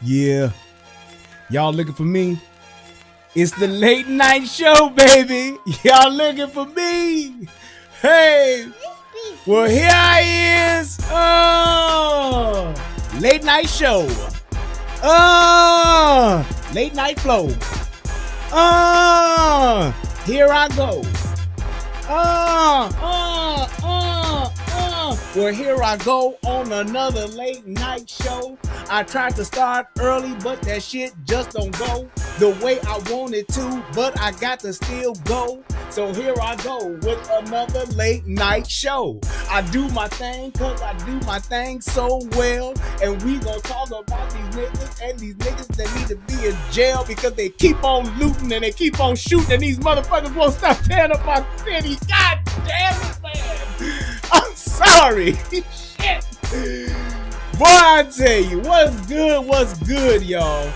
Yeah. Y'all looking for me? It's the late night show, baby. Y'all looking for me? Hey. Well, here I is. Oh. Late night show. Late night flow. Here I go. Well, here I go on another late night show. I tried to start early, but that shit just don't go the way I wanted to, but I got to still go. So here I go with another late night show. I do my thing cause I do my thing so well. And we gonna talk about these niggas and these niggas that need to be in jail because they keep on looting and they keep on shooting and these motherfuckers won't stop tearing up our city. God damn it, man. I'm sorry. Shit. Boy, I tell you, what's good, y'all.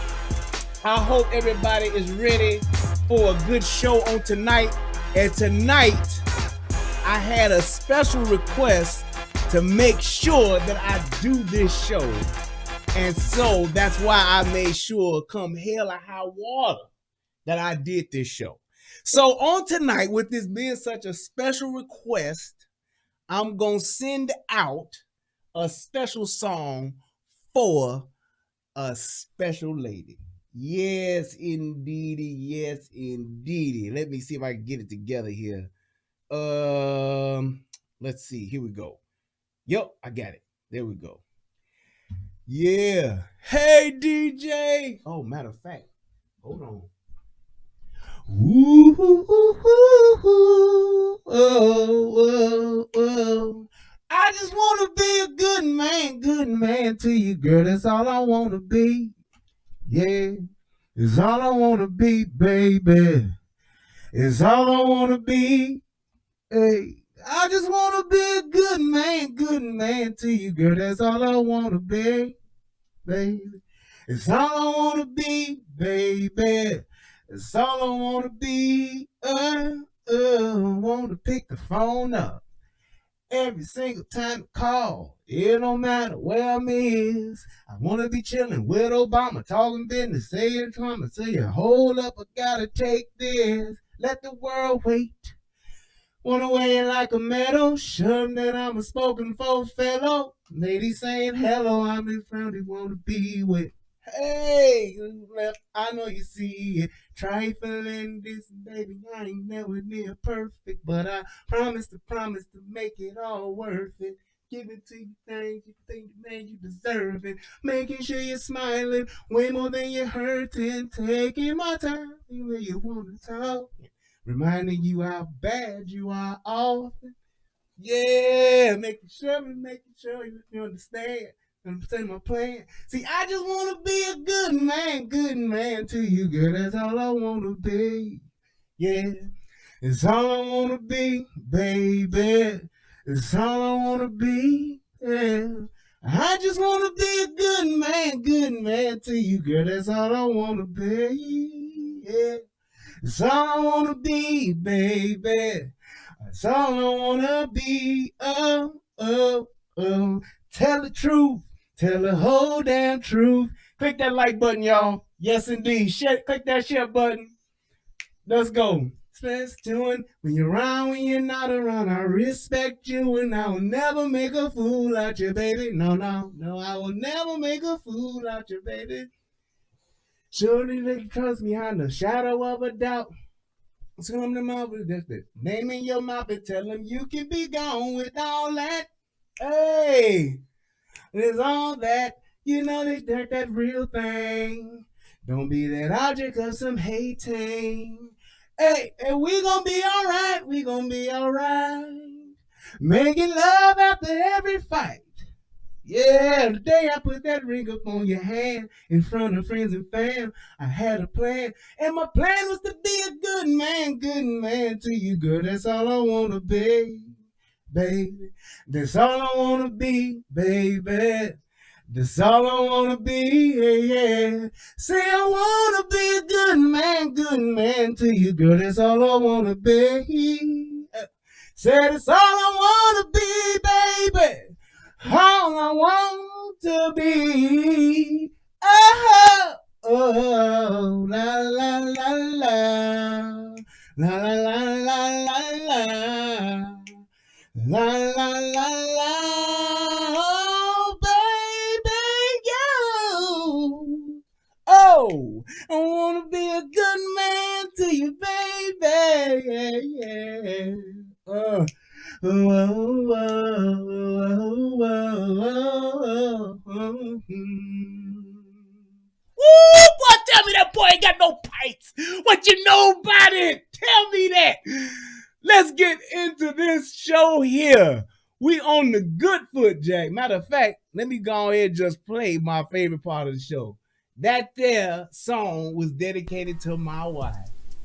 I hope everybody is ready for a good show on tonight. And tonight, I had a special request to make sure that I do this show. And so that's why I made sure, come hell or high water, that I did this show. So on tonight, with this being such a special request, I'm going to send out a special song for a special lady. Yes, indeedy. Yes, indeedy. Let me see if I can get it together here. Let's see. Here we go. Yep, I got it. There we go. Yeah. Hey, DJ. Oh, matter of fact, hold on. Ooh, ooh, ooh, ooh, oh, oh, oh. I just want to be a good man to you, girl. That's all I want to be. Yeah, it's all I want to be, baby. It's all I want to be. Hey, I just want to be a good man to you, girl. That's all I want to be, baby. It's all I want to be, baby. It's all I want to be. Want to pick the phone up every single time I call. It don't matter where I'm is. I want to be chilling with Obama, talking business, saying trauma. Say, hold up, I gotta take this. Let the world wait. Wanna weigh it like a medal. Sure that I'm a spoken for fellow. Lady saying hello, I'm in front of want to be with. Hey, I know you see it. Trifling this, baby, I ain't never near perfect, but I promise to make it all worth it. Give it to you things you think, man, you deserve it. Making sure you're smiling way more than you're hurting. Taking my time where you want to talk. Reminding you how bad you are often. Yeah, making sure you understand. Understand my plan. See, I just want to be a good man to you, girl. That's all I want to be. Yeah, it's all I want to be, baby. It's all I want to be. Yeah, I just want to be a good man to you, girl. That's all I want to be. Yeah, it's all I want to be, baby. That's all I want to be. Oh, oh, oh. Tell the truth. Tell the whole damn truth. Click that like button, y'all. Yes, indeed. Click that share button. Let's go. Best doing when you're around, when you're not around. I respect you and I will never make a fool out you, baby. No, I will never make a fool out you, baby. Surely they can trust me behind the shadow of a doubt. Some them up with the name in your mouth and tell them you can be gone with all that. Hey. There's all that, you know, that real thing. Don't be that object of some hating. Hey, and we gonna be alright, we gonna be alright. Making love after every fight. Yeah, the day I put that ring up on your hand in front of friends and fam, I had a plan. And my plan was to be a good man to you, girl. That's all I wanna be. Baby, that's all I wanna be, baby. That's all I wanna be, yeah. Say I wanna be a good man to you, girl. That's all I wanna be. Say that's all I wanna be, baby. All I want to be. Oh, oh, la la la la, la la la la la, la la la la. Oh, baby, you. Oh, I wanna be a good man to you, baby. Yeah, yeah. Oh. Whoa, whoa, whoa, whoa. Woo! Boy, tell me that boy ain't got no pipes. What you know about it? Tell me that. Let's get into this show here. We on the good foot, Jack. Matter of fact, let me go ahead and just play my favorite part of the show. That there song was dedicated to my wife.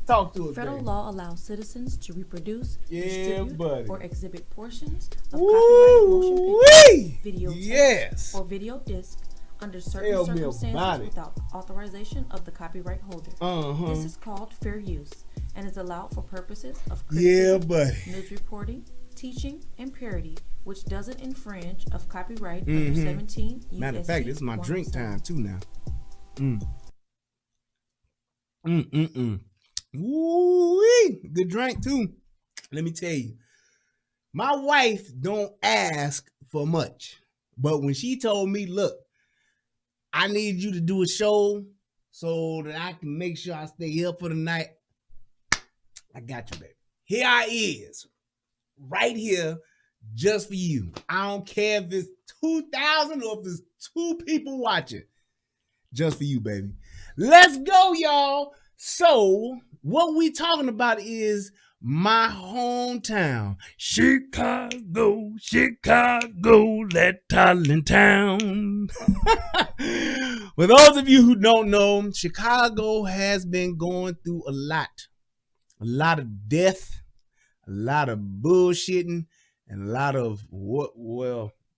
Talk to us, Federal baby. law allows citizens to reproduce, distribute, buddy. or exhibit portions of copyrighted motion pictures, video tapes, or video disc under certain circumstances without authorization of the copyright holder. This is called fair use and is allowed for purposes of criticism, news reporting, teaching, and parody, which doesn't infringe of copyright under 17 U.S.C. Matter of fact, this is my drink time too now. Woo-wee. Good drink too. Let me tell you, my wife don't ask for much, but when she told me, look, I need you to do a show so that I can make sure I stay up for the night, I got you, baby. Here I is, right here, just for you. I don't care if it's 2,000 or if it's 2 people watching. Just for you, baby. Let's go, y'all. So, what we talking about is my hometown, Chicago, Chicago, that toddling town. For those of you who don't know, Chicago has been going through a lot of death, a lot of bullshitting, and a lot of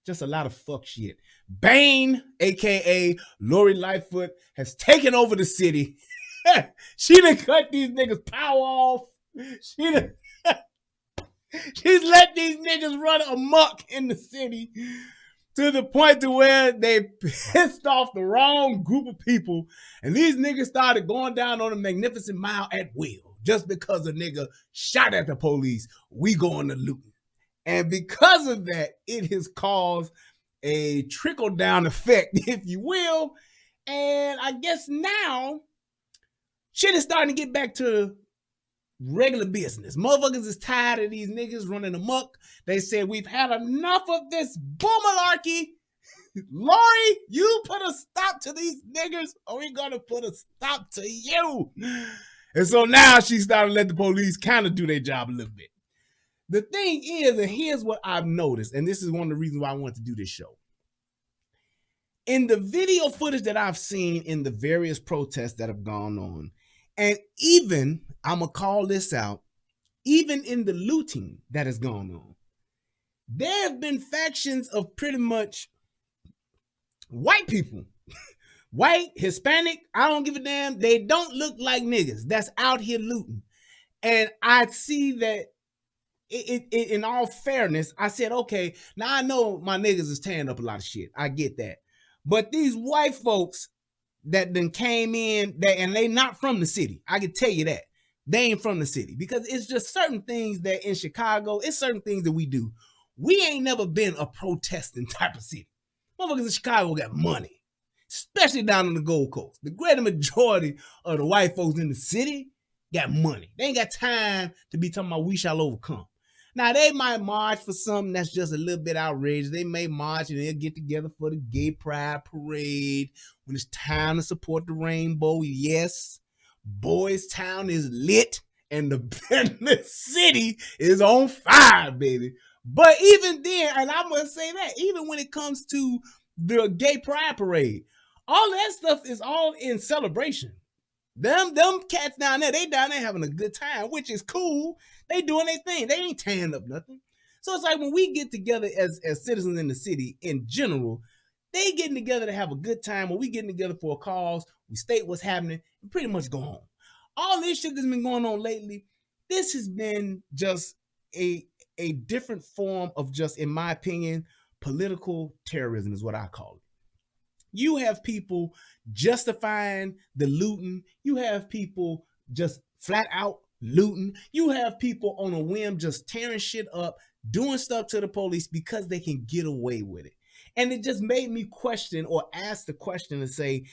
just a lot of fuck shit. Bane, aka Lori Lightfoot, has taken over the city. She done cut these niggas' power off. She's let these niggas run amok in the city to the point to where they pissed off the wrong group of people, and these niggas started going down on a Magnificent Mile at will. Just because a nigga shot at the police, we going to looting. And because of that, it has caused a trickle-down effect, if you will. And I guess now, shit is starting to get back to regular business. Motherfuckers is tired of these niggas running amok. They said, we've had enough of this boomalarchy. Lori, you put a stop to these niggas, or we gonna put a stop to you. And so now she started to let the police kind of do their job a little bit. The thing is, and here's what I've noticed, and this is one of the reasons why I want to do this show. In the video footage that I've seen in the various protests that have gone on, and even, I'm going to call this out, even in the looting that has gone on, there have been factions of pretty much white people. White, Hispanic, I don't give a damn. They don't look like niggas that's out here looting. And I see that in all fairness, I said, okay, now I know my niggas is tearing up a lot of shit. I get that. But these white folks that then came in, and they not from the city. I can tell you that. They ain't from the city. Because it's just certain things that in Chicago, it's certain things that we do. We ain't never been a protesting type of city. Motherfuckers in Chicago got money. Especially down on the Gold Coast. The greater majority of the white folks in the city got money. They ain't got time to be talking about we shall overcome. Now, they might march for something that's just a little bit outrageous. They may march and they'll get together for the gay pride parade when it's time to support the rainbow. Yes, Boys Town is lit and the city is on fire, baby. But even then, and I'm going to say that, even when it comes to the gay pride parade, all that stuff is all in celebration. Them cats down there, they down there having a good time, which is cool. They doing their thing. They ain't tearing up nothing. So it's like when we get together as citizens in the city in general, they getting together to have a good time. When we getting together for a cause, we state what's happening and pretty much go home. All this shit that's been going on lately, this has been just a different form of just, in my opinion, political terrorism is what I call it. You have people justifying the looting. You have people just flat out looting. You have people on a whim just tearing shit up, doing stuff to the police because they can get away with it. And it just made me question or ask the question and say,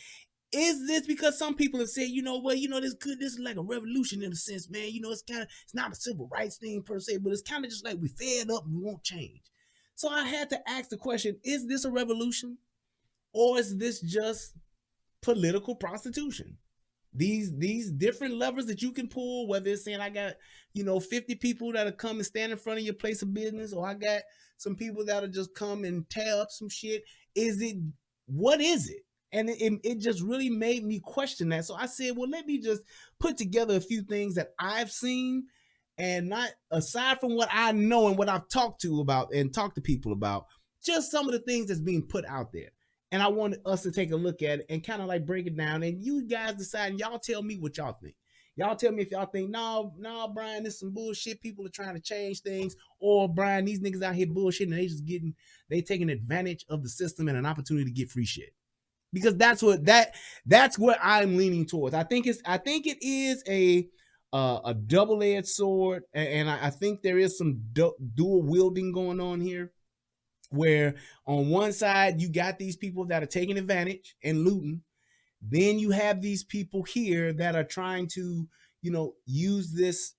is this because some people have said, this is like a revolution in a sense, man. It's not a civil rights thing per se, but it's kind of just like we fed up and we won't change. So I had to ask the question, is this a revolution? Or is this just political prostitution? These different levers that you can pull, whether it's saying I got 50 people that'll come and stand in front of your place of business, or I got some people that'll just come and tear up some shit. What is it? And it just really made me question that. So I said, well, let me just put together a few things that I've seen, and not aside from what I know and what I've talked to people about, just some of the things that's being put out there. And I wanted us to take a look at it and kind of like break it down. And you guys decide, and y'all tell me what y'all think. Y'all tell me if y'all think, no, Brian, this is some bullshit. People are trying to change things. Or, Brian, these niggas out here bullshitting and they taking advantage of the system and an opportunity to get free shit. Because that's what I'm leaning towards. I think it is a double-edged sword. And I think there is some dual wielding going on here, where on one side you got these people that are taking advantage and looting. Then you have these people here that are trying to, use this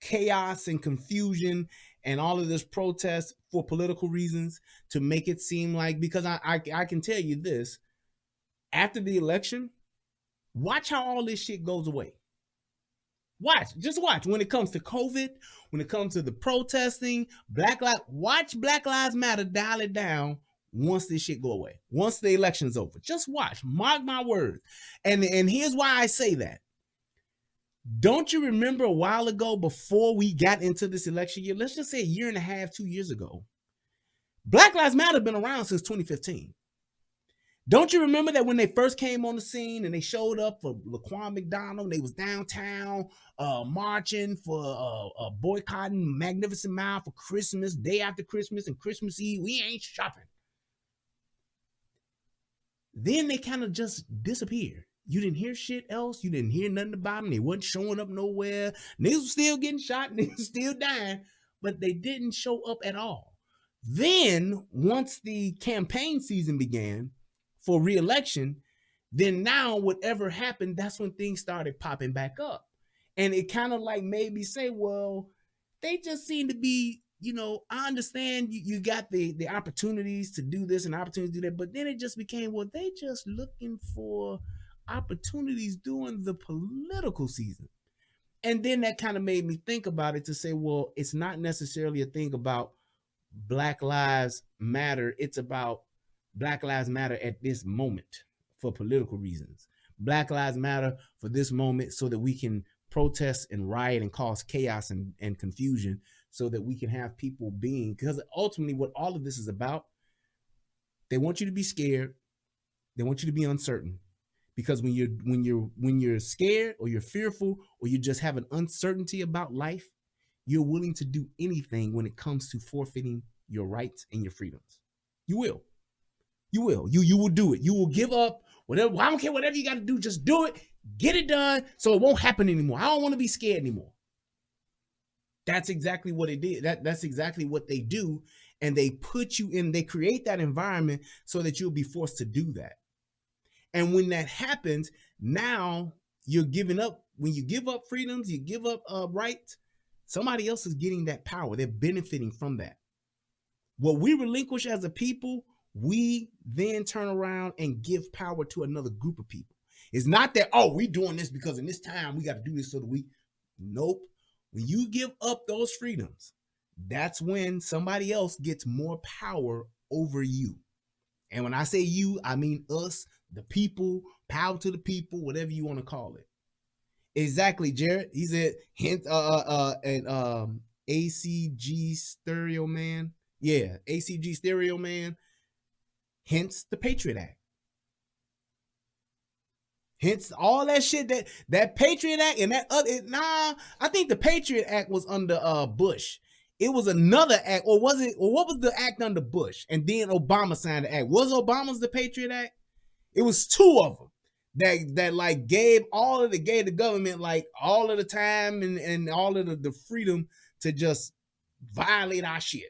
chaos and confusion and all of this protest for political reasons to make it seem like, because I can tell you this, after the election, watch how all this shit goes away. Just watch. When it comes to COVID, when it comes to the protesting, watch Black Lives Matter dial it down once this shit go away. Once the election's over. Just watch. Mark my words. And here's why I say that. Don't you remember a while ago, before we got into this election year, let's just say a year and a half, 2 years ago, Black Lives Matter have been around since 2015. Don't you remember that when they first came on the scene and they showed up for Laquan McDonald, they was downtown marching for boycotting Magnificent Mile for Christmas, day after Christmas and Christmas Eve, we ain't shopping. Then they kind of just disappeared. You didn't hear shit else. You didn't hear nothing about them. They wasn't showing up nowhere. Niggas was still getting shot. Niggas still dying. But they didn't show up at all. Then, once the campaign season began for re-election, then now whatever happened, that's when things started popping back up. And it kind of like made me say, well, they just seem to be, I understand you got the opportunities to do this and opportunities to do that, but then it just became, well, they just looking for opportunities during the political season. And then that kind of made me think about it to say, well, it's not necessarily a thing about Black Lives Matter. It's about Black Lives Matter at this moment for political reasons. Black Lives Matter for this moment so that we can protest and riot and cause chaos and confusion, so that we can have people because ultimately what all of this is about, they want you to be scared. They want you to be uncertain. Because when you're scared or you're fearful or you just have an uncertainty about life, you're willing to do anything when it comes to forfeiting your rights and your freedoms. You will. You will do it. You will give up whatever. I don't care, whatever you got to do, just do it. Get it done so it won't happen anymore. I don't want to be scared anymore. That's exactly what it did. That's exactly what they do. And they put you in, they create that environment so that you'll be forced to do that. And when that happens, now you're giving up. When you give up freedoms, you give up rights, somebody else is getting that power. They're benefiting from that. What we relinquish as a people, we then turn around and give power to another group of people. It's not that, oh, we doing this because in this time we got to do this so that nope. When you give up those freedoms, that's when somebody else gets more power over you. And when I say you, I mean us, the people, power to the people, whatever you want to call it. Exactly, Jared. He said, hint, and ACG Stereo Man. Yeah, ACG Stereo Man. Hence the Patriot Act. Hence all that shit, that Patriot Act and that other. I think the Patriot Act was under Bush. It was another act, or was it? Or what was the act under Bush? And then Obama signed the act. Was Obama's the Patriot Act? It was two of them that like gave the government like all of the time and all of the freedom to just violate our shit.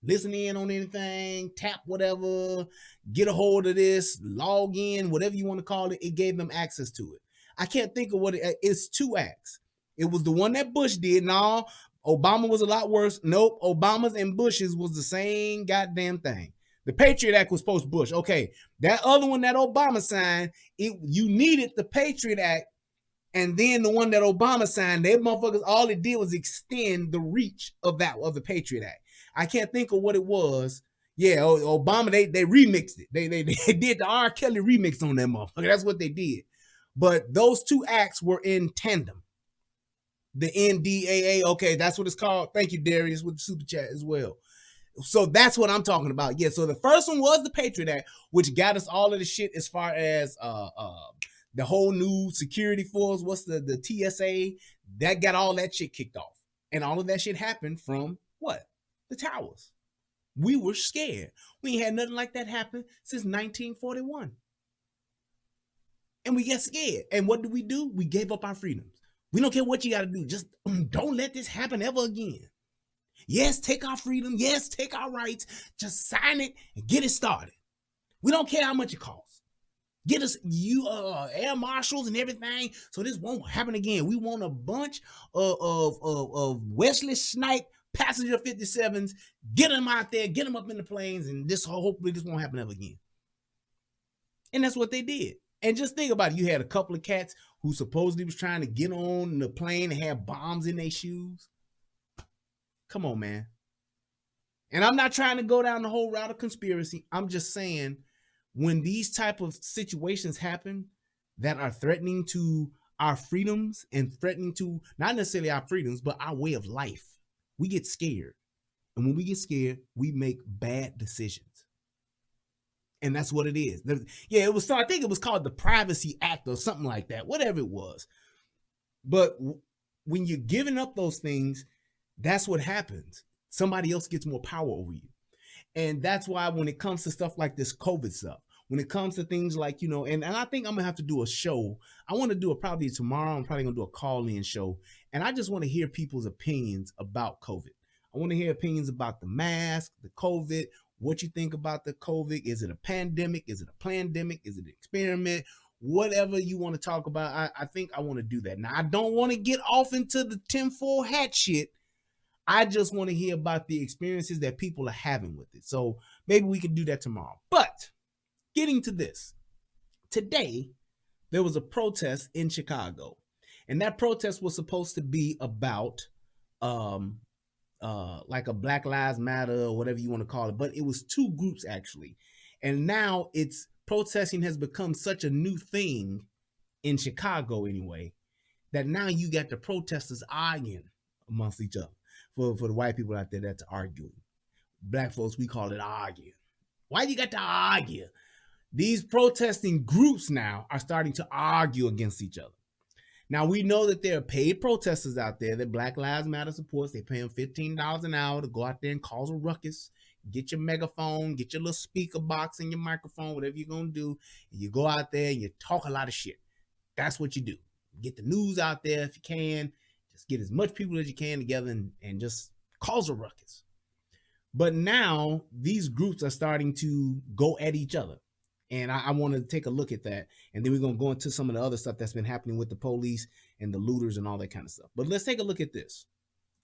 Listen in on anything, tap whatever, get a hold of this, log in, whatever you want to call it. It gave them access to it. I can't think of what it's two acts. It was the one that Bush did. No, Obama was a lot worse. Nope, Obama's and Bush's was the same goddamn thing. The Patriot Act was post-Bush. Okay, that other one that Obama signed, you needed the Patriot Act, and then the one that Obama signed, they motherfuckers, all it did was extend the reach of the Patriot Act. I can't think of what it was. Yeah, Obama, they remixed it. They did the R. Kelly remix on that motherfucker. That's what they did. But those two acts were in tandem. The NDAA, okay, that's what it's called. Thank you, Darius, with the super chat as well. So that's what I'm talking about. Yeah, so the first one was the Patriot Act, which got us all of the shit as far as the whole new security force. What's the TSA? That got all that shit kicked off. And all of that shit happened from what? The towers. We were scared. We ain't had nothing like that happen since 1941. And we get scared. And what do? We gave up our freedoms. We don't care what you got to do. Just don't let this happen ever again. Yes, take our freedom. Yes, take our rights. Just sign it and get it started. We don't care how much it costs. Get us air marshals and everything so this won't happen again. We want a bunch of Wesley Snipe passenger 57s. Get them out there, get them up in the planes, and hopefully this won't happen ever again. And that's what they did. And just think about it. You had a couple of cats who supposedly was trying to get on the plane and have bombs in their shoes. Come on, man. And I'm not trying to go down the whole route of conspiracy. I'm just saying, when these type of situations happen that are threatening to our freedoms and threatening to not necessarily our freedoms, but our way of life, we get scared. And when we get scared, we make bad decisions. And that's what it is. Yeah, I think it was called the Privacy Act or something like that, whatever it was. But when you're giving up those things, that's what happens. Somebody else gets more power over you. And that's why when it comes to stuff like this COVID stuff, when it comes to things like, and I think I'm going to have to do a show. I want to do probably tomorrow. I'm probably going to do a call-in show. And I just want to hear people's opinions about COVID. I want to hear opinions about the mask, the COVID, what you think about the COVID. Is it a pandemic? Is it a plandemic? Is it an experiment? Whatever you want to talk about, I think I want to do that. Now, I don't want to get off into the tinfoil hat shit. I just want to hear about the experiences that people are having with it. So maybe we can do that tomorrow. But getting to this, today there was a protest in Chicago, and that protest was supposed to be about like a Black Lives Matter or whatever you want to call it, but it was two groups actually. And now protesting has become such a new thing in Chicago anyway, that now you got the protesters arguing amongst each other. For the white people out there, that's arguing. Black folks, we call it arguing. Why you got to argue? These protesting groups now are starting to argue against each other. Now, we know that there are paid protesters out there that Black Lives Matter supports. They pay them $15 an hour to go out there and cause a ruckus. Get your megaphone, get your little speaker box and your microphone, whatever you're going to do. And you go out there and you talk a lot of shit. That's what you do. Get the news out there if you can. Just get as much people as you can together and just cause a ruckus. But now these groups are starting to go at each other. And I want to take a look at that. And then we're going to go into some of the other stuff that's been happening with the police and the looters and all that kind of stuff. But let's take a look at this.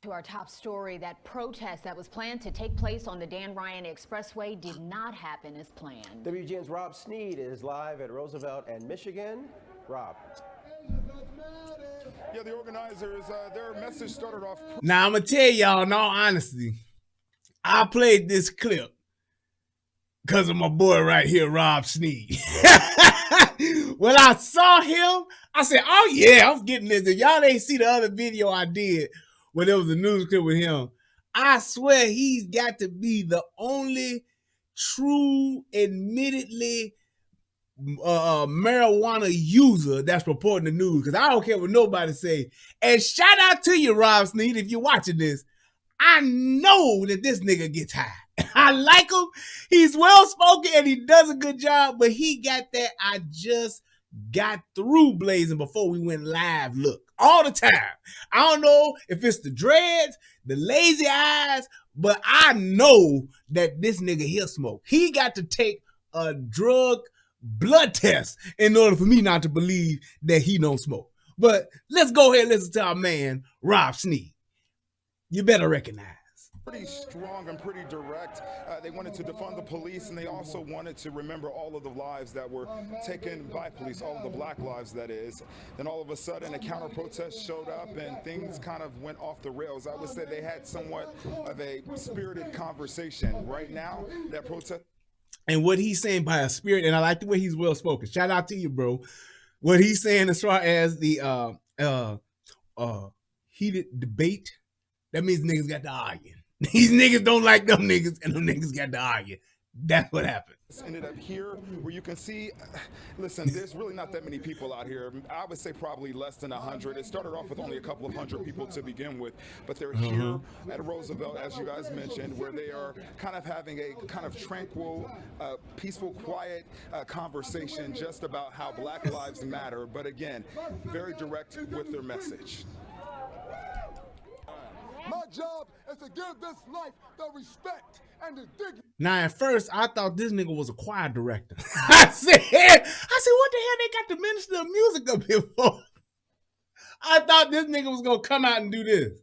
To our top story, that protest that was planned to take place on the Dan Ryan Expressway did not happen as planned. WGN's Rob Sneed is live at Roosevelt and Michigan. Rob. Yeah, the organizers, their message started off. Now, I'm going to tell y'all, in all honesty, I played this clip because of my boy right here, Rob Sneed. When I saw him, I said, oh, yeah, I'm getting this. If y'all ain't see the other video I did where there was a news clip with him, I swear he's got to be the only true, admittedly, marijuana user that's reporting the news, because I don't care what nobody say. And shout out to you, Rob Sneed, if you're watching this. I know that this nigga gets high. I like him. He's well-spoken and he does a good job, but he got that I just got through blazing before we went live look all the time. I don't know if it's the dreads, the lazy eyes, but I know that this nigga here smoke. He got to take a drug blood test in order for me not to believe that he don't smoke. But let's go ahead and listen to our man, Rob Sneed. You better recognize. Pretty strong and pretty direct. They wanted to defund the police, and they also wanted to remember all of the lives that were taken by police, all of the black lives, that is. Then all of a sudden, a counter-protest showed up, and things kind of went off the rails. I would say they had somewhat of a spirited conversation. Right now, that protest... And what he's saying by a spirit, and I like the way he's well-spoken. Shout out to you, bro. What he's saying as far as the heated debate, that means niggas got to argue. These niggas don't like them niggas, and them niggas got to argue. That's what happened. Ended up here where you can see, listen, there's really not that many people out here. I would say probably less than 100. It started off with only a couple of hundred people to begin with, but they're here at Roosevelt, as you guys mentioned, where they are kind of having a kind of tranquil, peaceful, quiet conversation just about how Black lives matter, but again, very direct with their message. My job is to give this life the respect and the dignity. Now, at first, I thought this nigga was a choir director. I said, what the hell they got the Minister of Music up here for? I thought this nigga was going to come out and do this.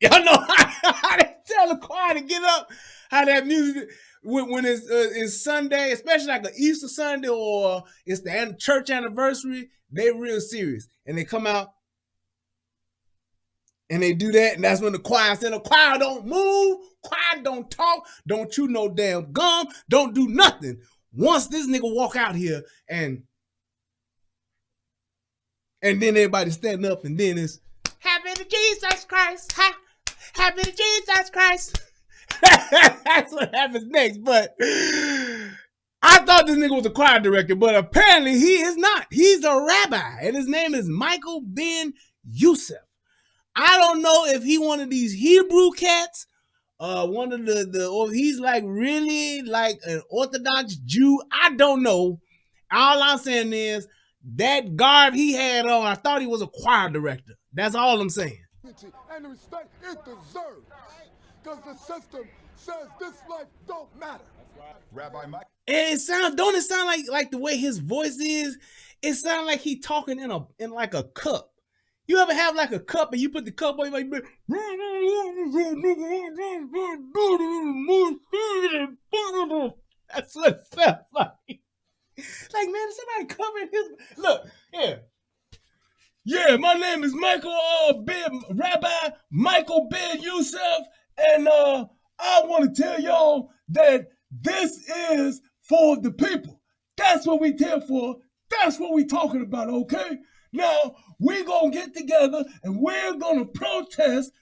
Y'all know how they tell the choir to get up? How that music, when it's Sunday, especially like an Easter Sunday or it's the church anniversary, they real serious. And they come out and they do that, and that's when the choir said, the choir don't move, choir don't talk, don't chew no damn gum, don't do nothing. Once this nigga walk out here and then everybody stand up, and then it's, happy to Jesus Christ, happy to Jesus Christ. That's what happens next, but I thought this nigga was a choir director, but apparently he is not. He's a rabbi, and his name is Michael Ben Youssef. I don't know if he one of these Hebrew cats, one of or he's like really like an Orthodox Jew. I don't know. All I'm saying is that garb he had on, I thought he was a choir director. That's all I'm saying. And the respect it deserves, because the system says this life don't matter. Rabbi Mike. And don't it sound like the way his voice is? It sounds like he talking in like a cup. You ever have like a cup and you put the cup on, like, that's what it sounds like. Like, man, somebody covering his, look, yeah, my name is Rabbi Michael Ben Youssef, and I want to tell y'all that this is for the people. That's what we here for. That's what we talking about, okay? Now, we're going to get together and we're going to protest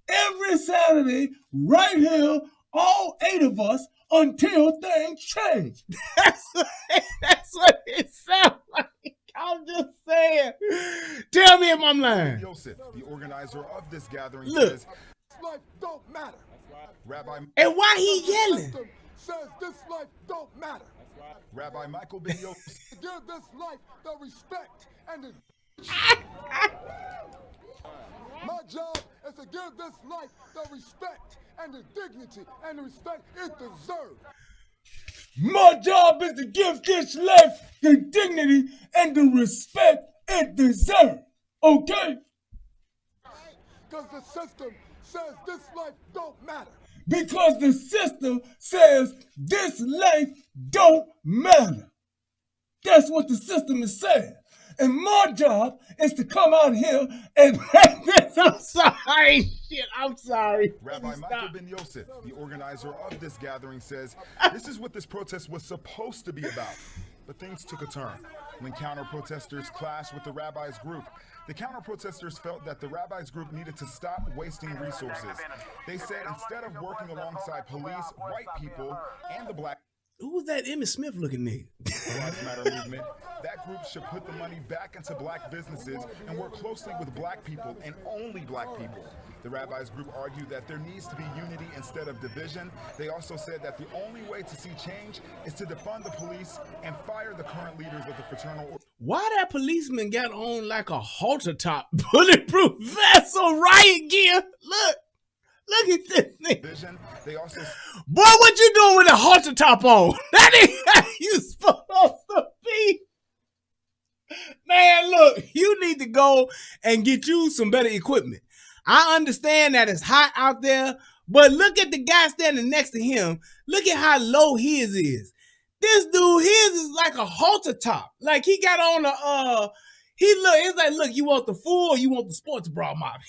every Saturday right here, all 8 of us, until things change. That's what it sounds like. I'm just saying. Tell me if I'm lying. Joseph, the organizer of this gathering, says, life don't matter. Rabbi, and why he yelling? Says this life don't matter. Rabbi Michael Ben Yosef. Give this life the respect and the my job is to give this life the respect and the dignity and the respect it deserves. My job is to give this life the dignity and the respect it deserves. Okay? Because the system says this life don't matter. Because the system says this life don't matter. That's what the system is saying. And my job is to come out here and make this. I'm sorry. Shit, I'm sorry. Rabbi Michael Ben Yosef, the organizer of this gathering, says this is what this protest was supposed to be about. But things took a turn when counter-protesters clashed with the rabbi's group. The counter-protesters felt that the rabbi's group needed to stop wasting resources. They said instead of working alongside police, white people, and the black... Who's that Emmett Smith looking nigga? The Lives Matter movement, that group should put the money back into black businesses and work closely with black people and only black people. The Rabbi's group argued that there needs to be unity instead of division. They also said that the only way to see change is to defund the police and fire the current leaders of the fraternal. Why that policeman got on like a halter top, bulletproof vest on riot gear? Look at this thing. They also, boy, what you doing with a halter top on? That ain't how you supposed to be. Man, look, you need to go and get you some better equipment. I understand that it's hot out there, but look at the guy standing next to him. Look at how low his is. This dude, his is like a halter top. Like he got on it's like, look, you want the full or you want the sports bra model?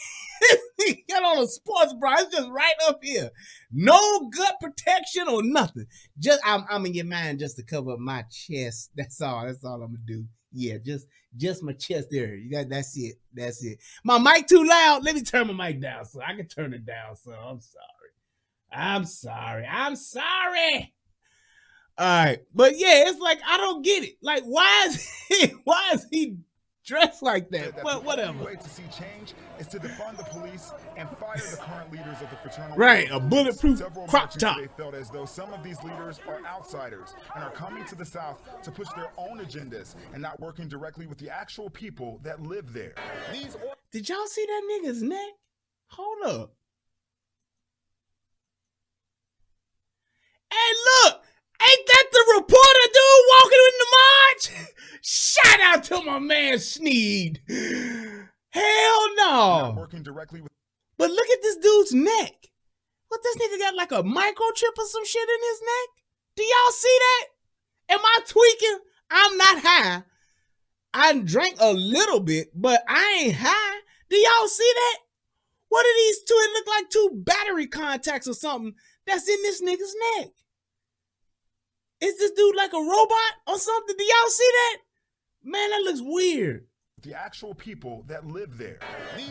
He got on a sports bra. It's just right up here. No gut protection or nothing. Just I'm gonna get mine just to cover my chest. That's all I'm gonna do. Yeah, just my chest area. That's it. That's it. My mic too loud. Let me turn my mic down, so I can turn it down. So I'm sorry. All right, but yeah, it's like I don't get it. Like, why is he dressed like that? But whatever. The way to see change is to defund the police and fire the current leaders of the fraternal. Right, a bulletproof crop top. They felt as though some of these leaders are outsiders and are coming to the South to push their own agendas and not working directly with the actual people that live there. Did y'all see that nigga's neck? Hold up. Hey, look. Ain't that the reporter dude walking in the march? Shout out to my man Sneed. Hell no. Not working directly with. But look at this dude's neck. What, this nigga got like a microchip or some shit in his neck? Do y'all see that? Am I tweaking? I'm not high. I drank a little bit, but I ain't high. Do y'all see that? What are these two? It look like two battery contacts or something that's in this nigga's neck. Is this dude like a robot or something? Do y'all see that? Man, that looks weird. The actual people that live there. Yeah,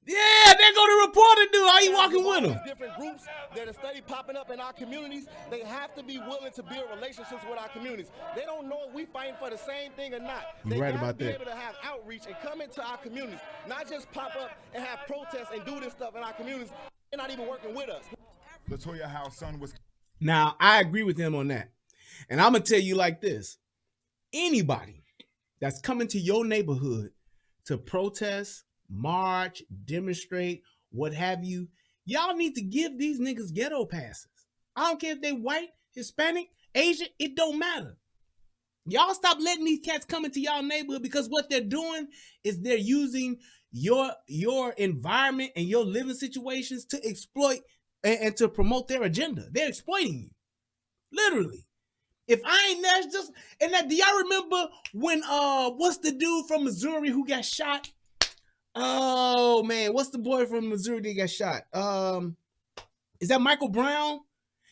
there go the reporter dude. Are you walking with him? Different groups that are steady popping up in our communities, they have to be willing to build relationships with our communities. They don't know if we fighting for the same thing or not. You're right about that. They got to be able to have outreach and come into our communities, not just pop up and have protests and do this stuff in our communities. They're not even working with us. Latoya Howe's son was. Now, I agree with him on that. And I'm going to tell you like this. Anybody that's coming to your neighborhood to protest, march, demonstrate, what have you, y'all need to give these niggas ghetto passes. I don't care if they white, Hispanic, Asian, it don't matter. Y'all stop letting these cats come into y'all neighborhood, because what they're doing is they're using your environment and your living situations to exploit and to promote their agenda. They're exploiting you. Literally. If I ain't there, just, and that, do y'all remember when, what's the dude from Missouri who got shot? Oh man, what's the boy from Missouri that got shot? Is that Michael Brown?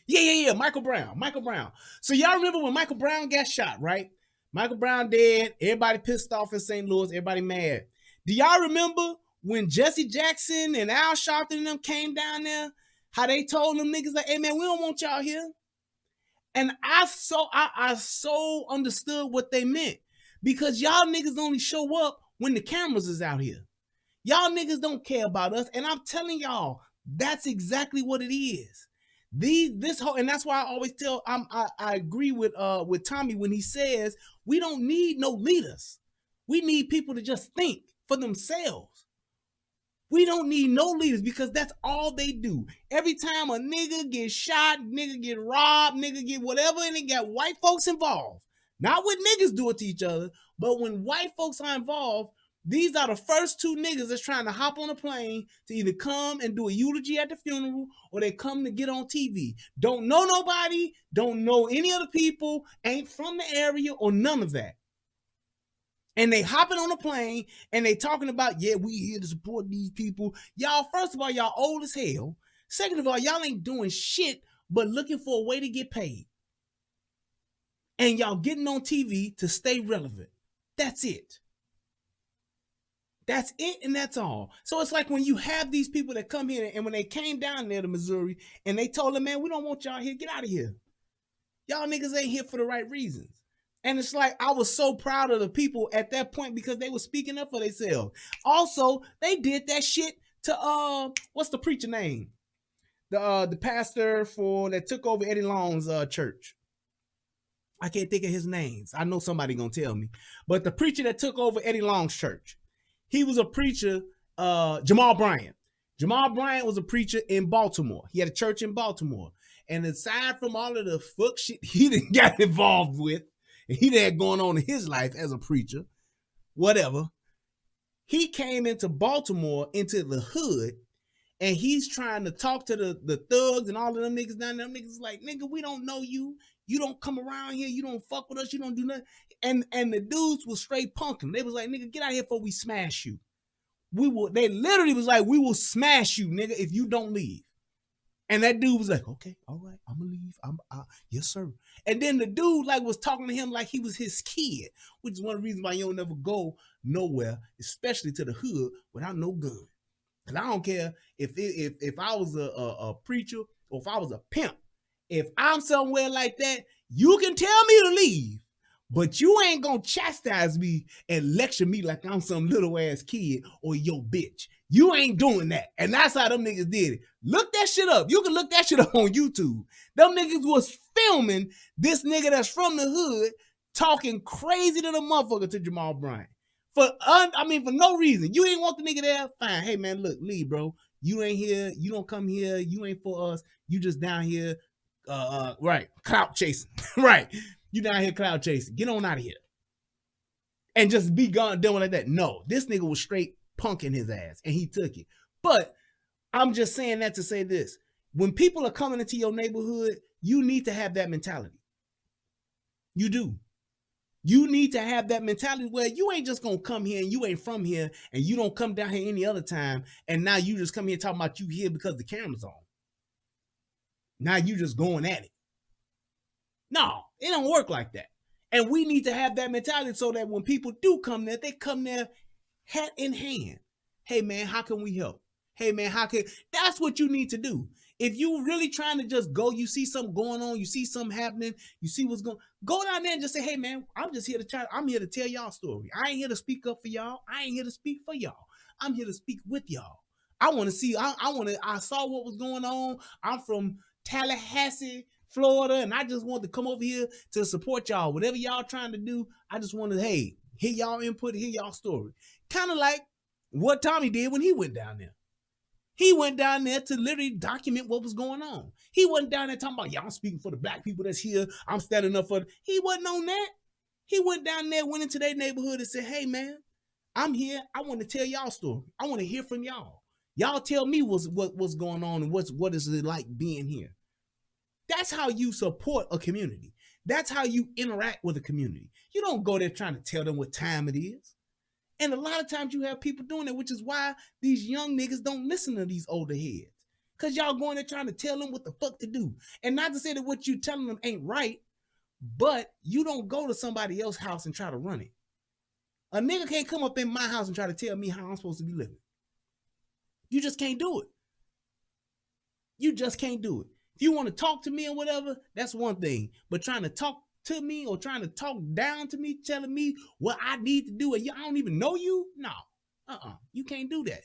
Yeah, Michael Brown. So y'all remember when Michael Brown got shot, right? Michael Brown dead, everybody pissed off in St. Louis, everybody mad. Do y'all remember when Jesse Jackson and Al Sharpton and them came down there, how they told them niggas like, hey man, we don't want y'all here? And I so understood what they meant, because y'all niggas only show up when the cameras is out here. Y'all niggas don't care about us, and I'm telling y'all, that's exactly what it is. This whole, and that's why I always tell, I agree with Tommy when he says we don't need no leaders. We need people to just think for themselves. We don't need no leaders, because that's all they do. Every time a nigga get shot, nigga get robbed, nigga get whatever, and they got white folks involved. Not when niggas do it to each other, but when white folks are involved, these are the first two niggas that's trying to hop on a plane to either come and do a eulogy at the funeral, or they come to get on TV. Don't know nobody, don't know any other people, ain't from the area or none of that. And they hopping on a plane and they talking about, yeah, we here to support these people. Y'all, first of all, y'all old as hell. Second of all, y'all ain't doing shit but looking for a way to get paid. And y'all getting on TV to stay relevant. That's it. That's it, and that's all. So it's like when you have these people that come here, and when they came down there to Missouri and they told them, man, we don't want y'all here, get out of here. Y'all niggas ain't here for the right reasons. And it's like, I was so proud of the people at that point because they were speaking up for themselves. Also, they did that shit to, what's the preacher name? The pastor that took over Eddie Long's church. I can't think of his names. I know somebody gonna tell me. But the preacher that took over Eddie Long's church, he was a preacher, Jamal Bryant. Jamal Bryant was a preacher in Baltimore. He had a church in Baltimore. And aside from all of the fuck shit he didn't got involved with, and he had going on in his life as a preacher, whatever, he came into Baltimore, into the hood, and he's trying to talk to the thugs and all of them niggas down there. Them niggas like, nigga, we don't know you. You don't come around here. You don't fuck with us. You don't do nothing. And the dudes was straight punking. They was like, nigga, get out of here before we smash you. They literally was like, we will smash you, nigga, if you don't leave. And that dude was like, okay, all right, I'm gonna leave. Yes, sir. And then the dude like was talking to him like he was his kid, which is one of the reasons why you don't never go nowhere, especially to the hood, without no gun. Cause I don't care if I was a preacher or if I was a pimp. If I'm somewhere like that, you can tell me to leave, but you ain't gonna chastise me and lecture me like I'm some little ass kid or your bitch. You ain't doing that. And that's how them niggas did it. Look that shit up. You can look that shit up on YouTube. Them niggas was filming this nigga that's from the hood talking crazy to the motherfucker to Jamal Bryant. For no reason. You ain't want the nigga there? Fine. Hey man, look, leave, bro. You ain't here. You don't come here. You ain't for us. You just down here, right, clout chasing. Right. You down here clout chasing. Get on out of here. And just be gone doing like that. No, this nigga was straight punking his ass and he took it. But I'm just saying that to say this. When people are coming into your neighborhood, you need to have that mentality. You do. You need to have that mentality where you ain't just gonna come here and you ain't from here and you don't come down here any other time and now you just come here talking about you here because the camera's on. Now you just going at it. No, it don't work like that. And we need to have that mentality so that when people do come there, they come there hat in hand. Hey man, how can we help? Hey man, that's what you need to do. If you really trying to just go, you see something going on, you see something happening, you see what's going, go down there and just say, hey man, I'm here to tell y'all story. I ain't here to speak up for y'all. I ain't here to speak for y'all. I'm here to speak with y'all. I want to see, I saw what was going on. I'm from Tallahassee, Florida, and I just want to come over here to support y'all. Whatever y'all trying to do, I just want to, hey, hear y'all input, hear y'all story. Kind of like what Tommy did when he went down there. He went down there to literally document what was going on. He wasn't down there talking about, yeah, I'm speaking for the black people that's here. I'm standing up for He wasn't on that. He went down there, went into their neighborhood and said, hey, man, I'm here. I want to tell y'all story. I want to hear from y'all. Y'all tell me what's going on and what is it like being here. That's how you support a community. That's how you interact with a community. You don't go there trying to tell them what time it is. And a lot of times you have people doing it, which is why these young niggas don't listen to these older heads. Because y'all going there trying to tell them what the fuck to do. And not to say that what you telling them ain't right, but you don't go to somebody else's house and try to run it. A nigga can't come up in my house and try to tell me how I'm supposed to be living. You just can't do it. You just can't do it. If you want to talk to me or whatever, that's one thing. But trying to talk to me or trying to talk down to me, telling me what I need to do, and I don't even know you? No. You can't do that.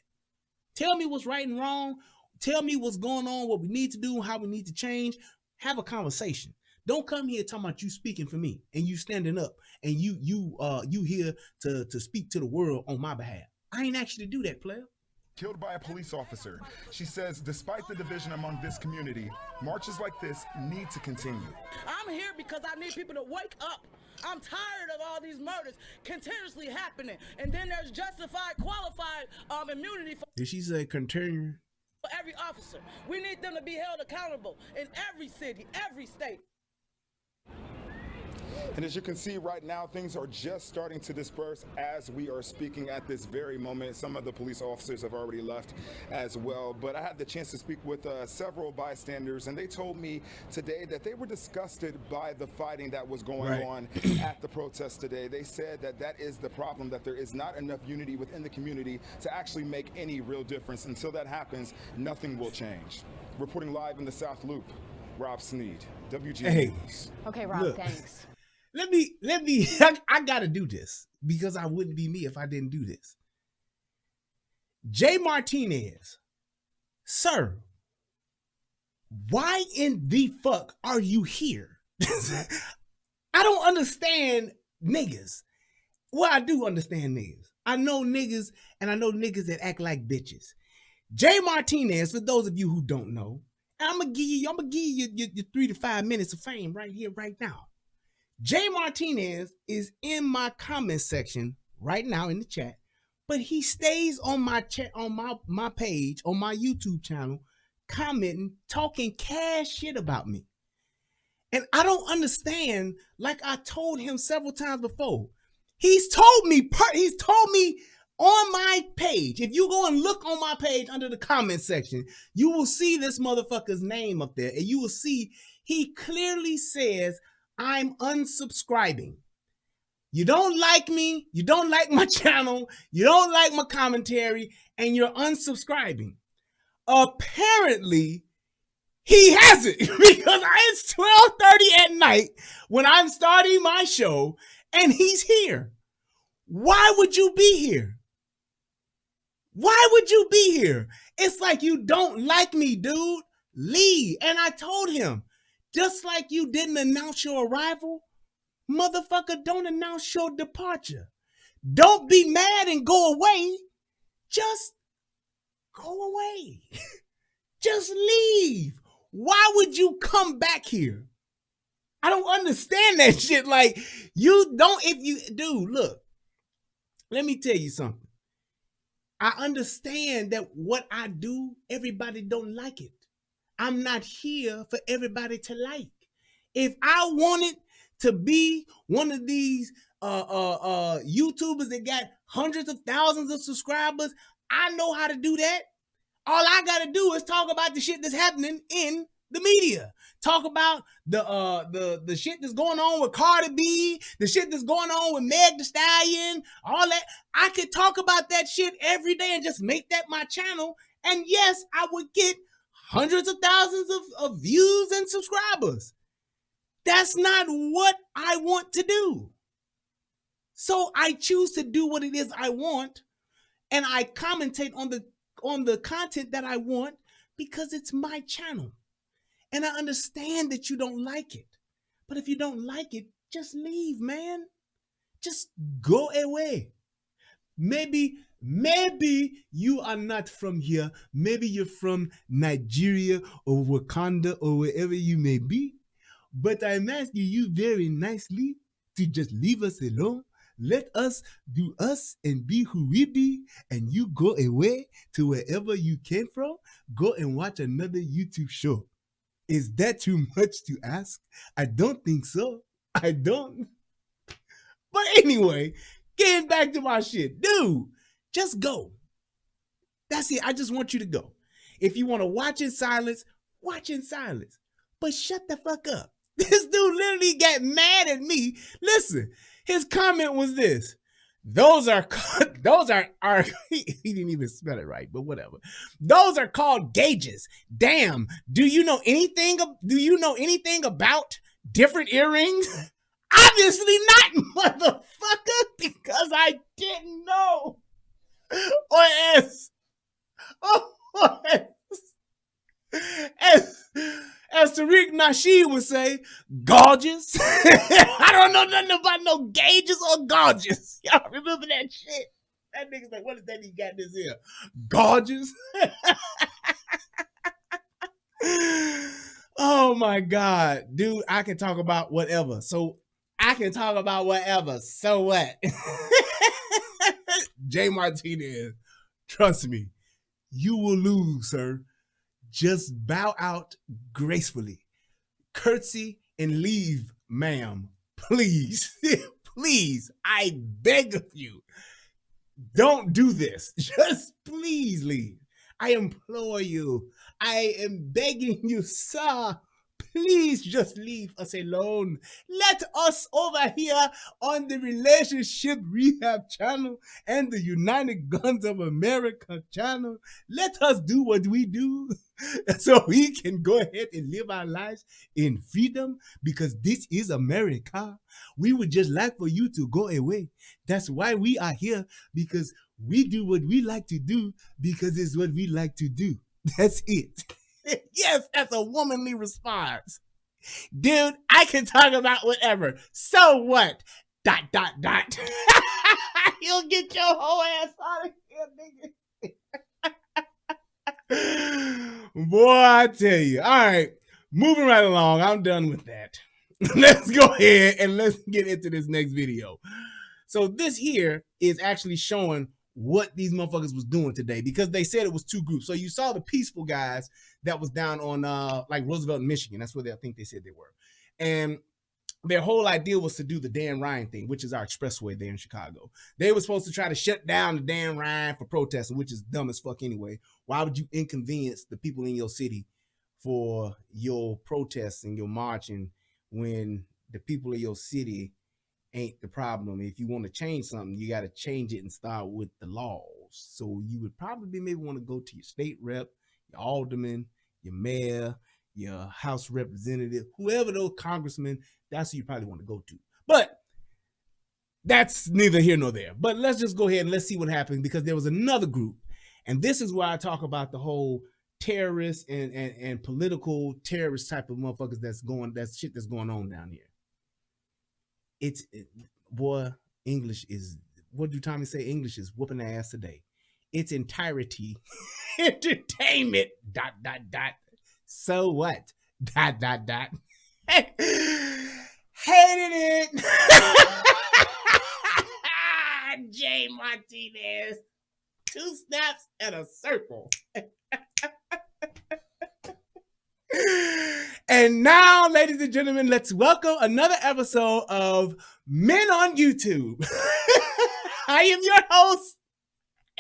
Tell me what's right and wrong. Tell me what's going on, what we need to do, how we need to change. Have a conversation. Don't come here talking about you speaking for me and you standing up and you here to speak to the world on my behalf. I ain't asked you to do that, player. Killed by a police officer. She says despite the division among this community, marches like this need to continue. I'm here because I need people to wake up. I'm tired of all these murders continuously happening. And then there's justified, qualified immunity for... Did she say continue? For every officer. We need them to be held accountable in every city, every state. And as you can see right now, things are just starting to disperse as we are speaking at this very moment. Some of the police officers have already left as well. But I had the chance to speak with several bystanders, and they told me today that they were disgusted by the fighting that was going on at the protest today. They said that that is the problem, that there is not enough unity within the community to actually make any real difference. Until that happens, nothing will change. Reporting live in the South Loop, Rob Sneed, WG Hey. News. Okay, Rob, Look. thanks. Let me, I gotta do this because I wouldn't be me if I didn't do this. Jay Martinez, sir, why in the fuck are you here? I don't understand niggas. Well, I do understand niggas. I know niggas, and I know niggas that act like bitches. Jay Martinez, for those of you who don't know, I'm gonna give you your 3 to 5 minutes of fame right here, right now. Jay Martinez is in my comment section right now in the chat, but he stays on my chat, on my page, on my YouTube channel, commenting, talking cash shit about me. And I don't understand, like I told him several times before. He's told me on my page, if you go and look on my page under the comment section, you will see this motherfucker's name up there, and you will see he clearly says, I'm unsubscribing. You don't like me, you don't like my channel, you don't like my commentary, and you're unsubscribing. Apparently, he hasn't, because it's 12:30 at night when I'm starting my show, and he's here. Why would you be here? Why would you be here? It's like you don't like me, dude. Leave. And I told him, just like you didn't announce your arrival, motherfucker, don't announce your departure. Don't be mad and go away. Just go away. Just leave. Why would you come back here? I don't understand that shit. Like, you don't, dude, look, let me tell you something. I understand that what I do, everybody don't like it. I'm not here for everybody to like. If I wanted to be one of these YouTubers that got hundreds of thousands of subscribers, I know how to do that. All I gotta do is talk about the shit that's happening in the media. Talk about the shit that's going on with Cardi B, the shit that's going on with Meg Thee Stallion, all that. I could talk about that shit every day and just make that my channel. And yes, I would get hundreds of thousands of views and subscribers. That's not what I want to do. So I choose to do what it is I want, and I commentate on the content that I want because it's my channel. And I understand that you don't like it. But if you don't like it, just leave, man. Just go away. Maybe you are not from here. Maybe you're from Nigeria or Wakanda or wherever you may be. But I'm asking you very nicely to just leave us alone. Let us do us and be who we be, and you go away to wherever you came from. Go and watch another YouTube show. Is that too much to ask? I don't think so. I don't. But anyway, getting back to my shit. Dude, just go. That's it. I just want you to go. If you want to watch in silence, watch in silence. But shut the fuck up. This dude literally got mad at me. Listen, his comment was this. Those are he didn't even spell it right, but whatever. Those are called gauges. Damn. Do you know anything about different earrings? Obviously not, motherfucker, because I didn't know. Or as Tariq Nasheed would say, gorgeous. I don't know nothing about no gauges or gorgeous. Y'all remember that shit? That nigga's like, what is that he got in his ear? Gorgeous. Oh my God. Dude, I can talk about whatever. So what? Jay Martinez, trust me, you will lose, sir. Just bow out gracefully. Curtsy and leave, ma'am. Please. Please. I beg of you. Don't do this. Just please leave. I implore you. I am begging you, sir. please just leave us alone. Let us over here on the Relationship Rehab channel and the United Guns of America channel, let us do what we do so we can go ahead and live our lives in freedom, because this is America. We would just like for you to go away. That's why we are here, because we do what we like to do, because it's what we like to do. That's it. Yes, that's a womanly response. Dude, I can talk about whatever. So what? ... You'll get your whole ass out of here, nigga. Boy, I tell you. All right, moving right along. I'm done with that. Let's go ahead and let's get into this next video. So this here is actually showing what these motherfuckers was doing today, because they said it was two groups. So you saw the peaceful guys that was down on like Roosevelt, Michigan. That's where I think they said they were. And their whole idea was to do the Dan Ryan thing, which is our expressway there in Chicago. They were supposed to try to shut down the Dan Ryan for protesting, which is dumb as fuck anyway. Why would you inconvenience the people in your city for your protests and your marching when the people of your city ain't the problem? If you want to change something, you got to change it and start with the laws. So you would probably maybe want to go to your state rep, your alderman, your mayor, your house representative, whoever those congressmen, that's who you probably want to go to. But that's neither here nor there. But let's just go ahead and let's see what happens, because there was another group. And this is why I talk about the whole terrorist and political terrorist type of motherfuckers that's shit that's going on down here. Boy, English is, what do Tommy say? English is whooping their ass today. Its entirety, entertainment, ... So what? ... Hated it. Jay Martinez. 2 snaps and a circle. And now, ladies and gentlemen, let's welcome another episode of Men on YouTube. I am your host,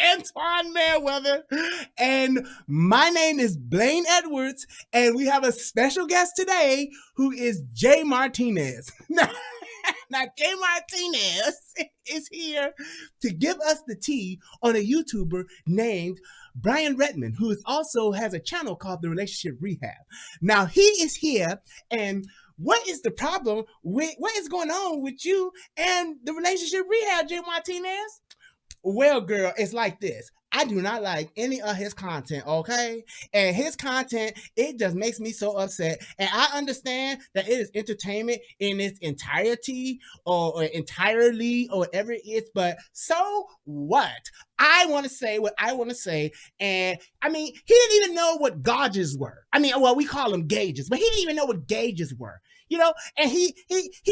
Antoine Merriweather, and my name is Blaine Edwards, and we have a special guest today who is Jay Martinez. Now, Jay Martinez is here to give us the tea on a YouTuber named Brian Redman, who also has a channel called The Relationship Rehab. Now, he is here, and what is the problem with, what is going on with you and The Relationship Rehab, Jay Martinez? Well, girl, it's like this. I do not like any of his content, okay? And his content, it just makes me so upset. And I understand that it is entertainment in its entirety or entirely or whatever it is, but so what? I want to say what I want to say. And I mean, he didn't even know what gauges were. I mean, well, we call them gauges, but he didn't even know what gauges were. You know, and he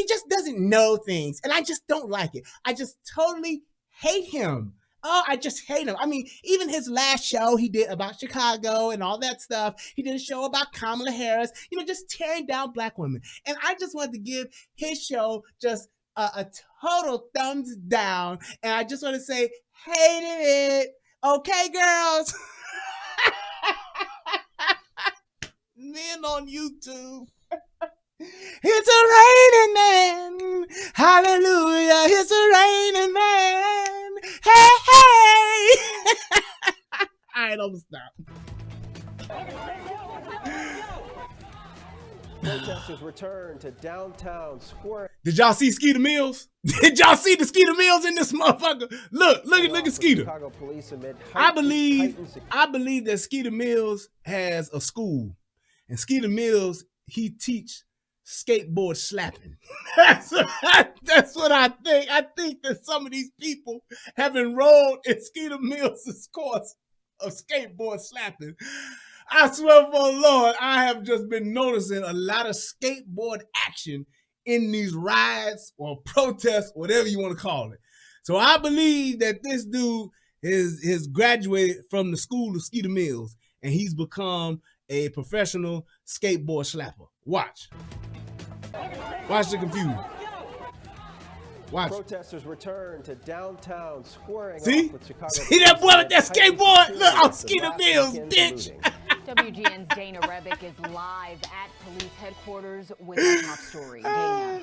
just doesn't know things. And I just don't like it. I just totally hate him. Oh, I just hate him. I mean, even his last show he did about Chicago and all that stuff. He did a show about Kamala Harris, you know, just tearing down black women. And I just wanted to give his show just a total thumbs down. And I just want to say, hated it. Okay, girls. Men on YouTube. It's a raining man. Hallelujah. It's a raining man. Hey, hey. All right, I'm gonna stop. Protesters return to downtown Square. Did y'all see Skeeter Mills? Did y'all see the Skeeter Mills in this motherfucker? Look at Skeeter. Chicago police amid I believe that Skeeter Mills has a school, and Skeeter Mills, he teach skateboard slapping. That's what I think. I think that some of these people have enrolled in Skeeter Mills' course of skateboard slapping. I swear for the Lord, I have just been noticing a lot of skateboard action in these riots or protests, whatever you want to call it. So I believe that this dude is graduated from the school of Skeeter Mills, and he's become a professional skateboard slapper. Watch the confusion. Watch. Protesters return to downtown squaring See? off with Chicago. See that boy with that skateboard? Look, I'm Skeeter Mills, bitch. WGN's Dana Rebick is live at police headquarters with the top story. Dana.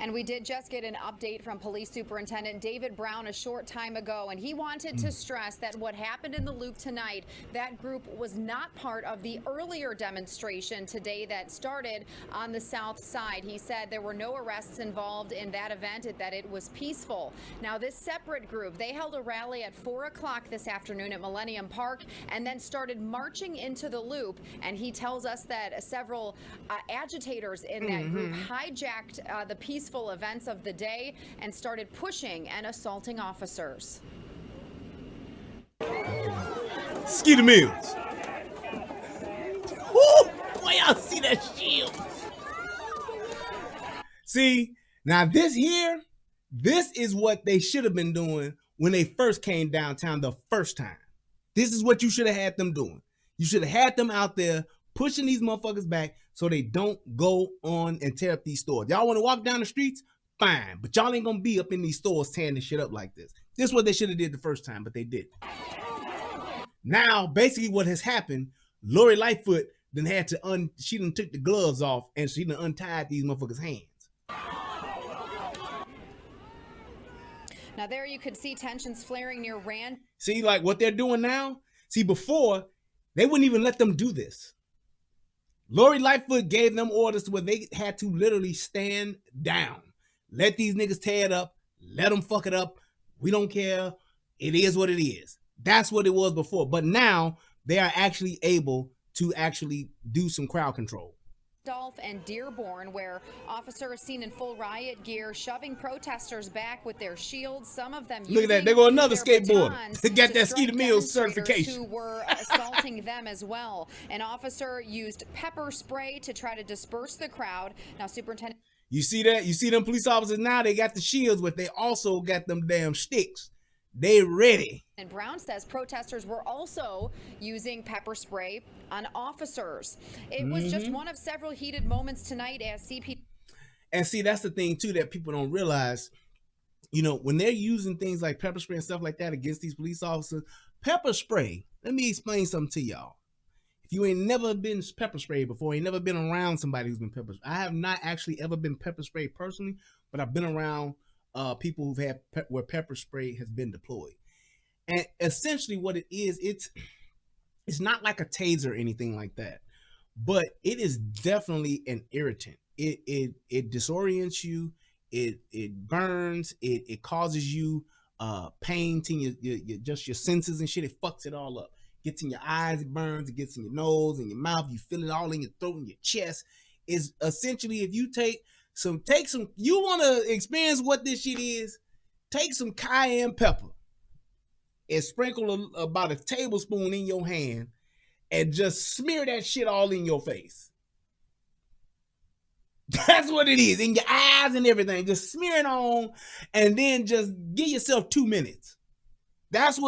And we did just get an update from Police Superintendent David Brown a short time ago, and he wanted to stress that what happened in the Loop tonight, that group was not part of the earlier demonstration today that started on the south side. He said there were no arrests involved in that event, that it was peaceful. Now, this separate group, they held a rally at 4 o'clock this afternoon at Millennium Park and then started marching into the Loop. And he tells us that several agitators in that group hijacked the peaceful events of the day and started pushing and assaulting officers. Skeeter Mills. Woo! Boy, y'all see that shield. See, now this is what they should have been doing when they first came downtown the first time. This is what you should have had them doing. You should have had them out there pushing these motherfuckers back so they don't go on and tear up these stores. Y'all want to walk down the streets? Fine. But y'all ain't going to be up in these stores tearing this shit up like this. This is what they should have did the first time, but they didn't. Now, basically what has happened, Lori Lightfoot then had to she done took the gloves off and she done untied these motherfuckers' hands. Now there you could see tensions flaring near Rand. See, like what they're doing now? See, before, they wouldn't even let them do this. Lori Lightfoot gave them orders to where they had to literally stand down. Let these niggas tear it up. Let them fuck it up. We don't care. It is what it is. That's what it was before. But now they are actually able to actually do some crowd control. Dolph and Dearborn, where officers seen in full riot gear shoving protesters back with their shields. Some of them look at that. They go another skateboard to get that Skeeter Mills certification. Who were assaulting them as well. An officer used pepper spray to try to disperse the crowd. Now, Superintendent. You see that? You see them police officers now? They got the shields, but they also got them damn sticks. They ready. And Brown says protesters were also using pepper spray on officers. It was just one of several heated moments tonight as CP. And see, that's the thing too that people don't realize. You know, when they're using things like pepper spray and stuff like that against these police officers, pepper spray. Let me explain something to y'all. If you ain't never been pepper sprayed before, ain't never been around somebody who's been pepper sprayed. I have not actually ever been pepper sprayed personally, but I've been around people who've had where pepper spray has been deployed. And essentially what it is, it's not like a taser or anything like that, but it is definitely an irritant. It disorients you, it burns, it causes you pain to your just your senses and shit. It fucks it all up. Gets in your eyes, it burns, it gets in your nose and your mouth, you feel it all in your throat and your chest. Is essentially if you take some, you want to experience what this shit is, take some cayenne pepper and sprinkle about a tablespoon in your hand and just smear that shit all in your face. That's what it is, in your eyes and everything. Just smear it on and then just give yourself 2 minutes. That's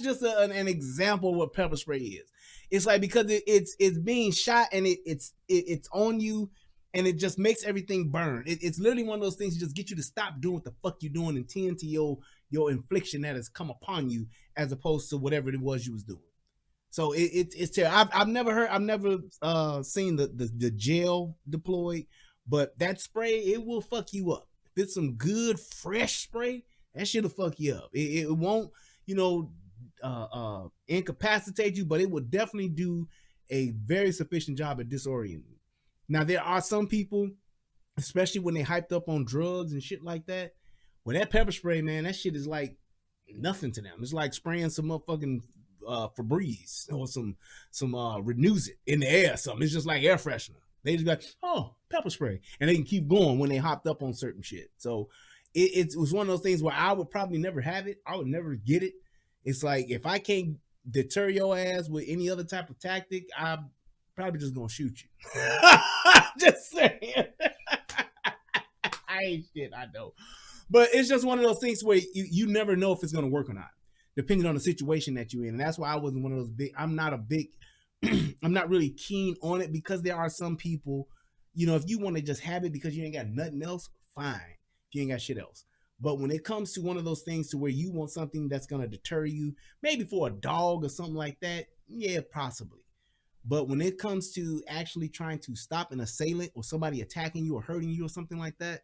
just an example of what pepper spray is. It's like because it's being shot and it's on you and it just makes everything burn. It's literally one of those things that just get you to stop doing what the fuck you're doing and tend to your infliction that has come upon you as opposed to whatever it was you was doing. So it's terrible. I've never seen the gel deployed, but that spray, it will fuck you up. If it's some good fresh spray, that shit'll fuck you up. It won't, incapacitate you, but it will definitely do a very sufficient job at disorienting. Now, there are some people, especially when they hyped up on drugs and shit like that, well, that pepper spray, man, that shit is like nothing to them. It's like spraying some motherfucking Febreze or some Renews It in the air or something. It's just like air freshener. They just got, oh, pepper spray. And they can keep going when they hopped up on certain shit. So it was one of those things where I would probably never have it. I would never get it. It's like, if I can't deter your ass with any other type of tactic, I'm probably just gonna shoot you. Just saying. I ain't shit, I know. But it's just one of those things where you never know if it's gonna work or not, depending on the situation that you're in. And that's why I wasn't one of those big, I'm not really keen on it, because there are some people, if you want to just have it because you ain't got nothing else, fine. If you ain't got shit else. But when it comes to one of those things to where you want something that's going to deter you, maybe for a dog or something like that, Yeah, possibly. But when it comes to actually trying to stop an assailant or somebody attacking you or hurting you or something like that,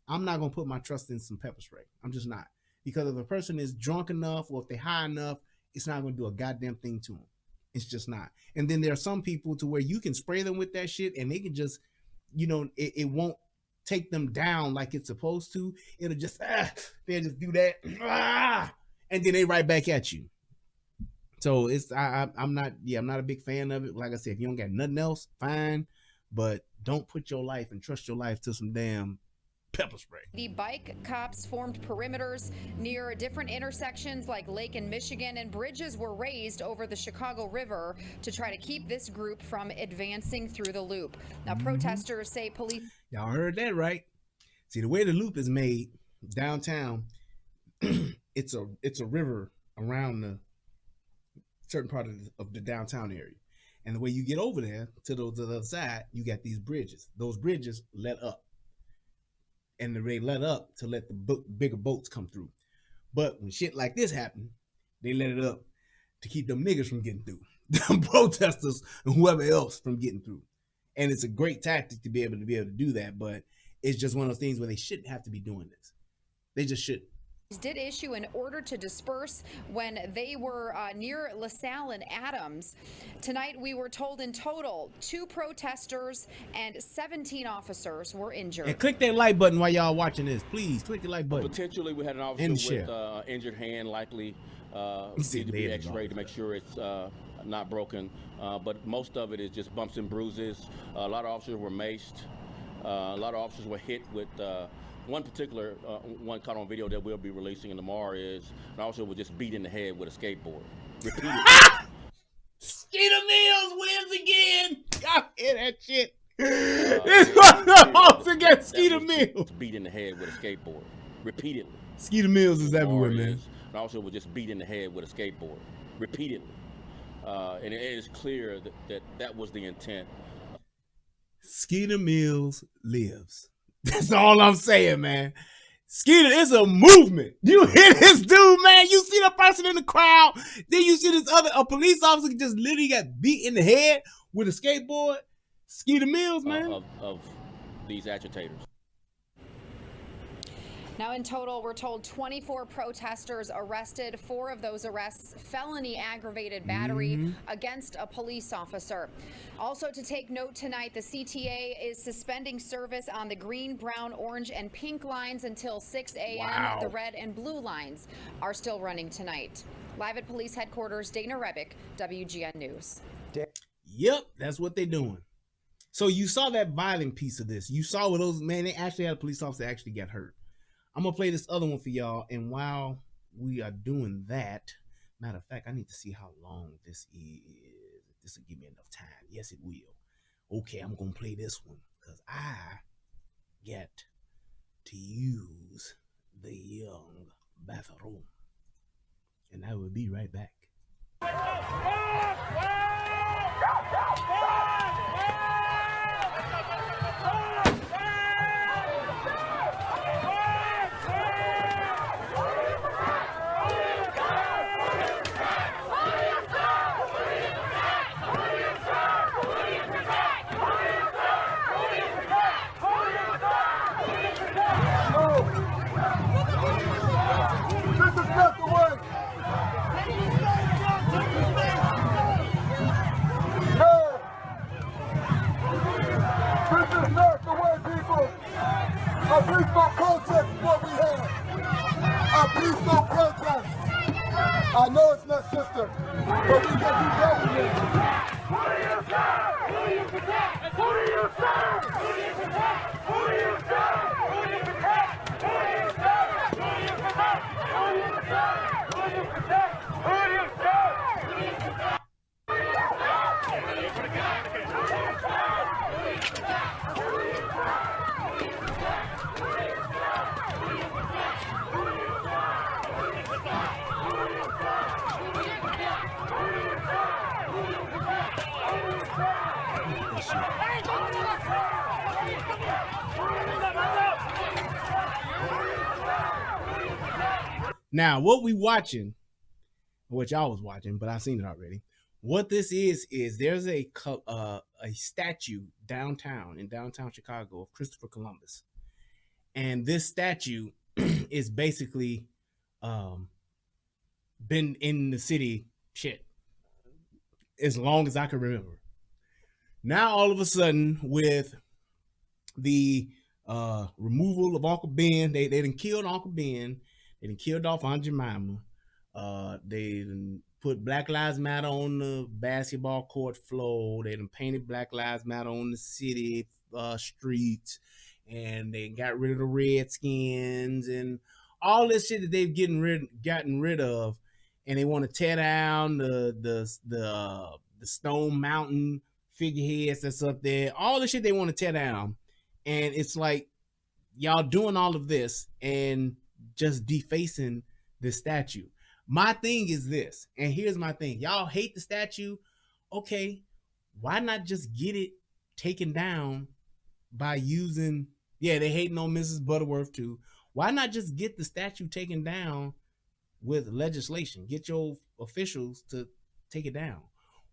I'm not going to put my trust in some pepper spray. I'm just not. Because if a person is drunk enough or if they're high enough, it's not going to do a goddamn thing to them. It's just not. And then there are some people to where you can spray them with that shit and they can just, you know, it won't take them down like it's supposed to. It'll just, they'll just do that. And then they right back at you. So it's I'm not a big fan of it. Like I said, if you don't got nothing else, fine. But don't put your life and trust your life to some damn pepper spray. The bike cops formed perimeters near different intersections like Lake and Michigan, and bridges were raised over the Chicago River to try to keep this group from advancing through the loop. Now, protesters say police... Y'all heard that right. See, the way the loop is made downtown, it's a river around the certain part of the downtown area. And the way you get over there to the other side, you got these bridges. Those bridges let up. And they let up to let the bigger boats come through. But when shit like this happen, they let it up to keep them niggas from getting through. Them protesters and whoever else from getting through. And it's a great tactic to be able to do that. But it's just one of those things where they shouldn't have to be doing this. They just shouldn't. Did issue an order to disperse when they were near LaSalle and Adams. Tonight, we were told in total 2 protesters and 17 officers were injured. And click that like button while y'all watching this. Please click the like button. Potentially, we had an officer with injured hand, likely need to be x-rayed to make sure it's not broken. But most of it is just bumps and bruises. A lot of officers were maced. A lot of officers were hit with... one particular one caught on video that we'll be releasing tomorrow is an officer was just beat in the head with a skateboard. Repeatedly. Skeeter Mills wins again. Y'all hear that shit? This officer got Skeeter Mills beat in the head with a skateboard. Repeatedly. Skeeter Mills is everywhere, man. An officer was just beat in the head with a skateboard. Repeatedly. And it is clear that was the intent. Skeeter Mills lives. That's all I'm saying, man. Skeeter, it's a movement. You hear this dude, man. You see the person in the crowd. Then you see this a police officer just literally got beat in the head with a skateboard. Skeeter Mills, man. Of these agitators. Now, in total, we're told 24 protesters arrested. 4 of those arrests, felony aggravated battery against a police officer. Also to take note tonight, the CTA is suspending service on the green, brown, orange, and pink lines until 6 a.m. Wow. The red and blue lines are still running tonight. Live at police headquarters, Dana Rebick, WGN News. Yep, that's what they're doing. So you saw that violent piece of this. You saw where those, man, they actually had a police officer that actually got hurt. I'm going to play this other one for y'all. And while we are doing that, matter of fact, I need to see how long this is. If this will give me enough time. Yes, it will. Okay, I'm going to play this one because I get to use the young bathroom. And I will be right back. A peaceful protest is what we have. A peaceful protest. I know it's not sister, but we can do better than this. Who do you serve? Who do you protect? Who do you serve? Who do you protect? Who do you serve? Who do you protect? Who do you serve? Who do you protect? Who do you serve? Who do you protect? Who do you serve? Who do you protect? Now, what we watching, what y'all was watching, but I've seen it already. What this is there's a statue in downtown Chicago of Christopher Columbus, and this statue is basically been in the city as long as I can remember. Now all of a sudden, with the removal of Uncle Ben, they done killed Uncle Ben, they done killed off Aunt Jemima, they done put Black Lives Matter on the basketball court floor, they done painted Black Lives Matter on the city streets, and they got rid of the Redskins and all this shit that they've gotten rid of, and they want to tear down the Stone Mountain figureheads that's up there, all the shit they want to tear down. And it's like, y'all doing all of this and just defacing the statue. My thing is this, and here's my thing. Y'all hate the statue. Okay, why not just get it taken down by using, they hating on Mrs. Butterworth too. Why not just get the statue taken down with legislation? Get your officials to take it down.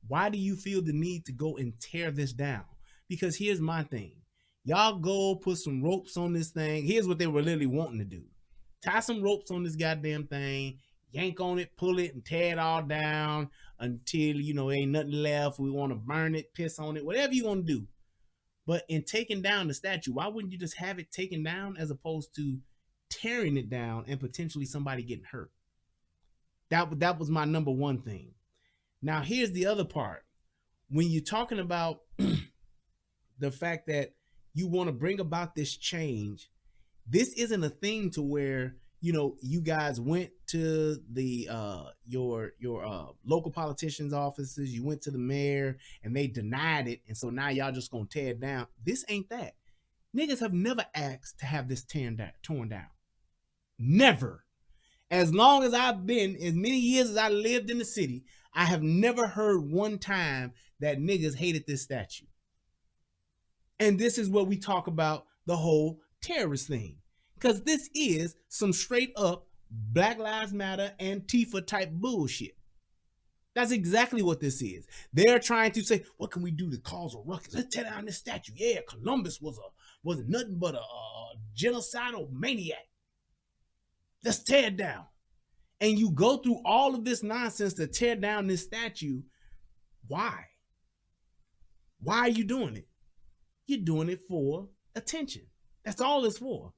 Why do you feel the need to go and tear this down? Because here's my thing. Y'all go put some ropes on this thing. Here's what they were literally wanting to do. Tie some ropes on this goddamn thing, yank on it, pull it, and tear it all down until, ain't nothing left. We want to burn it, piss on it, whatever you want to do. But in taking down the statue, why wouldn't you just have it taken down as opposed to tearing it down and potentially somebody getting hurt? That was my number one thing. Now, here's the other part. When you're talking about the fact that you want to bring about this change, this isn't a thing to where, you guys went to the your local politicians' offices, you went to the mayor, and they denied it, and so now y'all just gonna tear it down. This ain't that. Niggas have never asked to have this torn down. Never. As long as I've been, as many years as I lived in the city, I have never heard one time that niggas hated this statue. And this is what we talk about the whole terrorist thing. Because this is some straight up Black Lives Matter Antifa type bullshit. That's exactly what this is. They're trying to say, what can we do to cause a ruckus? Let's tear down this statue. Yeah, Columbus was nothing but a genocidal maniac. Let's tear it down. And you go through all of this nonsense to tear down this statue. Why? Why are you doing it? You're doing it for attention. That's all it's for.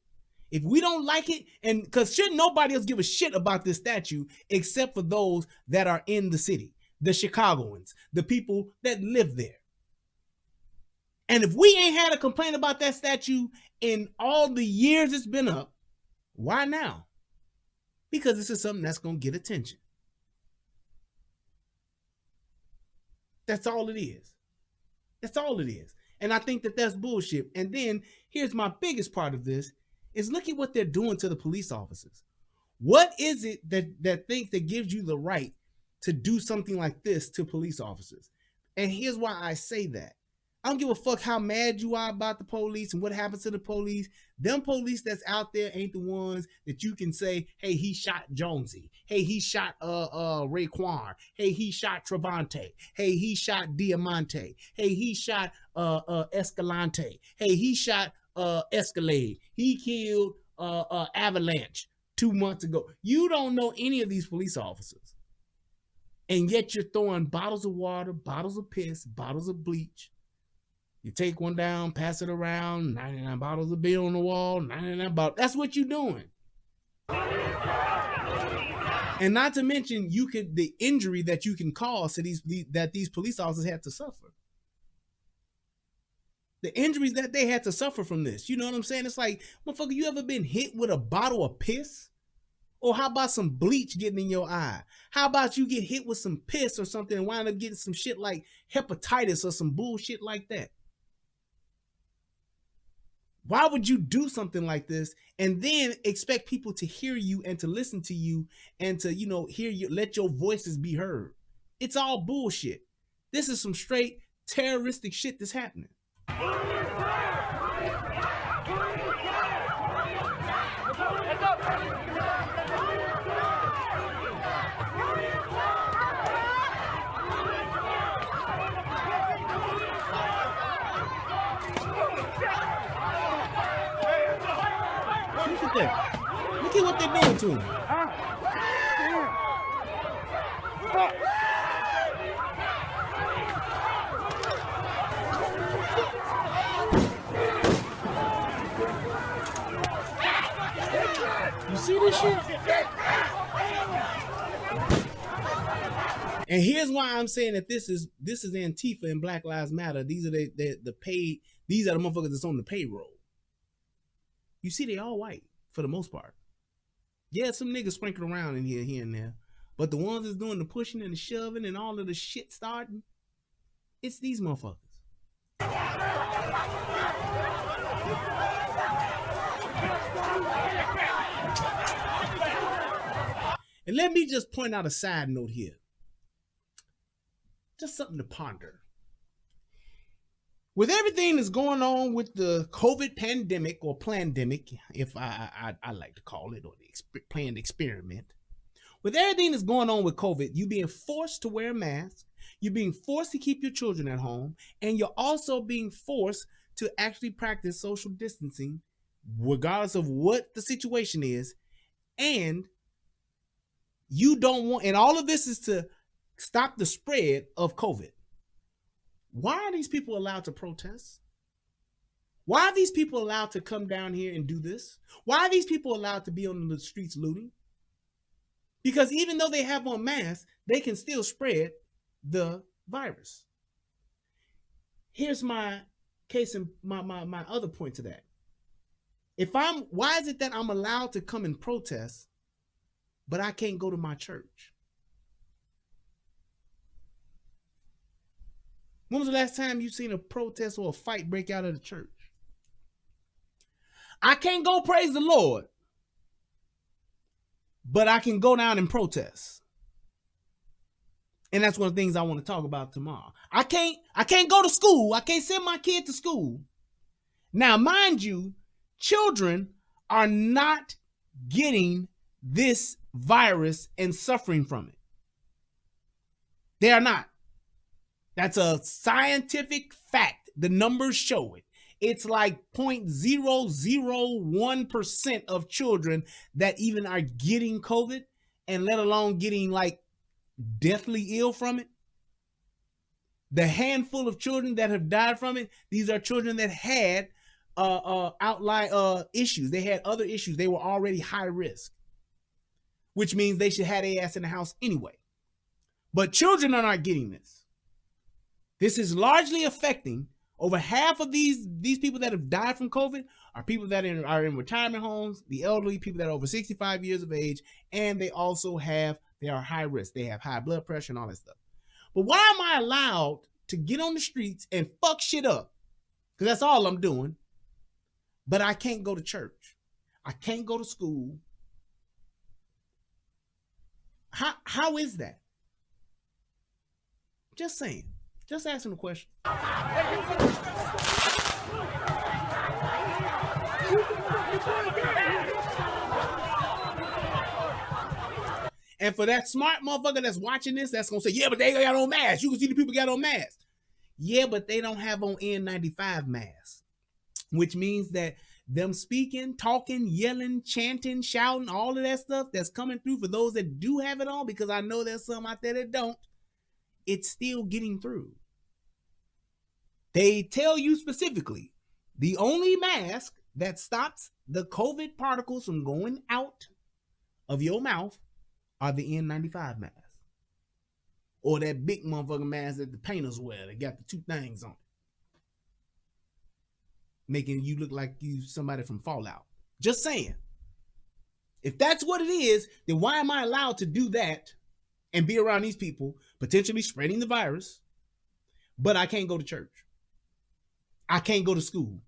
If we don't like it, and because shouldn't nobody else give a shit about this statue except for those that are in the city, the Chicagoans, the people that live there. And if we ain't had a complaint about that statue in all the years it's been up, why now? Because this is something that's going to get attention. That's all it is. That's all it is. And I think that that's bullshit. And then here's my biggest part of this is look at what they're doing to the police officers. What is it that gives you the right to do something like this to police officers? And here's why I say that. I don't give a fuck how mad you are about the police and what happens to the police. Them police that's out there ain't the ones that you can say, hey, he shot Jonesy. Hey, he shot Raekwon. Hey, he shot Trevante. Hey, he shot Diamante. Hey, he shot Escalante. Hey, he shot Escalade. He killed Avalanche 2 months ago. You don't know any of these police officers. And yet you're throwing bottles of water, bottles of piss, bottles of bleach. You take one down, pass it around, 99 bottles of beer on the wall, 99 bottles. That's what you're doing. And not to mention, the injury that you can cause to these police officers had to suffer. The injuries that they had to suffer from this. You know what I'm saying? It's like, motherfucker, you ever been hit with a bottle of piss? Or how about some bleach getting in your eye? How about you get hit with some piss or something and wind up getting some shit like hepatitis or some bullshit like that? Why would you do something like this and then expect people to hear you and to listen to you and to, hear you, let your voices be heard? It's all bullshit. This is some straight terroristic shit that's happening. at that. Look at what they're doing to him. You see this shit? And here's why I'm saying that this is Antifa and Black Lives Matter. These are the paid. These are the motherfuckers that's on the payroll. You see, they all white for the most part. Yeah, some niggas sprinkled around in here and there, but the ones that's doing the pushing and the shoving and all of the shit starting, it's these motherfuckers. And let me just point out a side note here. Just something to ponder. With everything that's going on with the COVID pandemic or plandemic, if I like to call it, or the planned experiment, with everything that's going on with COVID, you being forced to wear a mask, you're being forced to keep your children at home, and you're also being forced to actually practice social distancing, regardless of what the situation is, and you don't want, and all of this is to stop the spread of COVID. Why are these people allowed to protest? Why are these people allowed to come down here and do this? Why are these people allowed to be on the streets looting? Because even though they have on masks, they can still spread the virus. Here's my case and my other point to that. Why is it that I'm allowed to come and protest, but I can't go to my church? When was the last time you seen a protest or a fight break out of the church? I can't go praise the Lord, but I can go down and protest. And that's one of the things I want to talk about tomorrow. I can't go to school. I can't send my kid to school. Now, mind you, children are not getting this virus and suffering from it. They are not. That's a scientific fact. The numbers show it. It's like 0.001% of children that even are getting COVID, and let alone getting like deathly ill from it. The handful of children that have died from it, these are children that had outline issues. They had other issues. They were already high risk, which means they should have their ass in the house anyway. But children are not getting this. This is largely affecting over half of these people that have died from COVID are people that are in retirement homes, the elderly, people that are over 65 years of age, and they also they are high risk. They have high blood pressure and all that stuff. But why am I allowed to get on the streets and fuck shit up? Because that's all I'm doing. But I can't go to church. I can't go to school. How is that? Just saying. Just asking a question. And for that smart motherfucker that's watching this, that's gonna say, yeah, but they got on masks. You can see the people got on masks. Yeah, but they don't have on N95 masks, which means that them speaking, talking, yelling, chanting, shouting, all of that stuff that's coming through for those that do have it on, because I know there's some out there that don't, it's still getting through. They tell you specifically, the only mask that stops the COVID particles from going out of your mouth are the N95 masks. Or that big motherfucking mask that the painters wear that got the two things on it, making you look like you somebody from Fallout. Just saying. If that's what it is, then why am I allowed to do that and be around these people potentially spreading the virus, but I can't go to church? I can't go to school.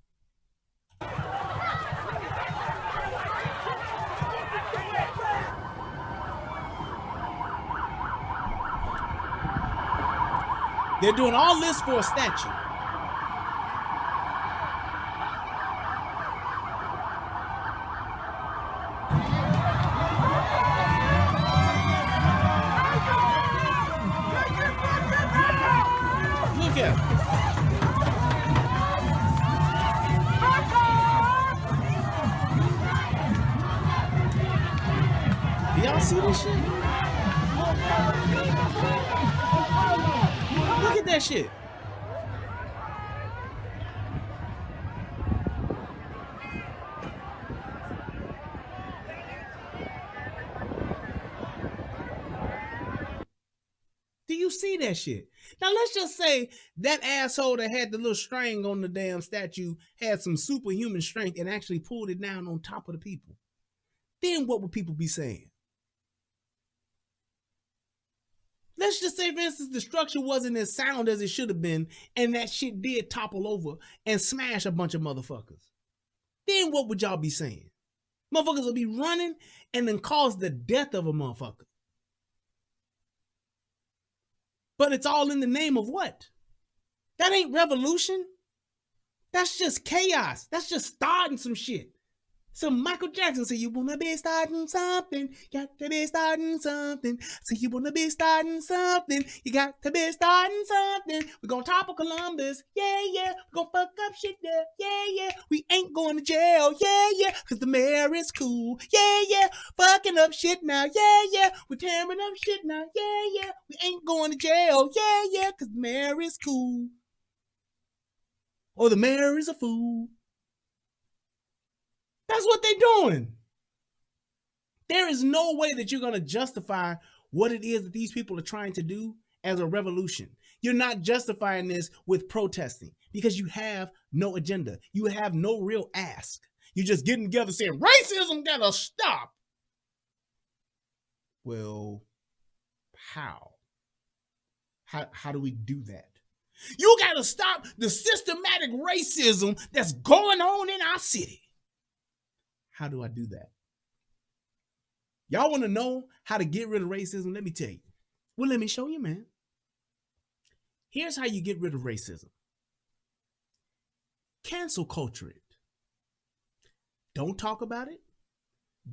They're doing all this for a statue. Look at it. Y'all see this shit? Look at that shit. Do you see that shit? Now let's just say that asshole that had the little string on the damn statue had some superhuman strength and actually pulled it down on top of the people. Then what would people be saying? Let's just say, for instance, the structure wasn't as sound as it should have been, and that shit did topple over and smash a bunch of motherfuckers. Then what would y'all be saying? Motherfuckers will be running and then cause the death of a motherfucker. But it's all in the name of what? That ain't revolution. That's just chaos. That's just starting some shit. So Michael Jackson said, you wanna be starting something, got to be starting something. So you wanna be starting something, you got to be starting something. We're gonna topple Columbus, yeah, yeah. We're gonna fuck up shit there, yeah, yeah. We ain't going to jail, yeah, yeah. Cause the mayor is cool, yeah, yeah. Fucking up shit now, yeah, yeah. We're tearing up shit now, yeah, yeah. We ain't going to jail, yeah, yeah. Cause the mayor is cool. Or the mayor is a fool. That's what they're doing. There is no way that you're going to justify what it is that these people are trying to do as a revolution. You're not justifying this with protesting because you have no agenda. You have no real ask. You're just getting together saying, racism gotta stop. Well, how? How do we do that? You gotta stop the systematic racism that's going on in our city. How do I do that? Y'all want to know how to get rid of racism? Let me tell you. Well, let me show you, man. Here's how you get rid of racism. Cancel culture it. Don't talk about it.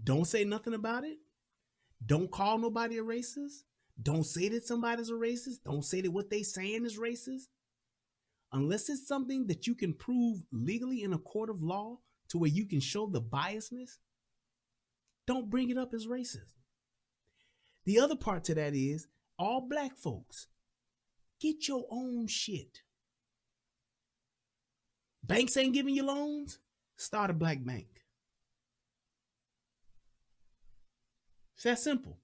Don't say nothing about it. Don't call nobody a racist. Don't say that somebody's a racist. Don't say that what they saying is racist. Unless it's something that you can prove legally in a court of law to where you can show the biasness, don't bring it up as racism. The other part to that is, all black folks, get your own shit. Banks ain't giving you loans, start a black bank. It's that simple.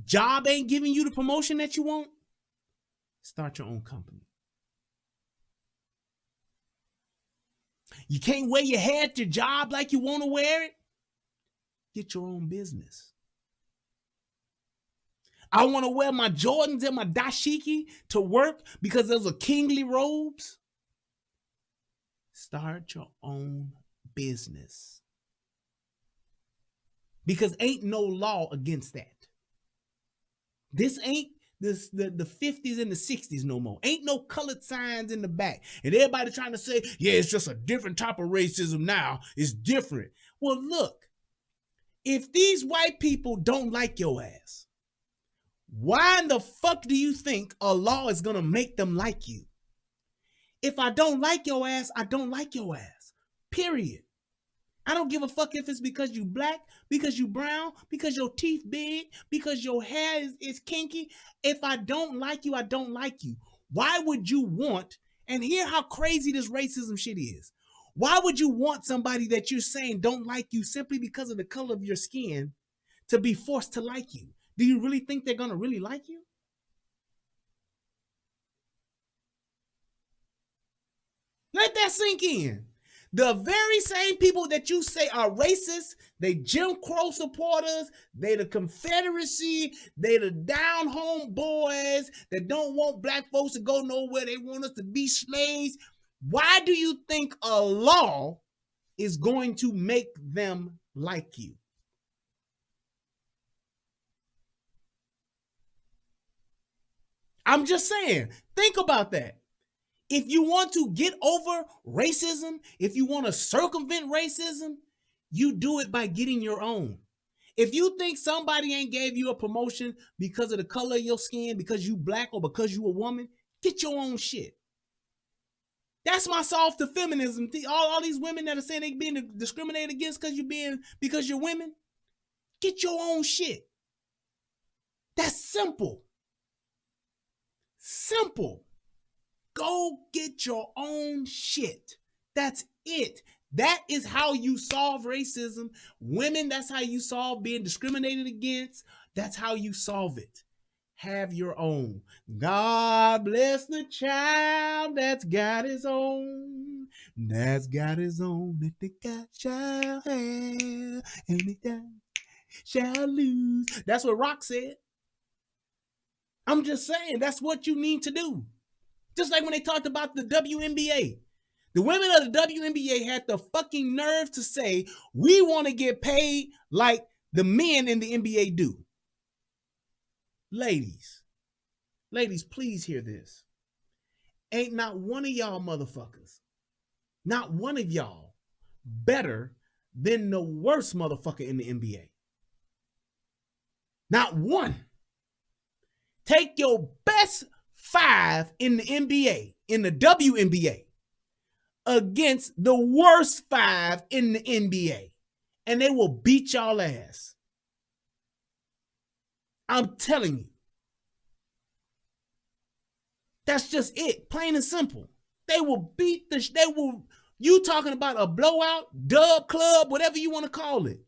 Job ain't giving you the promotion that you want, start your own company. You can't wear your hair at your job like you want to wear it? Get your own business. I want to wear my Jordans and my dashiki to work because those are kingly robes. Start your own business. Because ain't no law against that. This ain't the 50s and the 60s no more. Ain't no colored signs in the back. And everybody trying to say, yeah, it's just a different type of racism now. It's different. Well, look, if these white people don't like your ass, why in the fuck do you think a law is going to make them like you? If I don't like your ass, I don't like your ass. Period. I don't give a fuck if it's because you black, because you brown, because your teeth big, because your hair is kinky. If I don't like you, I don't like you. Why would you want, and hear how crazy this racism shit is. Why would you want somebody that you're saying don't like you simply because of the color of your skin to be forced to like you? Do you really think they're going to really like you? Let that sink in. The very same people that you say are racist, they Jim Crow supporters, they the Confederacy, they the down home boys that don't want black folks to go nowhere, they want us to be slaves. Why do you think a law is going to make them like you? I'm just saying, think about that. If you want to get over racism, if you want to circumvent racism, you do it by getting your own. If you think somebody ain't gave you a promotion because of the color of your skin, because you black or because you a woman, get your own shit. That's my solve to feminism. All these women that are saying they being discriminated against because you're women, Get your own shit. That's simple. Simple. Go get your own shit. That's it. That is how you solve racism. Women, that's how you solve being discriminated against. That's how you solve it. Have your own. God bless the child that's got his own. That's got his own. That the God shall have, and the God shall lose. That's what Rock said. I'm just saying, that's what you need to do. Just like when they talked about the WNBA. The women of the WNBA had the fucking nerve to say, we want to get paid like the men in the NBA do. Ladies, please hear this. Ain't not one of y'all motherfuckers, not one of y'all, better than the worst motherfucker in the NBA. Not one. Take your best 5 in the NBA, in the WNBA, against the worst 5 in the NBA, and they will beat y'all ass. I'm telling you. That's just it, plain and simple. They will beat you talking about a blowout, dub club, whatever you want to call it.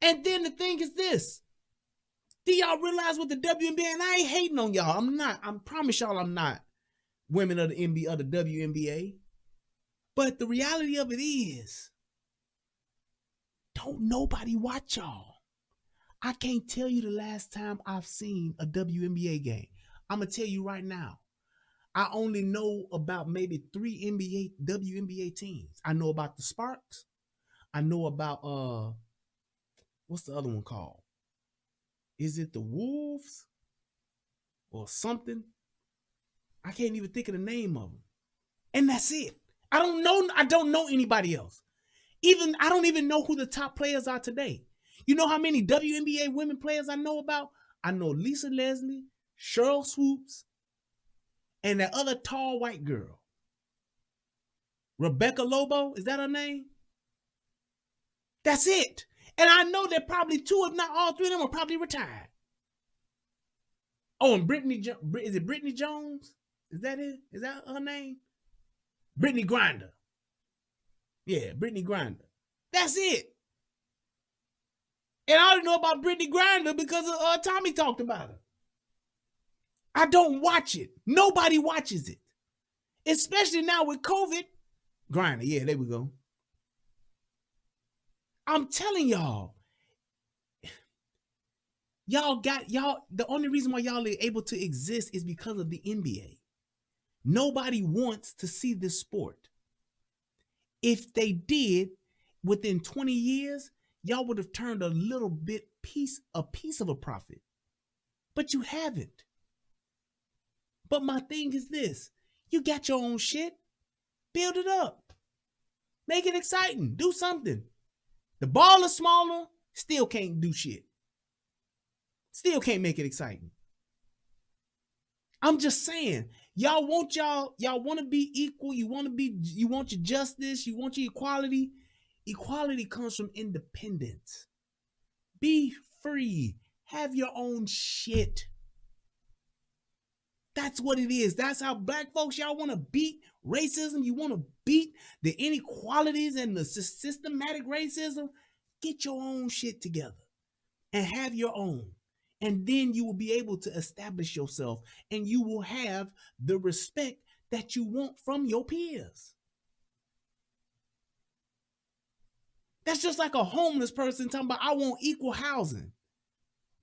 And then the thing is this. Do y'all realize what the WNBA, and I ain't hating on y'all. I'm not. I promise y'all I'm not. Women of the NBA, of the WNBA. But the reality of it is, don't nobody watch y'all. I can't tell you the last time I've seen a WNBA game. I'm going to tell you right now. I only know about maybe 3 WNBA teams. I know about the Sparks. I know about, what's the other one called? Is it the Wolves or something? I can't even think of the name of them. And that's it. I don't know anybody else. I don't even know who the top players are today. You know how many WNBA women players I know about? I know Lisa Leslie, Cheryl Swoops, and that other tall white girl. Rebecca Lobo, is that her name? That's it. And I know that probably 2, if not all 3 of them are probably retired. Oh, and is it Brittany Jones? Is that it? Is that her name? Brittany Grinder. Yeah, Brittany Grinder. That's it. And I only know about Brittany Grinder because Tommy talked about her. I don't watch it. Nobody watches it. Especially now with COVID. Grinder, yeah, there we go. I'm telling y'all. The only reason why y'all are able to exist is because of the NBA. Nobody wants to see this sport. If they did, within 20 years, y'all would have turned a little bit a piece of a profit. But you haven't. But my thing is this. You got your own shit. Build it up. Make it exciting. Do something. The ball is smaller, still can't do shit. Still can't make it exciting. I'm just saying, y'all want to be equal, you want your justice, you want your equality. Equality comes from independence. Be free. Have your own shit. That's what it is. That's how black folks, y'all want to beat racism. You want to beat the inequalities and the systematic racism. Get your own shit together and have your own. And then you will be able to establish yourself and you will have the respect that you want from your peers. That's just like a homeless person talking about, I want equal housing.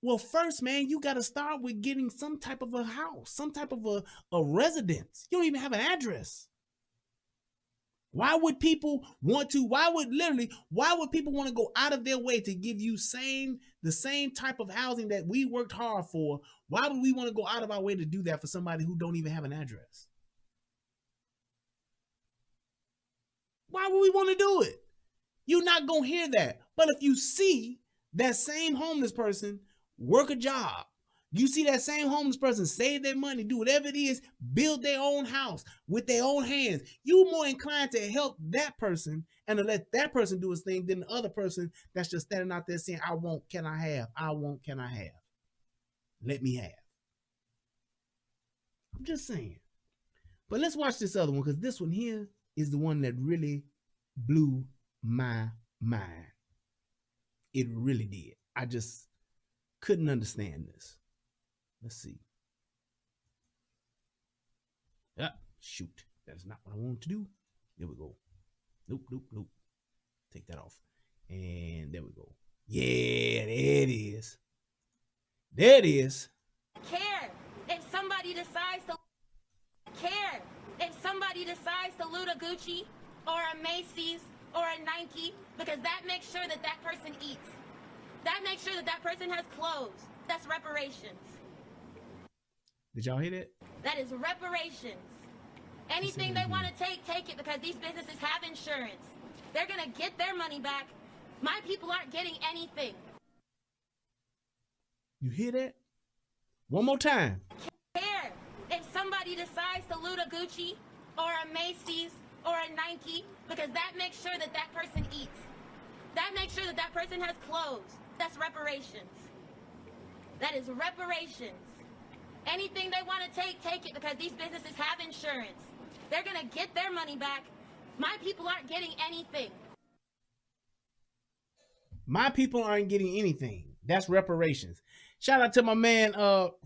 Well, first, man, you got to start with getting some type of a house, some type of a residence. You don't even have an address. Why would people want to, why would people want to go out of their way to give you the same type of housing that we worked hard for? Why would we want to go out of our way to do that for somebody who don't even have an address? Why would we want to do it? You're not going to hear that. But if you see that same homeless person work a job, You see that same homeless person save their money, do whatever it is, build their own house with their own hands. You more inclined to help that person and to let that person do his thing than the other person that's just standing out there saying, I want, can I have? I want, can I have? Let me have. I'm just saying. But let's watch this other one, because this one here is the one that really blew my mind. It really did. I just couldn't understand this. Let's see. Ah, shoot. That's not what I wanted to do. There we go. Nope. Take that off. And there we go. Yeah, there it is. There it is. Care if somebody decides to loot a Gucci or a Macy's or a Nike, because that makes sure that that person eats. That makes sure that that person has clothes. That's reparations. Did y'all hear that? That is reparations. Anything they want to take it, because these businesses have insurance. They're going to get their money back. My people aren't getting anything. You hear that? One more time. Care if somebody decides to loot a Gucci or a Macy's or a Nike, because that makes sure that that person eats. That makes sure that that person has clothes. That's reparations. That is reparations. Anything they want to take it, because these businesses have insurance. They're going to get their money back. My people aren't getting anything. My people aren't getting anything. That's reparations. Shout out to my man,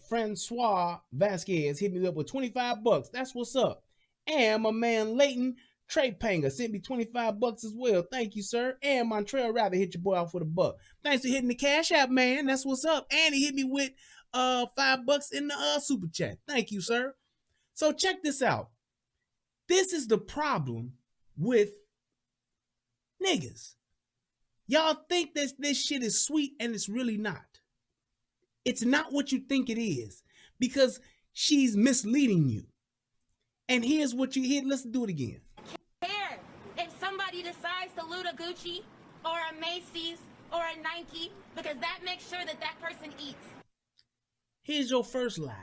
Francois Vasquez, hit me up with $25. That's what's up. And my man, Leighton Trepanga sent me $25 as well. Thank you, sir. And Montreal Rabbit hit your boy out for the buck. Thanks for hitting the Cash App, man. That's what's up. And he hit me with $5 in the super chat. Thank you, sir. So check this out. This is the problem with niggas. Y'all think that this shit is sweet, and it's really not. It's not what you think it is, because she's misleading you. And here's what you hear. Let's do it again. Care if somebody decides to loot a Gucci or a Macy's or a Nike, because that makes sure that that person eats. Here's your first lie.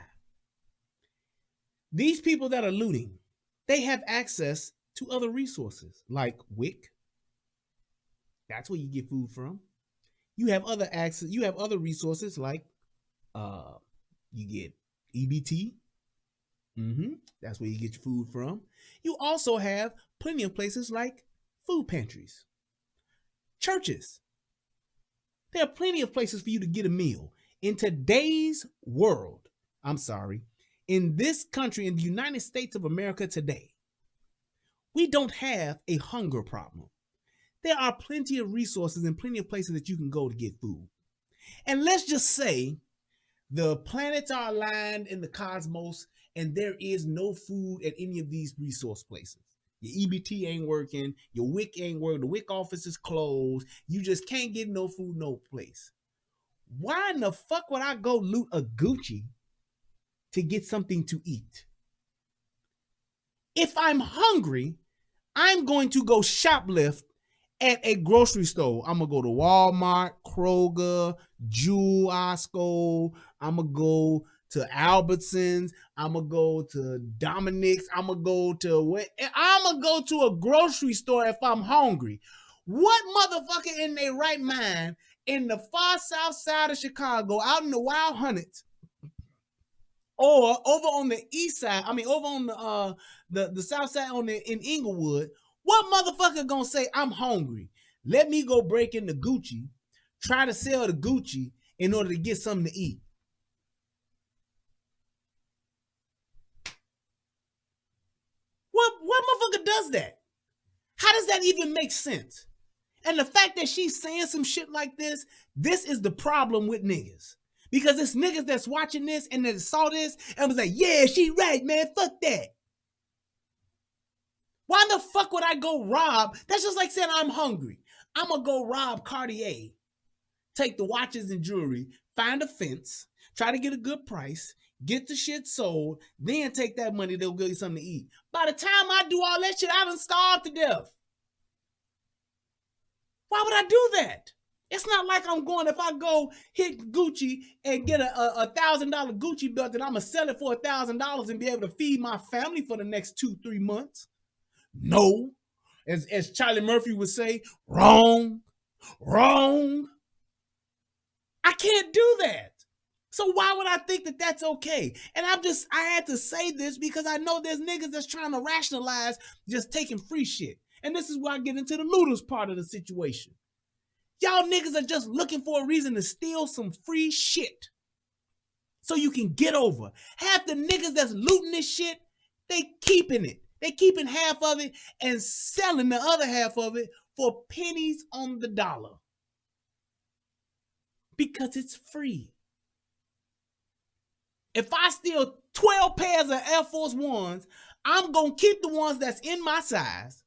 These people that are looting, they have access to other resources like WIC. That's where you get food from. You have other access. You have other resources like you get EBT. That's where you get your food from. You also have plenty of places like food pantries, churches. There are plenty of places for you to get a meal. In today's world, in this country, in the United States of America today, we don't have a hunger problem. There are plenty of resources and plenty of places that you can go to get food. And let's just say the planets are aligned in the cosmos and there is no food at any of these resource places. Your EBT ain't working, your WIC ain't working, the WIC office is closed, you just can't get no food, no place. Why in the fuck would I go loot a Gucci to get something to eat? If I'm hungry, I'm going to go shoplift at a grocery store. I'm going to go to Walmart, Kroger, Jewel, Osco. I'm going to go to Albertsons. I'm going to go to Dominic's. I'm going to go to a grocery store if I'm hungry. What motherfucker in their right mind in the far south side of Chicago, out in the Wild Hundreds, or over on the east side, over on the south side in Inglewood, what motherfucker gonna say, I'm hungry, let me go break into Gucci, try to sell the Gucci in order to get something to eat? What motherfucker does that? How does that even make sense? And the fact that she's saying some shit like this is the problem with niggas. Because it's niggas that's watching this and that saw this and was like, yeah, she right, man, fuck that. Why the fuck would I go rob? That's just like saying I'm hungry. I'm going to go rob Cartier, take the watches and jewelry, find a fence, try to get a good price, get the shit sold, then take that money, they'll give you something to eat. By the time I do all that shit, I done starved to death. Why would I do that? It's not like I'm going, if I go hit Gucci and get a $1,000 Gucci belt, that I'm going to sell it for $1,000 and be able to feed my family for the next 2-3 months. No. As Charlie Murphy would say, wrong. I can't do that. So why would I think that that's okay? And I had to say this because I know there's niggas that's trying to rationalize just taking free shit. And this is where I get into the looters part of the situation. Y'all niggas are just looking for a reason to steal some free shit so you can get over. Half the niggas that's looting this shit, they keeping it. They keeping half of it and selling the other half of it for pennies on the dollar. Because it's free. If I steal 12 pairs of Air Force Ones, I'm going to keep the ones that's in my size.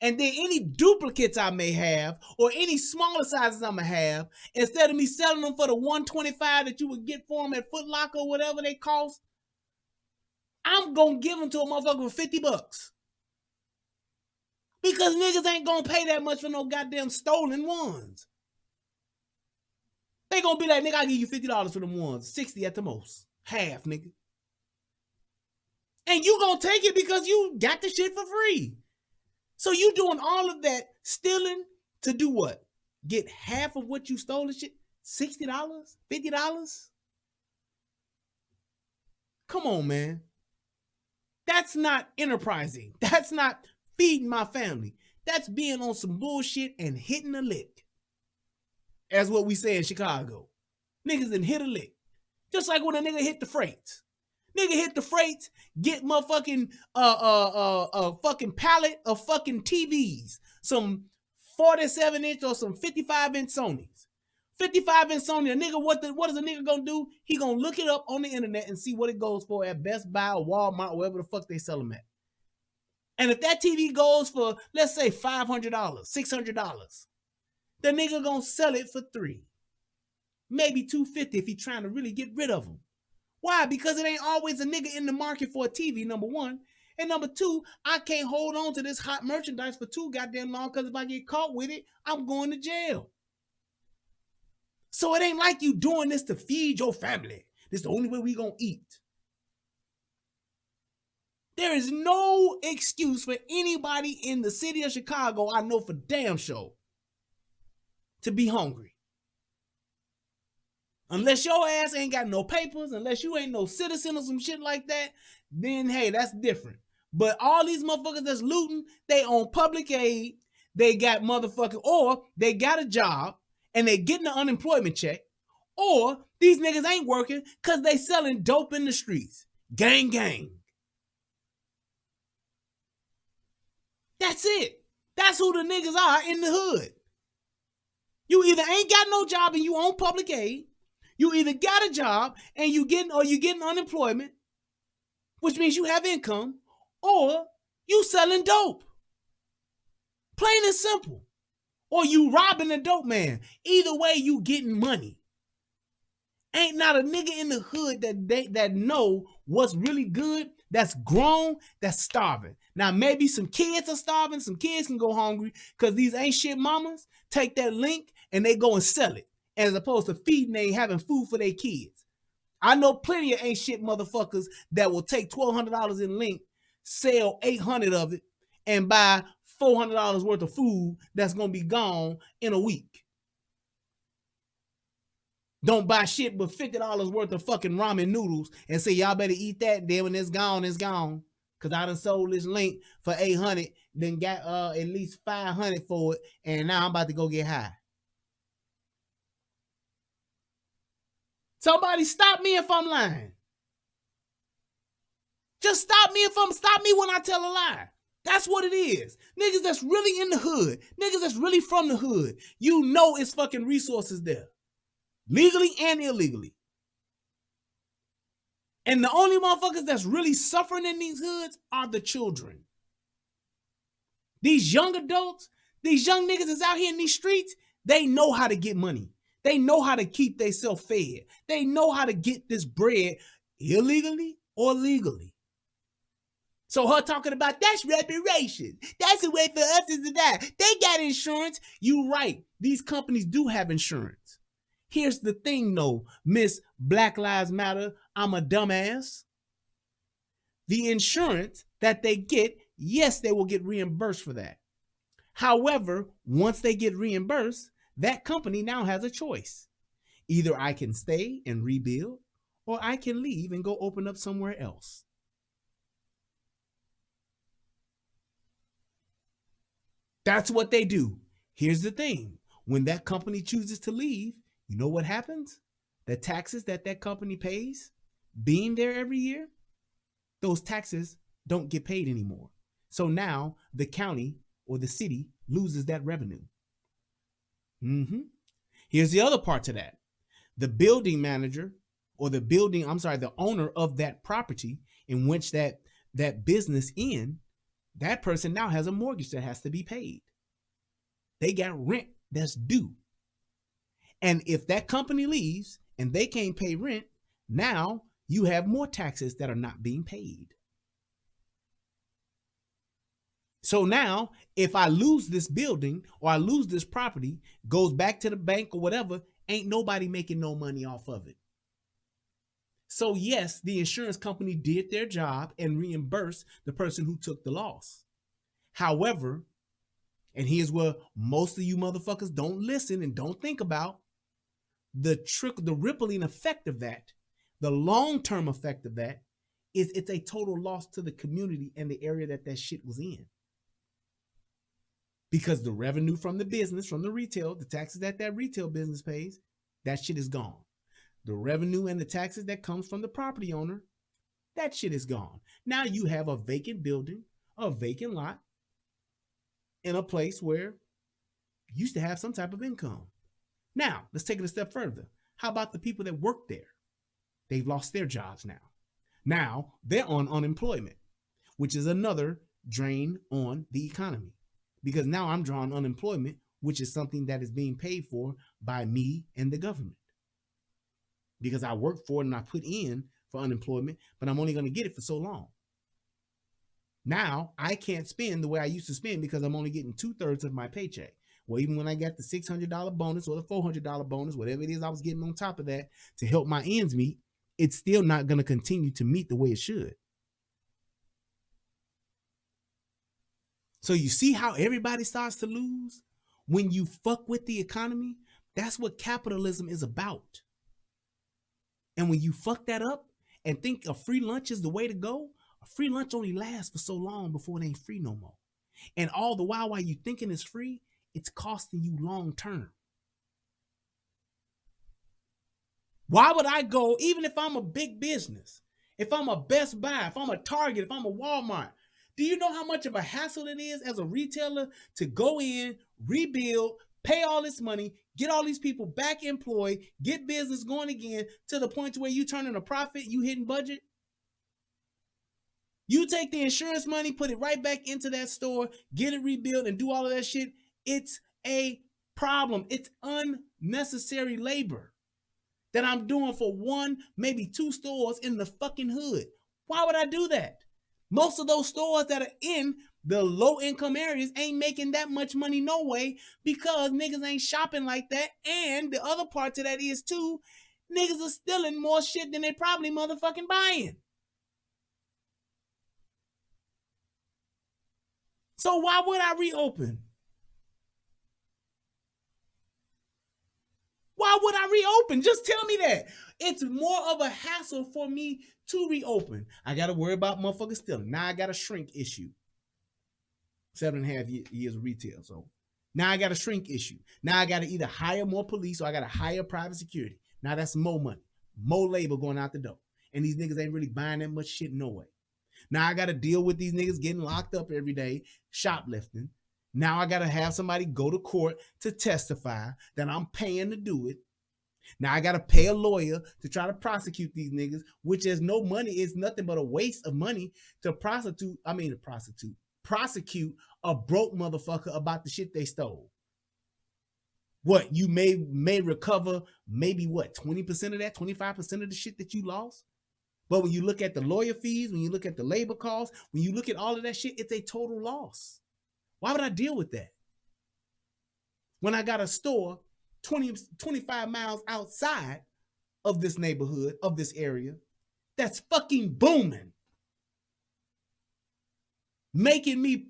And then any duplicates I may have, or any smaller sizes I'm going to have, instead of me selling them for the $125 that you would get for them at Foot Locker or whatever they cost, I'm going to give them to a motherfucker for $50. Because niggas ain't going to pay that much for no goddamn stolen ones. They going to be like, nigga, I'll give you $50 for them ones. 60 at the most. Half, nigga. And you going to take it because you got the shit for free. So you doing all of that stealing to do what? Get half of what you stole and shit? $60? $50? Come on, man. That's not enterprising. That's not feeding my family. That's being on some bullshit and hitting a lick. As what we say in Chicago. Niggas done hit a lick. Just like when a nigga hit the freights. Nigga hit the freights, get motherfucking fucking pallet of fucking TVs. Some 47-inch or some 55-inch Sonys. 55-inch Sony, a nigga, what is a nigga gonna do? He gonna look it up on the internet and see what it goes for at Best Buy or Walmart, or wherever the fuck they sell them at. And if that TV goes for, let's say, $500, $600, the nigga gonna sell it for $300. Maybe $250 if he trying to really get rid of them. Why? Because it ain't always a nigga in the market for a TV, number one. And number two, I can't hold on to this hot merchandise for too goddamn long, because if I get caught with it, I'm going to jail. So it ain't like you doing this to feed your family. This is the only way we gonna eat. There is no excuse for anybody in the city of Chicago, I know for damn sure, to be hungry. Unless your ass ain't got no papers, unless you ain't no citizen or some shit like that, then hey, that's different. But all these motherfuckers that's looting, they on public aid, they got motherfucking, or they got a job and they getting an unemployment check, or these niggas ain't working because they selling dope in the streets. Gang, gang. That's it. That's who the niggas are in the hood. You either ain't got no job and you on public aid, you either got a job and you getting unemployment, which means you have income, or you selling dope. Plain and simple. Or you robbing a dope man. Either way, you getting money. Ain't not a nigga in the hood that know what's really good, that's grown, that's starving. Now, maybe some kids are starving, some kids can go hungry, because these ain't shit mamas take that link and they go and sell it, as opposed to feeding they having food for their kids. I know plenty of ain't shit motherfuckers that will take $1,200 in link, sell 800 of it, and buy $400 worth of food that's going to be gone in a week. Don't buy shit but $50 worth of fucking ramen noodles and say, y'all better eat that. Then when it's gone, it's gone. Because I done sold this link for 800, then got at least 500 for it, and now I'm about to go get high. Somebody stop me if I'm lying. Just stop me when I tell a lie. That's what it is. Niggas that's really in the hood, niggas that's really from the hood, you know it's fucking resources there. Legally and illegally. And the only motherfuckers that's really suffering in these hoods are the children. These young adults, these young niggas that's out here in these streets, they know how to get money. They know how to keep themselves fed. They know how to get this bread illegally or legally. So her talking about that's reparations. That's a way for us to die. They got insurance. You right. These companies do have insurance. Here's the thing though, Miss Black Lives Matter, I'm a dumbass. The insurance that they get, yes, they will get reimbursed for that. However, once they get reimbursed, that company now has a choice. Either I can stay and rebuild, or I can leave and go open up somewhere else. That's what they do. Here's the thing. When that company chooses to leave, you know what happens? The taxes that company pays, being there every year, those taxes don't get paid anymore. So now the county or the city loses that revenue. Here's the other part to that. The building manager or the owner of that property in which that business in, that person now has a mortgage that has to be paid. They got rent that's due. And if that company leaves and they can't pay rent, now you have more taxes that are not being paid. So now, if I lose this building or I lose this property, goes back to the bank or whatever, ain't nobody making no money off of it. So yes, the insurance company did their job and reimbursed the person who took the loss. However, and here's where most of you motherfuckers don't listen and don't think about, the rippling effect of that, the long-term effect of that, is it's a total loss to the community and the area that shit was in. Because the revenue from the business, from the retail, the taxes that retail business pays, that shit is gone. The revenue and the taxes that comes from the property owner, that shit is gone. Now you have a vacant building, a vacant lot, in a place where you used to have some type of income. Now, let's take it a step further. How about the people that work there? They've lost their jobs now. Now, they're on unemployment, which is another drain on the economy. Because now I'm drawing unemployment, which is something that is being paid for by me and the government. Because I work for it and I put in for unemployment, but I'm only going to get it for so long. Now I can't spend the way I used to spend because I'm only getting 2/3 of my paycheck. Well, even when I got the $600 bonus or the $400 bonus, whatever it is I was getting on top of that to help my ends meet, it's still not going to continue to meet the way it should. So you see how everybody starts to lose? When you fuck with the economy, that's what capitalism is about. And when you fuck that up and think a free lunch is the way to go, a free lunch only lasts for so long before it ain't free no more. And all the while you thinking it's free, it's costing you long term. Why would I go, even if I'm a big business, if I'm a Best Buy, if I'm a Target, if I'm a Walmart, do you know how much of a hassle it is as a retailer to go in, rebuild, pay all this money, get all these people back employed, get business going again to the point to where you turning a profit, you hitting budget? You take the insurance money, put it right back into that store, get it rebuilt and do all of that shit. It's a problem. It's unnecessary labor that I'm doing for one, maybe two stores in the fucking hood. Why would I do that? Most of those stores that are in the low income areas ain't making that much money no way because niggas ain't shopping like that. And the other part to that is too, niggas are stealing more shit than they probably motherfucking buying. So why would I reopen? Why would I reopen? Just tell me that. It's more of a hassle for me to reopen. I got to worry about motherfuckers stealing. Now I got a shrink issue. 7.5 years of retail. So now I got a shrink issue. Now I got to either hire more police or I got to hire private security. Now that's more money, more labor going out the door. And these niggas ain't really buying that much shit no way. Now I got to deal with these niggas getting locked up every day, shoplifting. Now I got to have somebody go to court to testify that I'm paying to do it. Now I got to pay a lawyer to try to prosecute these niggas, which is no money. It's nothing but a waste of money to prosecute a broke motherfucker about the shit they stole. What, you may recover maybe what, 20% of that, 25% of the shit that you lost? But when you look at the lawyer fees, when you look at the labor costs, when you look at all of that shit, it's a total loss. Why would I deal with that? when I got a store 25 miles outside of this neighborhood, of this area, that's fucking booming. Making me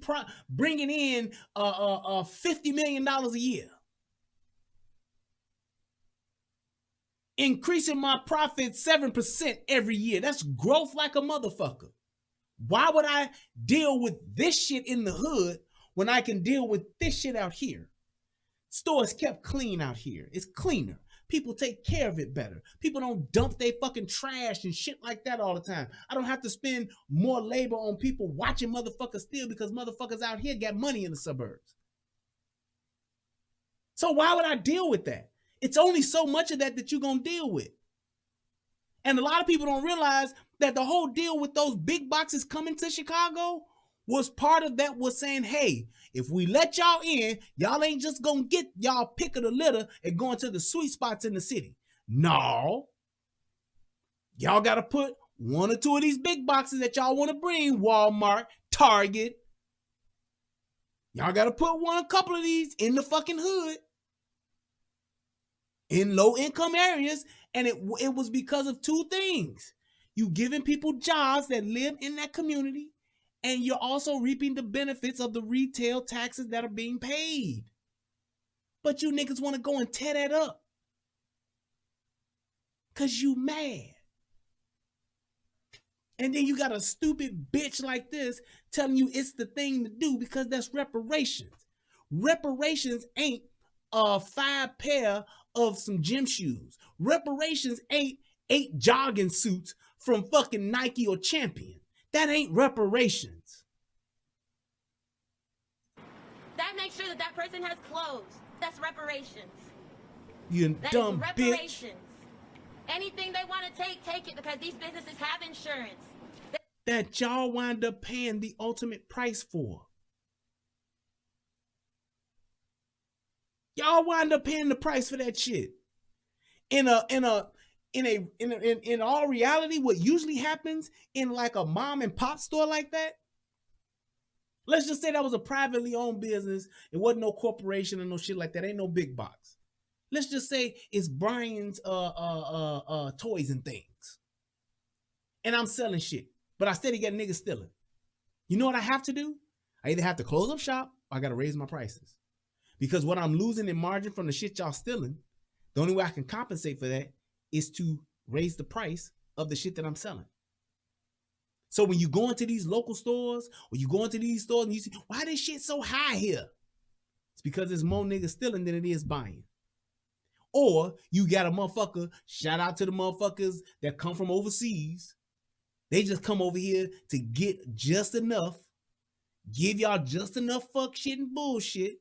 bringing in $50 million a year. Increasing my profit 7% every year. That's growth like a motherfucker. Why would I deal with this shit in the hood when I can deal with this shit out here? Stores kept clean out here. It's cleaner. People take care of it better. People don't dump their fucking trash and shit like that all the time. I don't have to spend more labor on people watching motherfuckers steal because motherfuckers out here got money in the suburbs. So why would I deal with that? It's only so much of that you're going to deal with. And a lot of people don't realize that the whole deal with those big boxes coming to Chicago was part of that, was saying, hey, if we let y'all in, y'all ain't just gonna get y'all pick of the litter and going to the sweet spots in the city. No. Y'all gotta put one or two of these big boxes that y'all want to bring, Walmart, Target. Y'all gotta put a couple of these in the fucking hood, in low income areas. And it was because of two things. You giving people jobs that live in that community, and you're also reaping the benefits of the retail taxes that are being paid. But you niggas want to go and tear that up because you mad. And then you got a stupid bitch like this telling you it's the thing to do because that's reparations. Reparations ain't 5 pair of some gym shoes. Reparations ain't 8 jogging suits from fucking Nike or Champion. That ain't reparations. That makes sure that person has clothes. That's reparations. You dumb reparations. Bitch. Anything they want to take it, because these businesses have insurance. That y'all wind up paying the ultimate price for. Y'all wind up paying the price for that shit. In all reality, what usually happens in like a mom and pop store like that, let's just say that was a privately owned business. It wasn't no corporation or no shit like that. Ain't no big box. Let's just say it's Brian's toys and things. And I'm selling shit, but I steady got niggas stealing. You know what I have to do? I either have to close up shop or I got to raise my prices. Because what I'm losing in margin from the shit y'all stealing, the only way I can compensate for that is to raise the price of the shit that I'm selling. So when you go into these local stores or you go into these stores and you see, why this shit so high here? It's because there's more niggas stealing than it is buying. Or you got a motherfucker, shout out to the motherfuckers that come from overseas. They just come over here to get just enough, give y'all just enough fuck shit and bullshit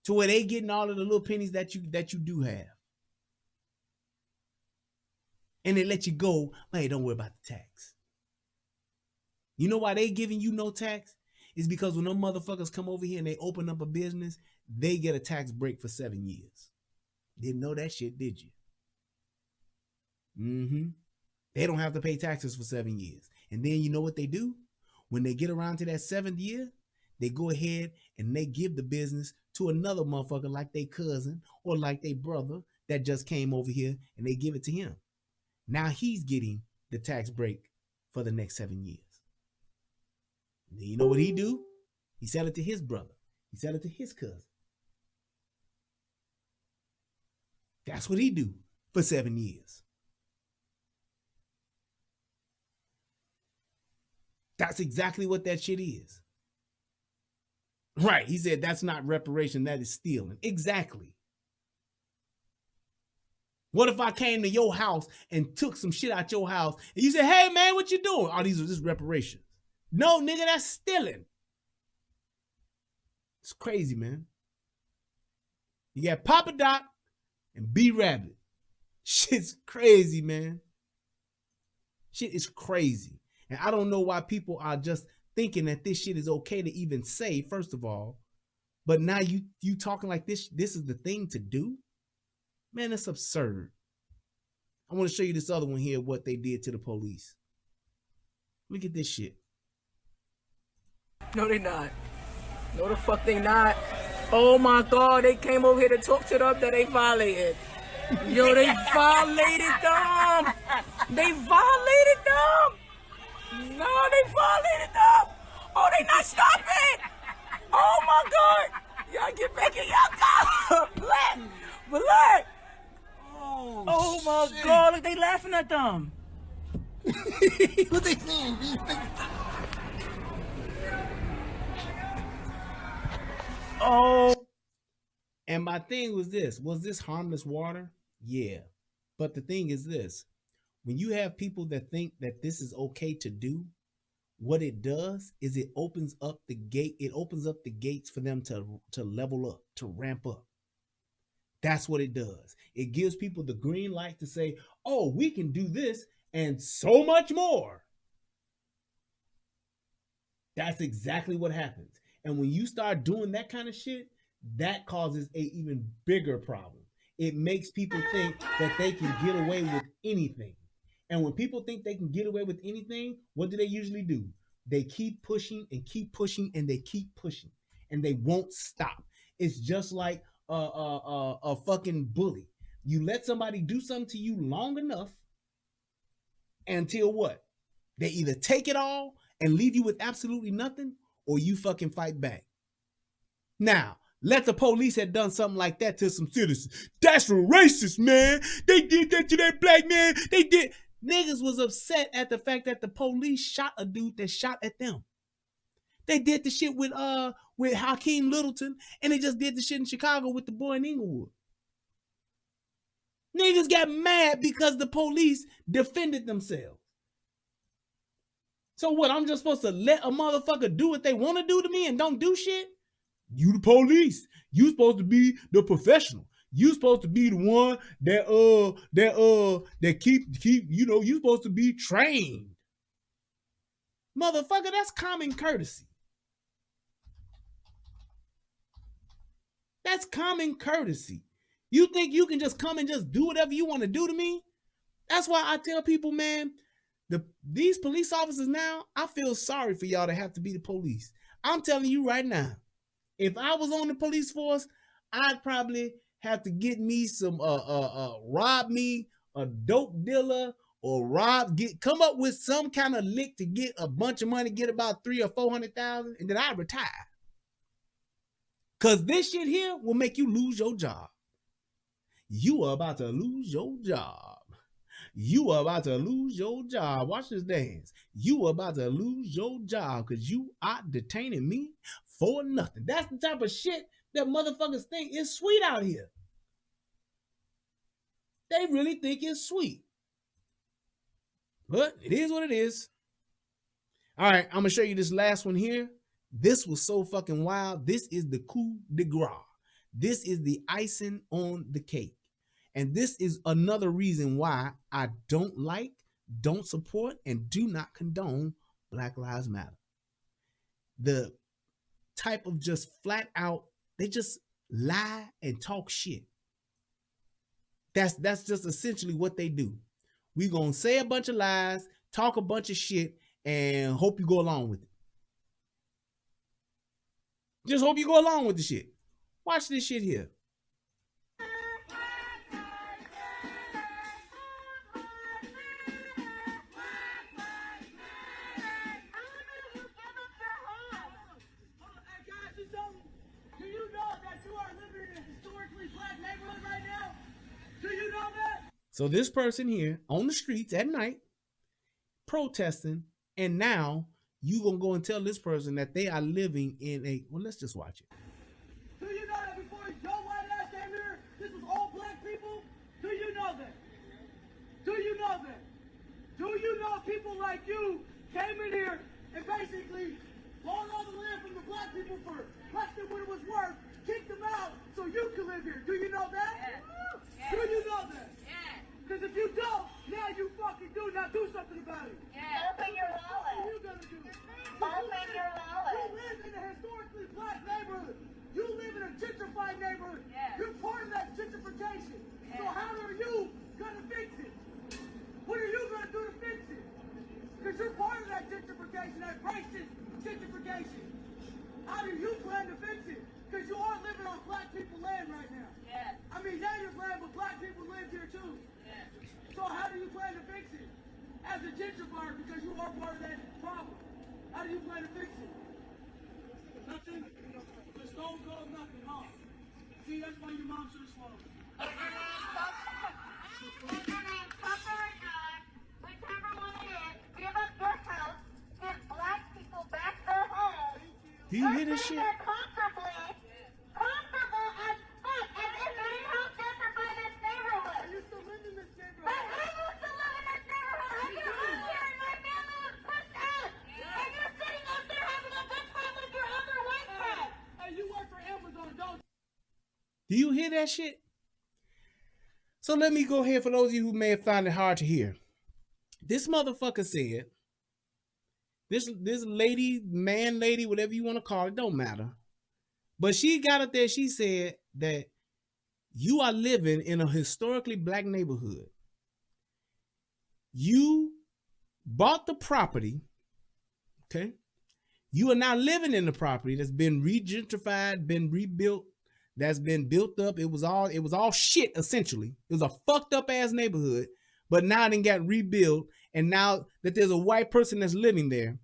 to where they getting all of the little pennies that you do have. And they let you go, hey, don't worry about the tax. You know why they giving you no tax? It's because when them motherfuckers come over here and they open up a business, they get a tax break for 7 years. Didn't know that shit, did you? They don't have to pay taxes for 7 years. And then you know what they do? When they get around to that 7th year, they go ahead and they give the business to another motherfucker like their cousin or like their brother that just came over here, and they give it to him. Now he's getting the tax break for the next 7 years. And then you know what he do? He sell it to his brother. He sell it to his cousin. That's what he do for 7 years. That's exactly what that shit is. Right, he said that's not reparation, that is stealing. Exactly. What if I came to your house and took some shit out your house and you said, hey man, what you doing? Oh, these are just reparations. No, nigga, that's stealing. It's crazy, man. You got Papa Doc and B Rabbit. Shit's crazy, man. Shit is crazy. And I don't know why people are just thinking that this shit is okay to even say, first of all. But now you talking like this is the thing to do? Man, that's absurd. I want to show you this other one here, what they did to the police. Look at this shit. No, they not. No, the fuck they not. Oh my God, they came over here to talk to them that they violated. Yo, they violated them. They violated them. No, they violated them. Oh, they not stopping. Oh my God. Y'all get back in y'all car. Black. Oh my shit. God, look, they laughing at them. What they saying? Oh. And my thing was this harmless water? Yeah. But the thing is this, when you have people that think that this is okay to do, what it does is it opens up the gates for them to level up, to ramp up. That's what it does. It gives people the green light to say, oh, we can do this and so much more. That's exactly what happens. And when you start doing that kind of shit, that causes an even bigger problem. It makes people think that they can get away with anything. And when people think they can get away with anything, what do they usually do? They keep pushing and keep pushing and they keep pushing and they won't stop. It's just like a fucking bully. You let somebody do something to you long enough until what? They either take it all and leave you with absolutely nothing, or you fucking fight back. Now, let the police have done something like that to some citizens. That's racist, man. They did that to that black man. They did. Niggas was upset at the fact that the police shot a dude that shot at them. They did the shit with Hakeem Littleton, and they just did the shit in Chicago with the boy in Inglewood. Niggas got mad because the police defended themselves. So what, I'm just supposed to let a motherfucker do what they want to do to me and don't do shit? You the police. You supposed to be the professional. You supposed to be the one that keep you supposed to be trained. Motherfucker, that's common courtesy. That's common courtesy. You think you can just come and just do whatever you want to do to me? That's why I tell people, man, these police officers now, I feel sorry for y'all to have to be the police. I'm telling you right now, if I was on the police force, I'd probably have to get me some rob me a dope dealer or come up with some kind of lick to get a bunch of money, get about $300,000 or $400,000, and then I'd retire. Cause this shit here will make you lose your job. You are about to lose your job. You are about to lose your job. Watch this dance. You are about to lose your job because you are detaining me for nothing. That's the type of shit that motherfuckers think is sweet out here. They really think it's sweet. But it is what it is. All right, I'm going to show you this last one here. This was so fucking wild. This is the coup de grace. This is the icing on the cake. And this is another reason why I don't like, don't support, and do not condone Black Lives Matter. The type of just flat out, they just lie and talk shit. That's just essentially what they do. We're going to say a bunch of lies, talk a bunch of shit, and hope you go along with it. Just hope you go along with the shit. Watch this shit here. So this person here on the streets at night protesting, and now you gonna go and tell this person that they are living in a, well, let's just watch it. Do you know that before Joe White ass came here, this was all black people? Do you know that? Do you know that? Do you know people like you came in here and basically bought all the land from the black people for less than what it was worth, kicked them out so you could live here? Do you know that? Yes. Do you know that? Because if you don't, now you fucking do. Now do something about it. Yeah. Open your wallet. What are you gonna do? Open your wallet. You live in a historically black neighborhood. as a gentrifier because you are part of that problem. How do you plan to fix it? Nothing. The stone cold nothing, huh? See, that's why your mom should have swallowed. Do you hear this shit? Do you hear that shit? So let me go ahead for those of you who may have found it hard to hear. This motherfucker said, this lady, man, lady, whatever you want to call it, don't matter. But she got up there, she said that you are living in a historically black neighborhood. You bought the property, okay? You are now living in the property that's been re-gentrified, been rebuilt, that's been built up. It was all shit, essentially. It was a fucked up ass neighborhood, but now it got rebuilt, and now that there's a white person that's living there,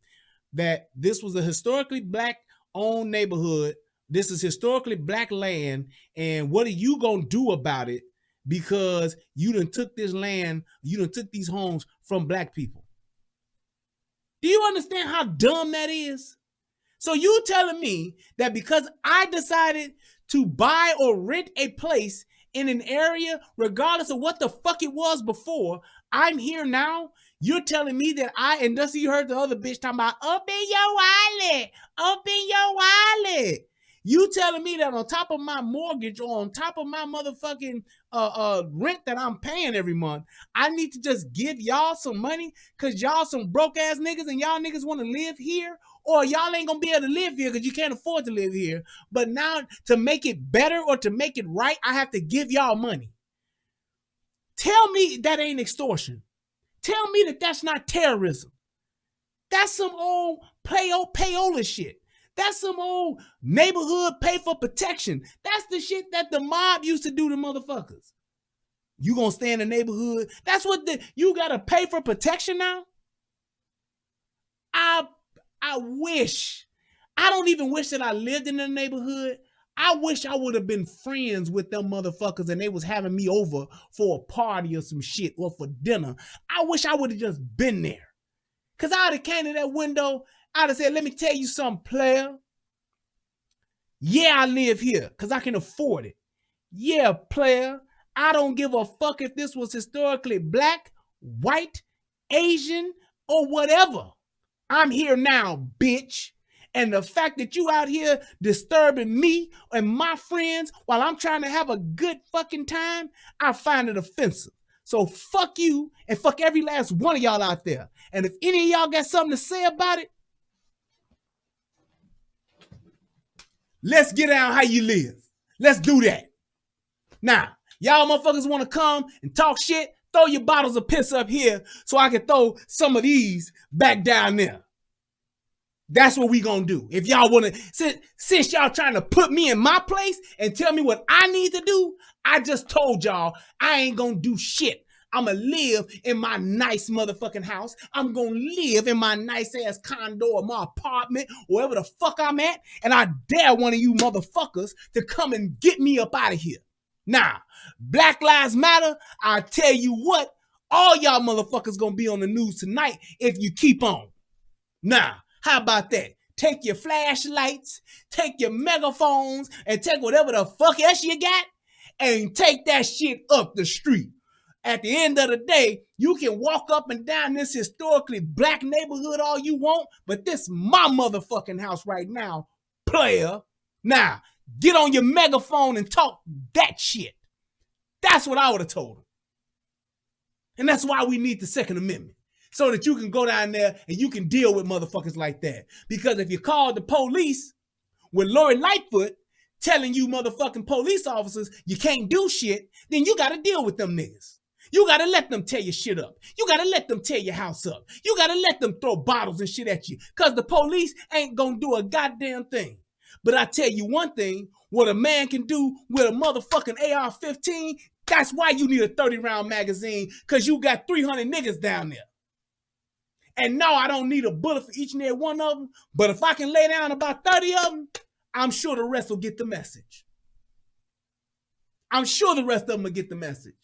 that this was a historically black owned neighborhood. This is historically black land, and what are you gonna do about it? Because you done took this land, you done took these homes from black people. Do you understand how dumb that is? So you telling me that because I decided to buy or rent a place in an area, regardless of what the fuck it was before, I'm here now? You're telling me that and thus you heard the other bitch talking about up in your wallet. You telling me that on top of my mortgage or on top of my motherfucking rent that I'm paying every month, I need to just give y'all some money because y'all some broke ass niggas and y'all niggas want to live here? Or y'all ain't gonna be able to live here because you can't afford to live here. But now to make it better or to make it right, I have to give y'all money. Tell me that ain't extortion. Tell me that that's not terrorism. That's some old payola shit. That's some old neighborhood pay for protection. That's the shit that the mob used to do to motherfuckers. You gonna stay in the neighborhood? That's what you gotta pay for protection now? I wish. I don't even wish that I lived in the neighborhood. I wish I would have been friends with them motherfuckers and they was having me over for a party or some shit or for dinner. I wish I would have just been there. Because I would have came to that window, I would have said, let me tell you something, player. Yeah, I live here because I can afford it. Yeah, player, I don't give a fuck if this was historically black, white, Asian, or whatever. I'm here now, bitch. And the fact that you out here disturbing me and my friends while I'm trying to have a good fucking time, I find it offensive. So fuck you and fuck every last one of y'all out there. And if any of y'all got something to say about it, let's get down how you live. Let's do that. Now, y'all motherfuckers want to come and talk shit? Throw your bottles of piss up here so I can throw some of these back down there. That's what we gonna do. If y'all wanna, since y'all trying to put me in my place and tell me what I need to do, I just told y'all I ain't gonna do shit. I'ma live in my nice motherfucking house. I'm gonna live in my nice ass condo or my apartment, wherever the fuck I'm at, and I dare one of you motherfuckers to come and get me up out of here. Now, Black Lives Matter, I tell you what, all y'all motherfuckers gonna be on the news tonight if you keep on. Now, how about that? Take your flashlights, take your megaphones, and take whatever the fuck else you got, and take that shit up the street. At the end of the day, you can walk up and down this historically black neighborhood all you want, but this is my motherfucking house right now, player. Now, get on your megaphone and talk that shit. That's what I would have told him. And that's why we need the Second Amendment. So that you can go down there and you can deal with motherfuckers like that. Because if you call the police with Lori Lightfoot telling you motherfucking police officers you can't do shit, then you got to deal with them niggas. You got to let them tear your shit up. You got to let them tear your house up. You got to let them throw bottles and shit at you. Because the police ain't going to do a goddamn thing. But I tell you one thing, what a man can do with a motherfucking AR-15, that's why you need a 30-round magazine, because you got 300 niggas down there. And no, I don't need a bullet for each and every one of them. But if I can lay down about 30 of them, I'm sure the rest will get the message. I'm sure the rest of them will get the message.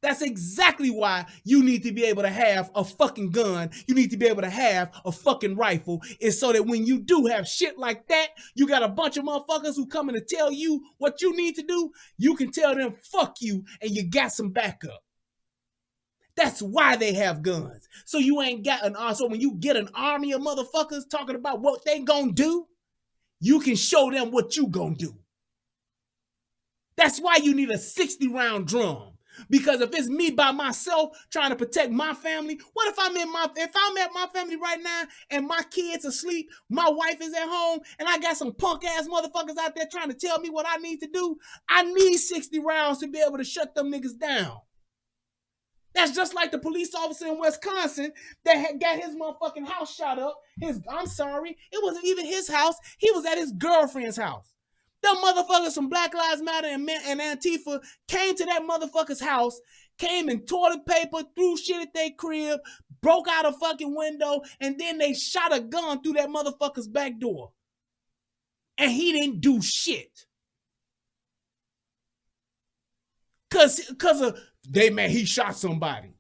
That's exactly why you need to be able to have a fucking gun. You need to be able to have a fucking rifle. Is so that when you do have shit like that, you got a bunch of motherfuckers who come in to tell you what you need to do. You can tell them, fuck you, and you got some backup. That's why they have guns. So you ain't got an army. So when you get an army of motherfuckers talking about what they gonna do, you can show them what you gonna do. That's why you need a 60-round drum. Because if it's me by myself trying to protect my family, what if I'm at my family right now and my kids are asleep, my wife is at home, and I got some punk ass motherfuckers out there trying to tell me what I need to do? I need 60 rounds to be able to shut them niggas down. That's just like the police officer in Wisconsin that had got his motherfucking house shot up. I'm sorry, it wasn't even his house. He was at his girlfriend's house. Them motherfuckers from Black Lives Matter and Antifa came to that motherfucker's house, came and tore the paper, threw shit at their crib, broke out a fucking window, and then they shot a gun through that motherfucker's back door. And he didn't do shit. Cause he shot somebody.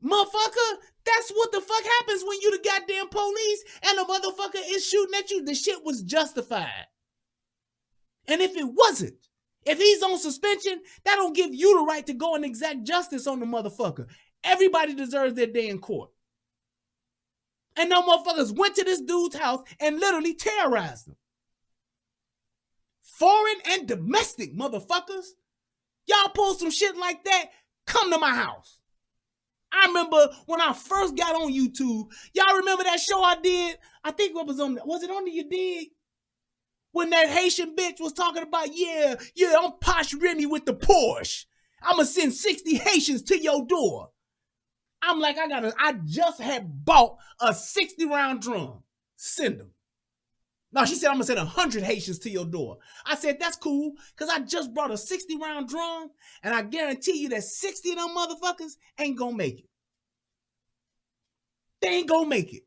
Motherfucker, that's what the fuck happens when you the goddamn police and the motherfucker is shooting at you. The shit was justified. And if it wasn't, if he's on suspension, that don't give you the right to go and exact justice on the motherfucker. Everybody deserves their day in court. And them motherfuckers went to this dude's house and literally terrorized him. Foreign and domestic motherfuckers. Y'all pull some shit like that, come to my house. I remember when I first got on YouTube, y'all remember that show I did? I think it was it on the You Dig? When that Haitian bitch was talking about, yeah, I'm Posh Remy with the Porsche. I'ma send 60 Haitians to your door. I'm like, I just had bought a 60-round drum. Send them. No, she said, I'm gonna send 100 Haitians to your door. I said, that's cool, because I just brought a 60-round drum, and I guarantee you that 60 of them motherfuckers ain't gonna make it. They ain't gonna make it.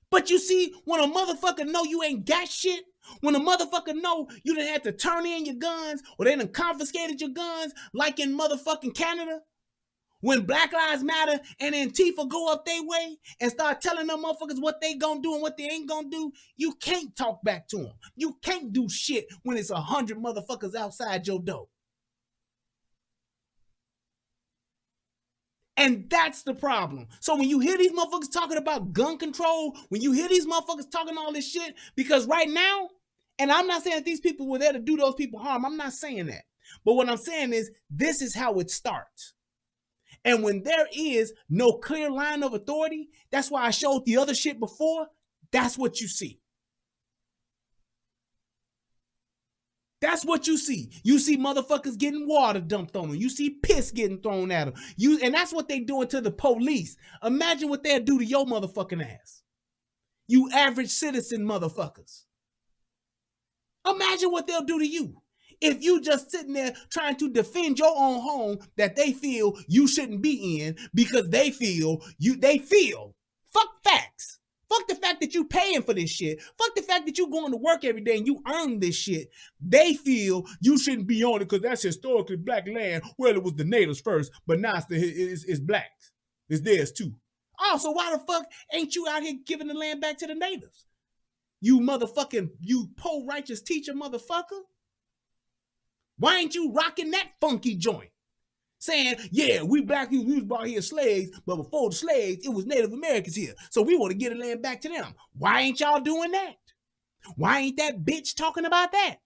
But you see, when a motherfucker know you ain't got shit, when a motherfucker know you done had to turn in your guns or they done confiscated your guns like in motherfucking Canada, when Black Lives Matter and Antifa go up their way and start telling them motherfuckers what they gonna do and what they ain't gonna do, you can't talk back to them. You can't do shit when it's 100 motherfuckers outside your door. And that's the problem. So when you hear these motherfuckers talking about gun control, when you hear these motherfuckers talking all this shit, because right now, and I'm not saying that these people were there to do those people harm. I'm not saying that. But what I'm saying is this is how it starts. And when there is no clear line of authority, that's why I showed the other shit before, that's what you see. That's what you see. You see motherfuckers getting water dumped on them. You see piss getting thrown at them. And that's what they doing to the police. Imagine what they'll do to your motherfucking ass. You average citizen motherfuckers. Imagine what they'll do to you. If you just sitting there trying to defend your own home that they feel you shouldn't be in because they feel. Fuck facts. Fuck the fact that you paying for this shit. Fuck the fact that you going to work every day and you earn this shit. They feel you shouldn't be on it because that's historically black land. Well, it was the natives first, but now it's blacks. It's theirs too. Oh, so why the fuck ain't you out here giving the land back to the natives? You poor righteous teacher motherfucker. Why ain't you rocking that funky joint? Saying, yeah, we black people, we was brought here slaves, but before the slaves, it was Native Americans here. So we want to get the land back to them. Why ain't y'all doing that? Why ain't that bitch talking about that?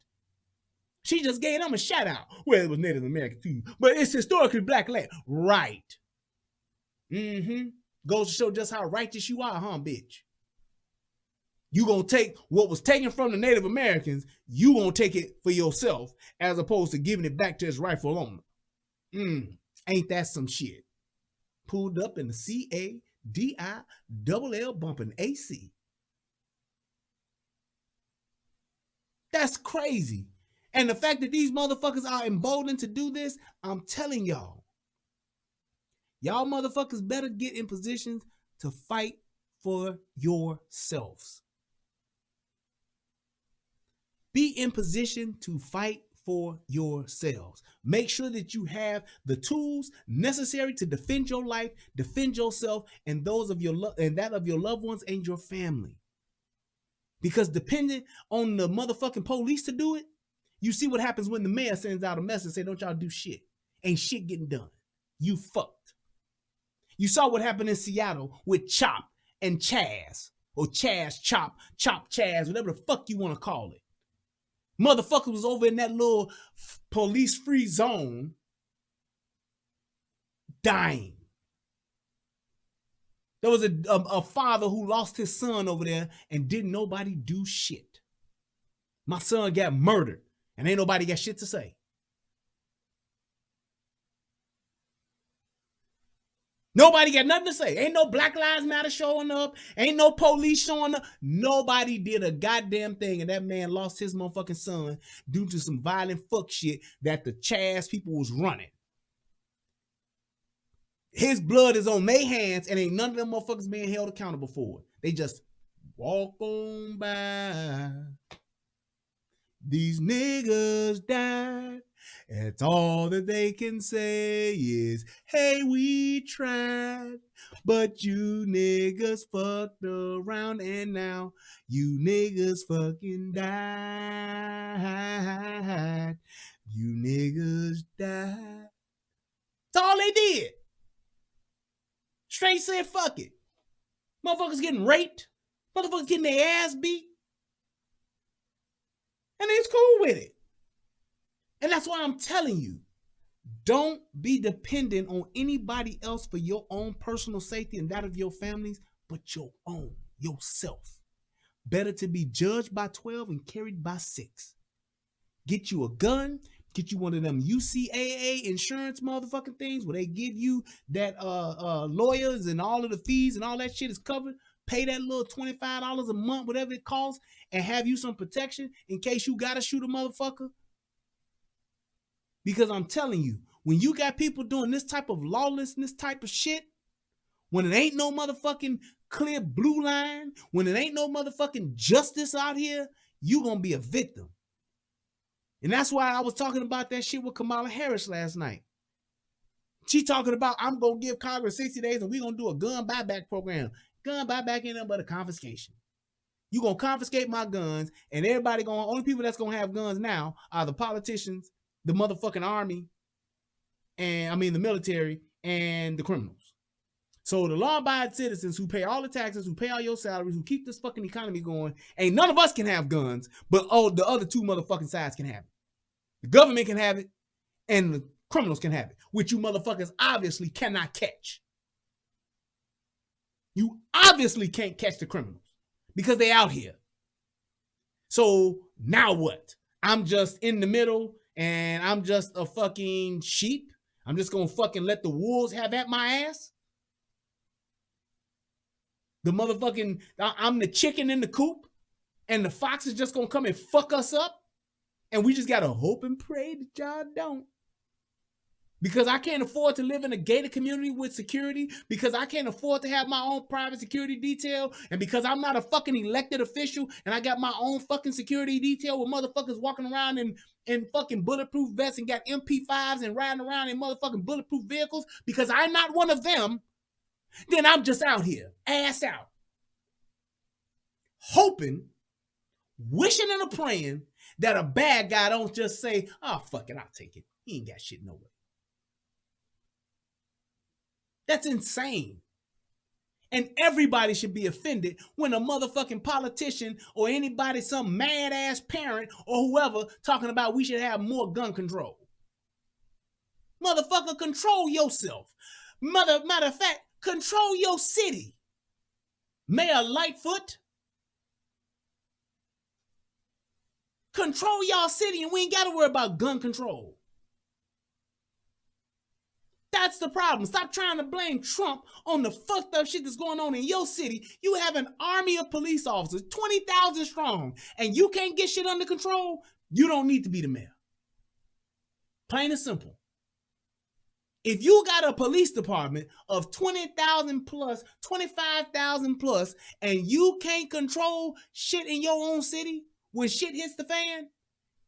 She just gave them a shout out. Well, it was Native American too, but it's historically black land. Right. Goes to show just how righteous you are, huh, bitch? You gonna take what was taken from the Native Americans, you gonna take it for yourself as opposed to giving it back to its rightful owner. Ain't that some shit? Pulled up in the CADILL bumping AC. That's crazy. And the fact that these motherfuckers are emboldened to do this, I'm telling y'all motherfuckers better get in positions to fight for yourselves. Be in position to fight for yourselves. Make sure that you have the tools necessary to defend your life, defend yourself, and those of your and that of your loved ones and your family. Because depending on the motherfucking police to do it, you see what happens when the mayor sends out a message saying, don't y'all do shit. Ain't shit getting done. You fucked. You saw what happened in Seattle with Chop and Chaz, or Chaz, Chop, Chaz, whatever the fuck you want to call it. Motherfucker was over in that little police-free zone dying. There was a father who lost his son over there and didn't nobody do shit. My son got murdered and ain't nobody got shit to say. Nobody got nothing to say. Ain't no Black Lives Matter showing up. Ain't no police showing up. Nobody did a goddamn thing. And that man lost his motherfucking son due to some violent fuck shit that the Chaz people was running. His blood is on their hands and ain't none of them motherfuckers being held accountable for it. They just walk on by. These niggas died. That's all that they can say is, hey, we tried, but you niggas fucked around and now you niggas fucking died. You niggas died. That's all they did. Straight said, fuck it. Motherfuckers getting raped. Motherfuckers getting their ass beat. And it's cool with it. And that's why I'm telling you, don't be dependent on anybody else for your own personal safety and that of your families, but your own, yourself. Better to be judged by 12 and carried by 6. Get you a gun, get you one of them UCAA insurance motherfucking things where they give you that lawyers and all of the fees and all that shit is covered. Pay that little $25 a month, whatever it costs, and have you some protection in case you gotta shoot a motherfucker. Because I'm telling you, when you got people doing this type of lawlessness type of shit, when it ain't no motherfucking clear blue line, when it ain't no motherfucking justice out here, you gonna be a victim. And that's why I was talking about that shit with Kamala Harris last night. She talking about, I'm gonna give Congress 60 days and we gonna do a gun buyback program. Gun buyback ain't nothing but a confiscation. You gonna confiscate my guns and everybody gonna, only people that's gonna have guns now are the politicians, the motherfucking army, and I mean the military and the criminals. So the law-abiding citizens who pay all the taxes, who pay all your salaries, who keep this fucking economy going, ain't none of us can have guns, but the other two motherfucking sides can have it. The government can have it, and the criminals can have it, which you motherfuckers obviously cannot catch. You obviously can't catch the criminals because they out here. So now what? I'm just in the middle and I'm just a fucking sheep. I'm just gonna fucking let the wolves have at my ass. The motherfucking, I'm the chicken in the coop and the fox is just gonna come and fuck us up. And we just gotta hope and pray that y'all don't. Because I can't afford to live in a gated community with security, because I can't afford to have my own private security detail, and because I'm not a fucking elected official and I got my own fucking security detail with motherfuckers walking around in fucking bulletproof vests and got MP5s and riding around in motherfucking bulletproof vehicles, because I'm not one of them, then I'm just out here, ass out, hoping, wishing and a praying that a bad guy don't just say, oh, fuck it, I'll take it. He ain't got shit no way. That's insane. And everybody should be offended when a motherfucking politician or anybody, some mad ass parent or whoever talking about we should have more gun control. Motherfucker, control yourself. Matter of fact, control your city. Mayor Lightfoot, control y'all city and we ain't got to worry about gun control. That's the problem. Stop trying to blame Trump on the fucked up shit that's going on in your city. You have an army of police officers, 20,000 strong, and you can't get shit under control. You don't need to be the mayor. Plain and simple. If you got a police department of 20,000 plus, 25,000 plus, and you can't control shit in your own city when shit hits the fan,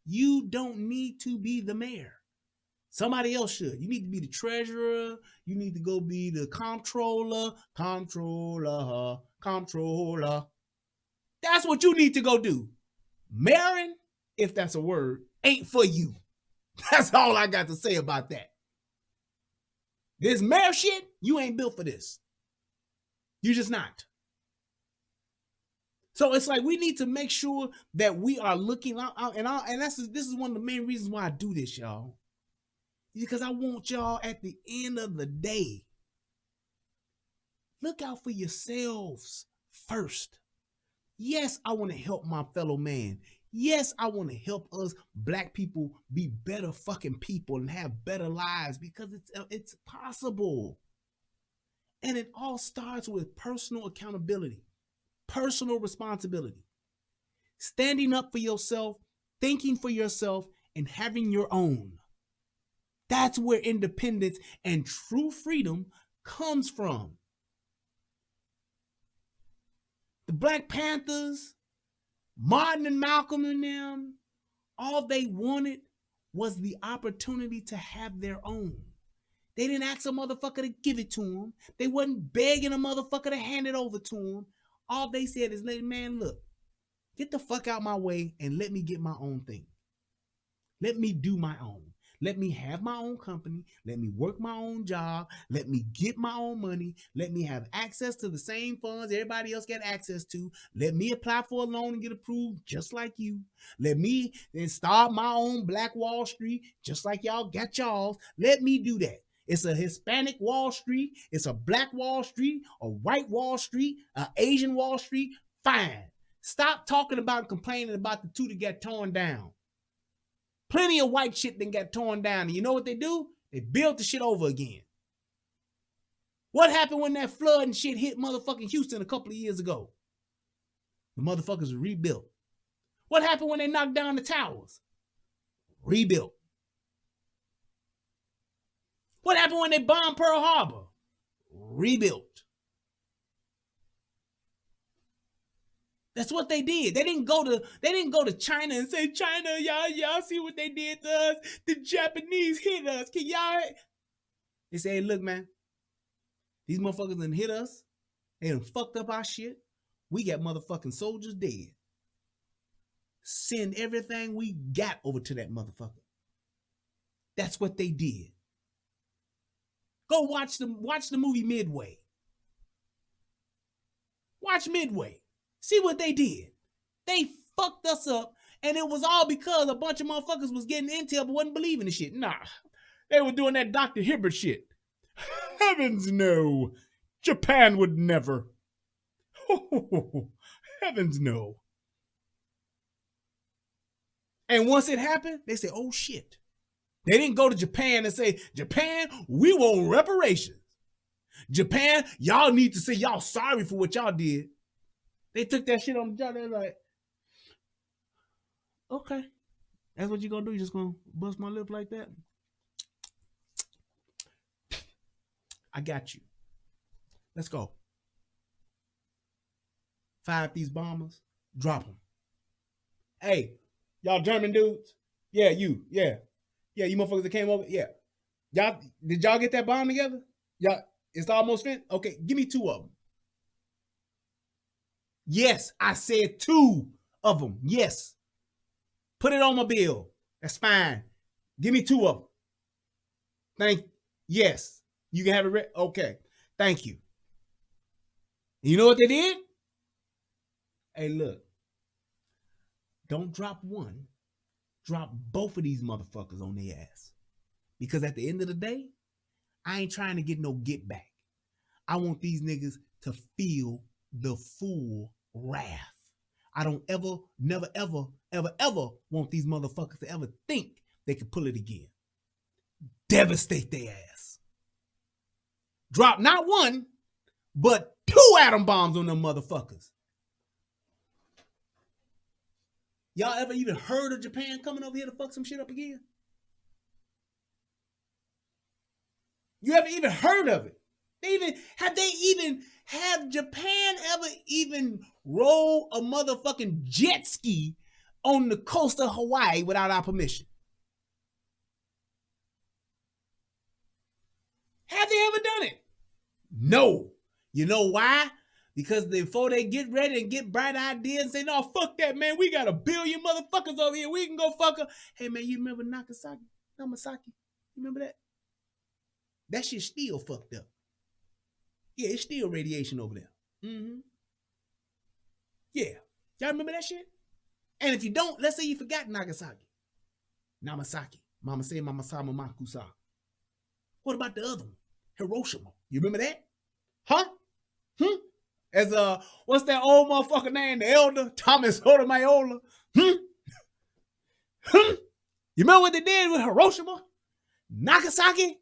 you don't need to be the mayor. Somebody else should. You need to be the treasurer. You need to go be the comptroller. That's what you need to go do. Mayoring, if that's a word, ain't for you. That's all I got to say about that. This mayor shit, you ain't built for this. You're just not. So it's like we need to make sure that we are looking out, and this is one of the main reasons why I do this, y'all. Because I want y'all at the end of the day, look out for yourselves first. Yes, I want to help my fellow man. Yes, I want to help us black people be better fucking people and have better lives because it's possible. And it all starts with personal accountability, personal responsibility, standing up for yourself, thinking for yourself, and having your own. That's where independence and true freedom comes from. The Black Panthers, Martin and Malcolm and them, all they wanted was the opportunity to have their own. They didn't ask a motherfucker to give it to them. They wasn't begging a motherfucker to hand it over to them. All they said is, man, look, get the fuck out my way and let me get my own thing. Let me do my own. Let me have my own company. Let me work my own job. Let me get my own money. Let me have access to the same funds everybody else got access to. Let me apply for a loan and get approved just like you. Let me then start my own Black Wall Street just like y'all got y'all's. Let me do that. It's a Hispanic Wall Street. It's a Black Wall Street, a white Wall Street, an Asian Wall Street. Fine. Stop talking about and complaining about the two that got torn down. Plenty of white shit that got torn down. And you know what they do? They build the shit over again. What happened when that flood and shit hit motherfucking Houston a couple of years ago? The motherfuckers were rebuilt. What happened when they knocked down the towers? Rebuilt. What happened when they bombed Pearl Harbor? Rebuilt. That's what they did. They didn't go to China and say, China, y'all see what they did to us? The Japanese hit us. Can y'all? They say, hey, look, man, these motherfuckers done hit us. They done fucked up our shit. We got motherfucking soldiers dead. Send everything we got over to that motherfucker. That's what they did. Go watch the movie Midway. Watch Midway. See what they did. They fucked us up, and it was all because a bunch of motherfuckers was getting intel but wasn't believing the shit. Nah, they were doing that Dr. Hibbert shit. Heavens no. Japan would never. Heavens no. And once it happened, they said, oh shit. They didn't go to Japan and say, Japan, we want reparations. Japan, y'all need to say y'all sorry for what y'all did. They took that shit on the job. They're like, okay. That's what you gonna do? You just gonna bust my lip like that? I got you. Let's go. Five these bombers. Drop them. Hey, y'all German dudes? Yeah, you. Yeah. Yeah, you motherfuckers that came over? Yeah. Did y'all get that bomb together? Y'all, it's almost finished? Okay, give me 2 of them. Yes, I said 2 of them. Yes. Put it on my bill. That's fine. Give me 2 of them. Yes. You can have it. Okay. Thank you. You know what they did? Hey, look. Don't drop one. Drop both of these motherfuckers on their ass. Because at the end of the day, I ain't trying to get no get back. I want these niggas to feel the full wrath. I don't never, ever want these motherfuckers to ever think they can pull it again. Devastate their ass. Drop not 1, but 2 atom bombs on them motherfuckers. Y'all ever even heard of Japan coming over here to fuck some shit up again? You ever even heard of it? Have Japan ever even roll a motherfucking jet ski on the coast of Hawaii without our permission? Have they ever done it? No. You know why? Because before they get ready and get bright ideas and say, no, fuck that, man. We got 1 billion motherfuckers over here. We can go fuck her. Hey, man, you remember Nagasaki? You remember that? That shit still fucked up. Yeah, it's still radiation over there. Mm-hmm. Yeah. Y'all remember that shit? And if you don't, let's say you forgot Nagasaki. Namasaki. Mama say Mama Sama Makusa. What about the other one? Hiroshima. You remember that? Huh? As what's that old motherfucker name? The elder? Thomas Sotomayor. You remember what they did with Hiroshima? Nagasaki?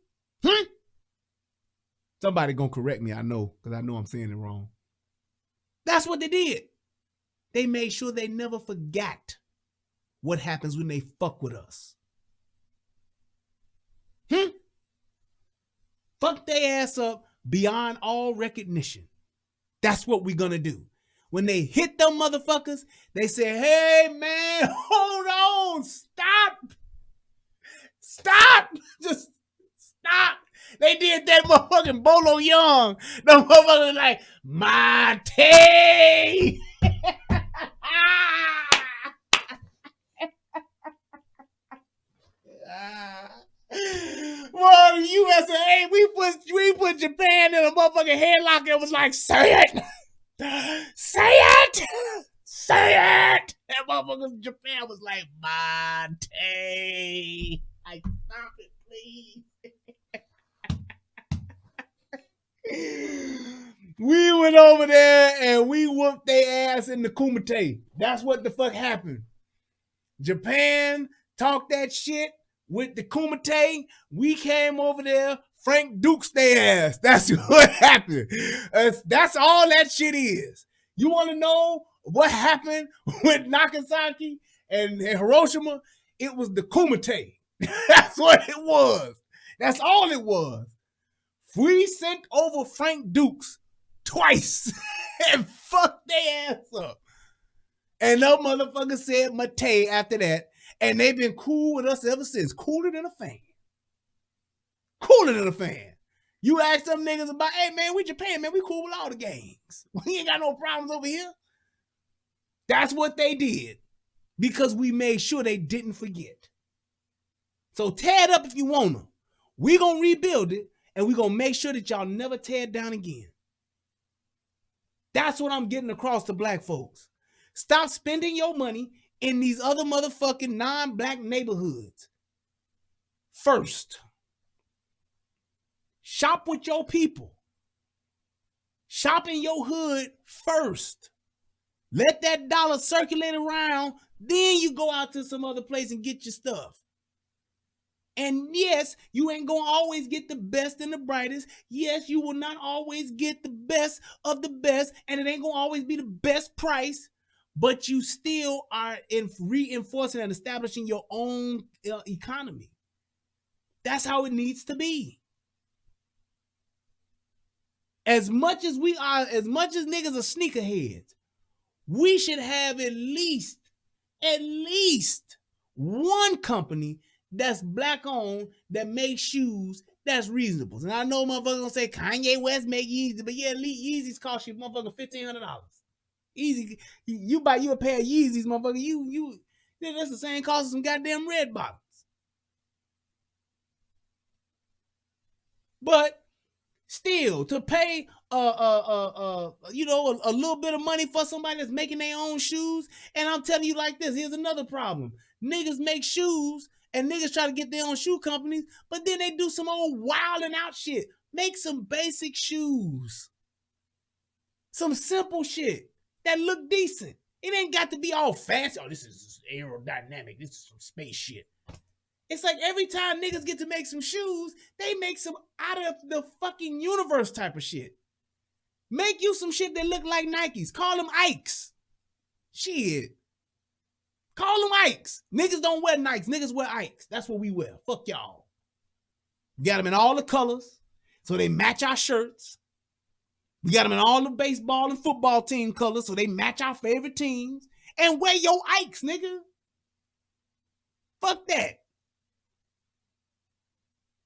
Somebody gonna correct me, I know, because I know I'm saying it wrong. That's what they did. They made sure they never forgot what happens when they fuck with us. Fuck their ass up beyond all recognition. That's what we're gonna do. When they hit them motherfuckers, they say, hey man, hold on, stop, just stop. They did that motherfucking Bolo Young. The motherfuckers like, Mate. Well, the USA, we put Japan in a motherfucking headlock and was like, say it. Say it. Say it. That motherfucker Japan was like, Mate. I stop it, please. We went over there and we whooped their ass in the Kumite. That's what the fuck happened. Japan talked that shit with the Kumite. We came over there, Frank Dukes their ass. That's what happened. That's all that shit is. You want to know what happened with Nagasaki and Hiroshima? It was the Kumite. That's what it was. That's all it was. We sent over Frank Dukes twice and fucked their ass up. And that motherfucker said Mate after that. And they've been cool with us ever since. Cooler than a fan. Cooler than a fan. You ask them niggas about, hey man, we Japan, man, we cool with all the gangs. We ain't got no problems over here. That's what they did. Because we made sure they didn't forget. So tear it up if you want to. We gonna rebuild it. And we're going to make sure that y'all never tear it down again. That's what I'm getting across to black folks. Stop spending your money in these other motherfucking non-black neighborhoods. First, shop with your people. Shop in your hood first. Let that dollar circulate around. Then you go out to some other place and get your stuff. And yes, you ain't gonna always get the best and the brightest. Yes, you will not always get the best of the best, and it ain't gonna always be the best price, but you still are reinforcing and establishing your own economy. That's how it needs to be. As much as niggas are sneakerheads, we should have at least one company that's black owned that makes shoes that's reasonable. And I know motherfuckers gonna say Kanye West make Yeezy, but yeah, Yeezys cost you motherfucker $1,500. Easy, you buy you a pair of Yeezys, motherfucker. That's the same cost as some goddamn red bottoms. But still, to pay a little bit of money for somebody that's making their own shoes, and I'm telling you like this, here's another problem. Niggas make shoes. And niggas try to get their own shoe companies, but then they do some old wilding out shit. Make some basic shoes. Some simple shit that look decent. It ain't got to be all fancy. Oh, this is aerodynamic. This is some space shit. It's like every time niggas get to make some shoes, they make some out of the fucking universe type of shit. Make you some shit that look like Nikes. Call them Ikes. Shit. Call them Ikes. Niggas don't wear Nikes. Niggas wear Ikes. That's what we wear. Fuck y'all. Got them in all the colors. So they match our shirts. We got them in all the baseball and football team colors, so they match our favorite teams. And wear your Ikes, nigga. Fuck that.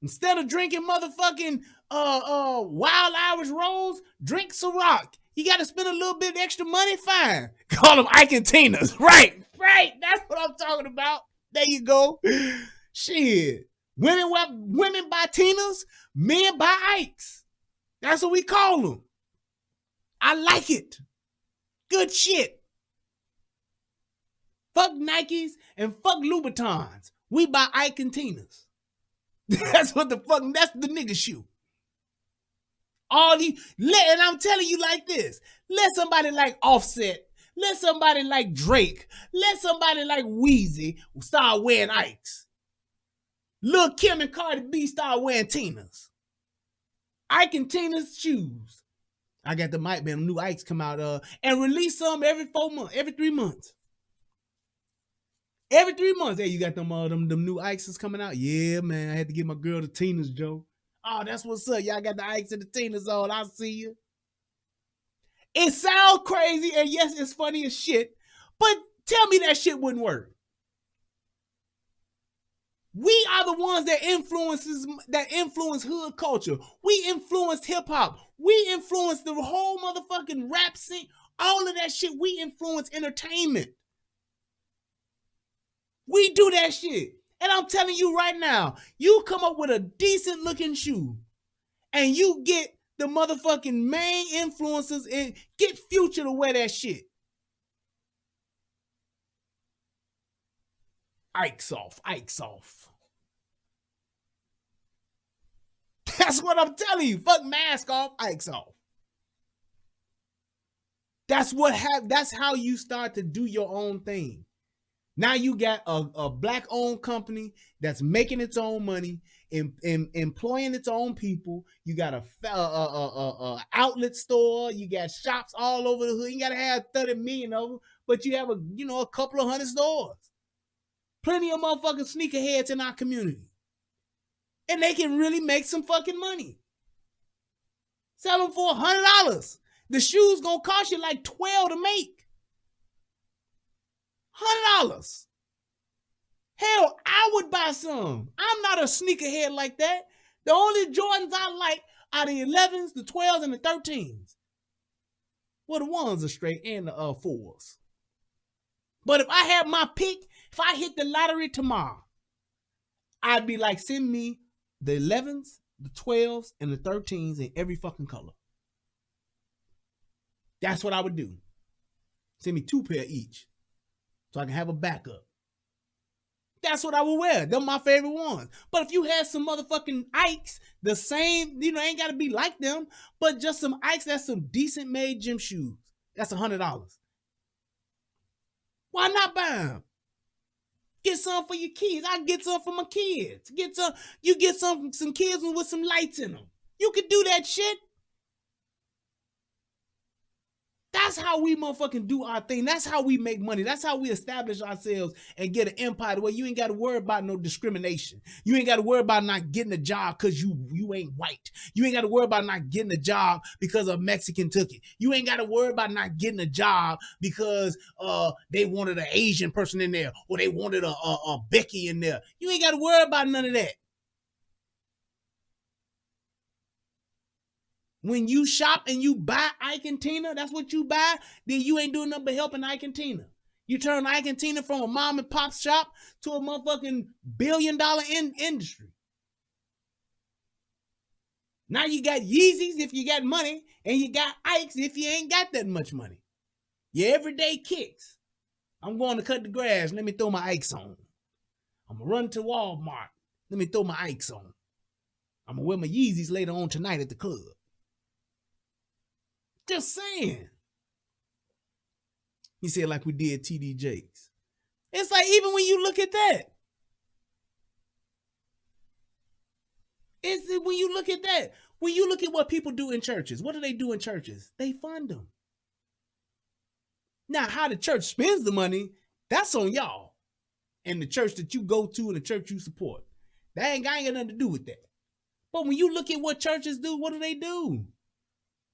Instead of drinking motherfucking Wild Irish Rose, drink Ciroc. You got to spend a little bit extra money, fine. Call them Ike and Tina's. Right. That's what I'm talking about. There you go. Shit. Women buy Tina's, men buy Ikes. That's what we call them. I like it. Good shit. Fuck Nikes and fuck Louboutins. We buy Ike and Tina's. That's what the fuck, that's the nigga shoe. And I'm telling you like this. Let somebody like Offset, let somebody like Drake, let somebody like Weezy start wearing Ikes. Lil' Kim and Cardi B start wearing Tina's. Ike and Tina's shoes. I got the mic, man. New Ikes come out and release some every 4 months, every 3 months. Every 3 months. Hey, you got them new Ikes coming out? Yeah, man. I had to get my girl the Tina's, Joe. Oh, that's what's up. Y'all got the Ikes and the Tina's on. I see you. It sounds crazy, and yes, it's funny as shit, but tell me that shit wouldn't work. We are the ones that influence hood culture. We influenced hip-hop. We influenced the whole motherfucking rap scene. All of that shit, we influence entertainment. We do that shit. And I'm telling you right now, you come up with a decent looking shoe and you get the motherfucking main influencers and get Future to wear that shit. Ike's off. That's what I'm telling you. Fuck mask off, Ike's off. That's how you start to do your own thing. Now you got a black-owned company that's making its own money, employing its own people. You got a outlet store. You got shops all over the hood. You got to have 30 million of them, but you have a couple of hundred stores. Plenty of motherfucking sneakerheads in our community, and they can really make some fucking money. Sell them for $100. The shoes gonna cost you like $12 to make. $100. Hell, I would buy some. I'm not a sneakerhead like that. The only Jordans I like are the 11s, the 12s, and the 13s. Well, the ones are straight and the 4s. But if I had my pick, if I hit the lottery tomorrow, I'd be like, send me the 11s, the 12s, and the 13s in every fucking color. That's what I would do. Send me 2 pair each, so I can have a backup. That's what I would wear. They're my favorite ones. But if you had some motherfucking Ikes, the same, ain't got to be like them, but just some Ikes, that's some decent made gym shoes. That's $100. Why not buy them? Get some for your kids. I get some for my kids. You get some kids with some lights in them. You could do that shit. That's how we motherfucking do our thing. That's how we make money. That's how we establish ourselves and get an empire where you ain't got to worry about no discrimination. You ain't got to worry about not getting a job because you ain't white. You ain't got to worry about not getting a job because a Mexican took it. You ain't got to worry about not getting a job because they wanted an Asian person in there or they wanted a Becky in there. You ain't got to worry about none of that. When you shop and you buy Ike and Tina, that's what you buy, then you ain't doing nothing but helping Ike and Tina. You turn Ike and Tina from a mom and pop shop to a motherfucking billion-dollar industry. Now you got Yeezys if you got money, and you got Ikes if you ain't got that much money. Your everyday kicks. I'm going to cut the grass. Let me throw my Ikes on. I'm going to run to Walmart. Let me throw my Ikes on. I'm going to wear my Yeezys later on tonight at the club. Just saying. He said like we did TD Jakes. It's like even when you look at that. When you look at what people do in churches, what do they do in churches? They fund them. Now, how the church spends the money, that's on y'all. And the church that you go to and the church you support. I ain't got nothing to do with that. But when you look at what churches do, what do?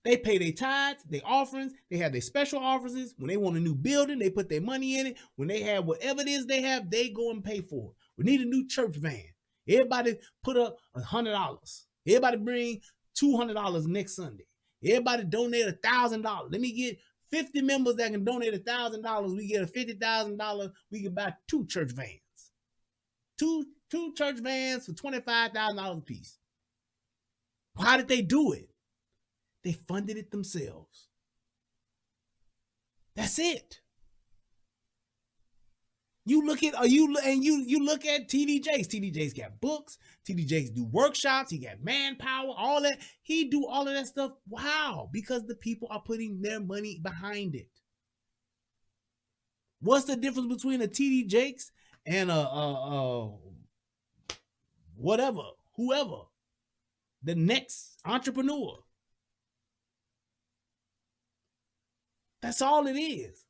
They pay their tithes, their offerings. They have their special offerings. When they want a new building, they put their money in it. When they have whatever it is they have, they go and pay for it. We need a new church van. Everybody put up $100. Everybody bring $200 next Sunday. Everybody donate $1,000. Let me get 50 members that can donate $1,000. We get a $50,000. We can buy 2 church vans. Two church vans for $25,000 a piece. How did they do it? They funded it themselves. That's it. You look at you look at TD Jakes. TD Jakes got books. TD Jakes do workshops. He got manpower. All that. He do all of that stuff. Wow, because the people are putting their money behind it. What's the difference between a TD Jakes and a whatever, whoever, the next entrepreneur? That's all it is.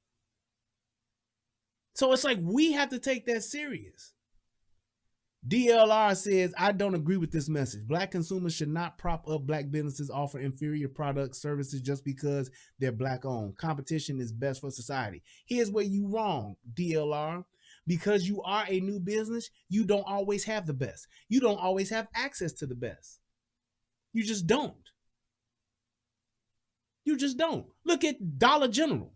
So it's like we have to take that serious. DLR says, I don't agree with this message. Black consumers should not prop up black businesses offer inferior products, services just because they're black owned. Competition is best for society. Here's where you wrong, DLR. Because you are a new business, you don't always have the best. You don't always have access to the best. You just don't. You just don't. Look at Dollar General.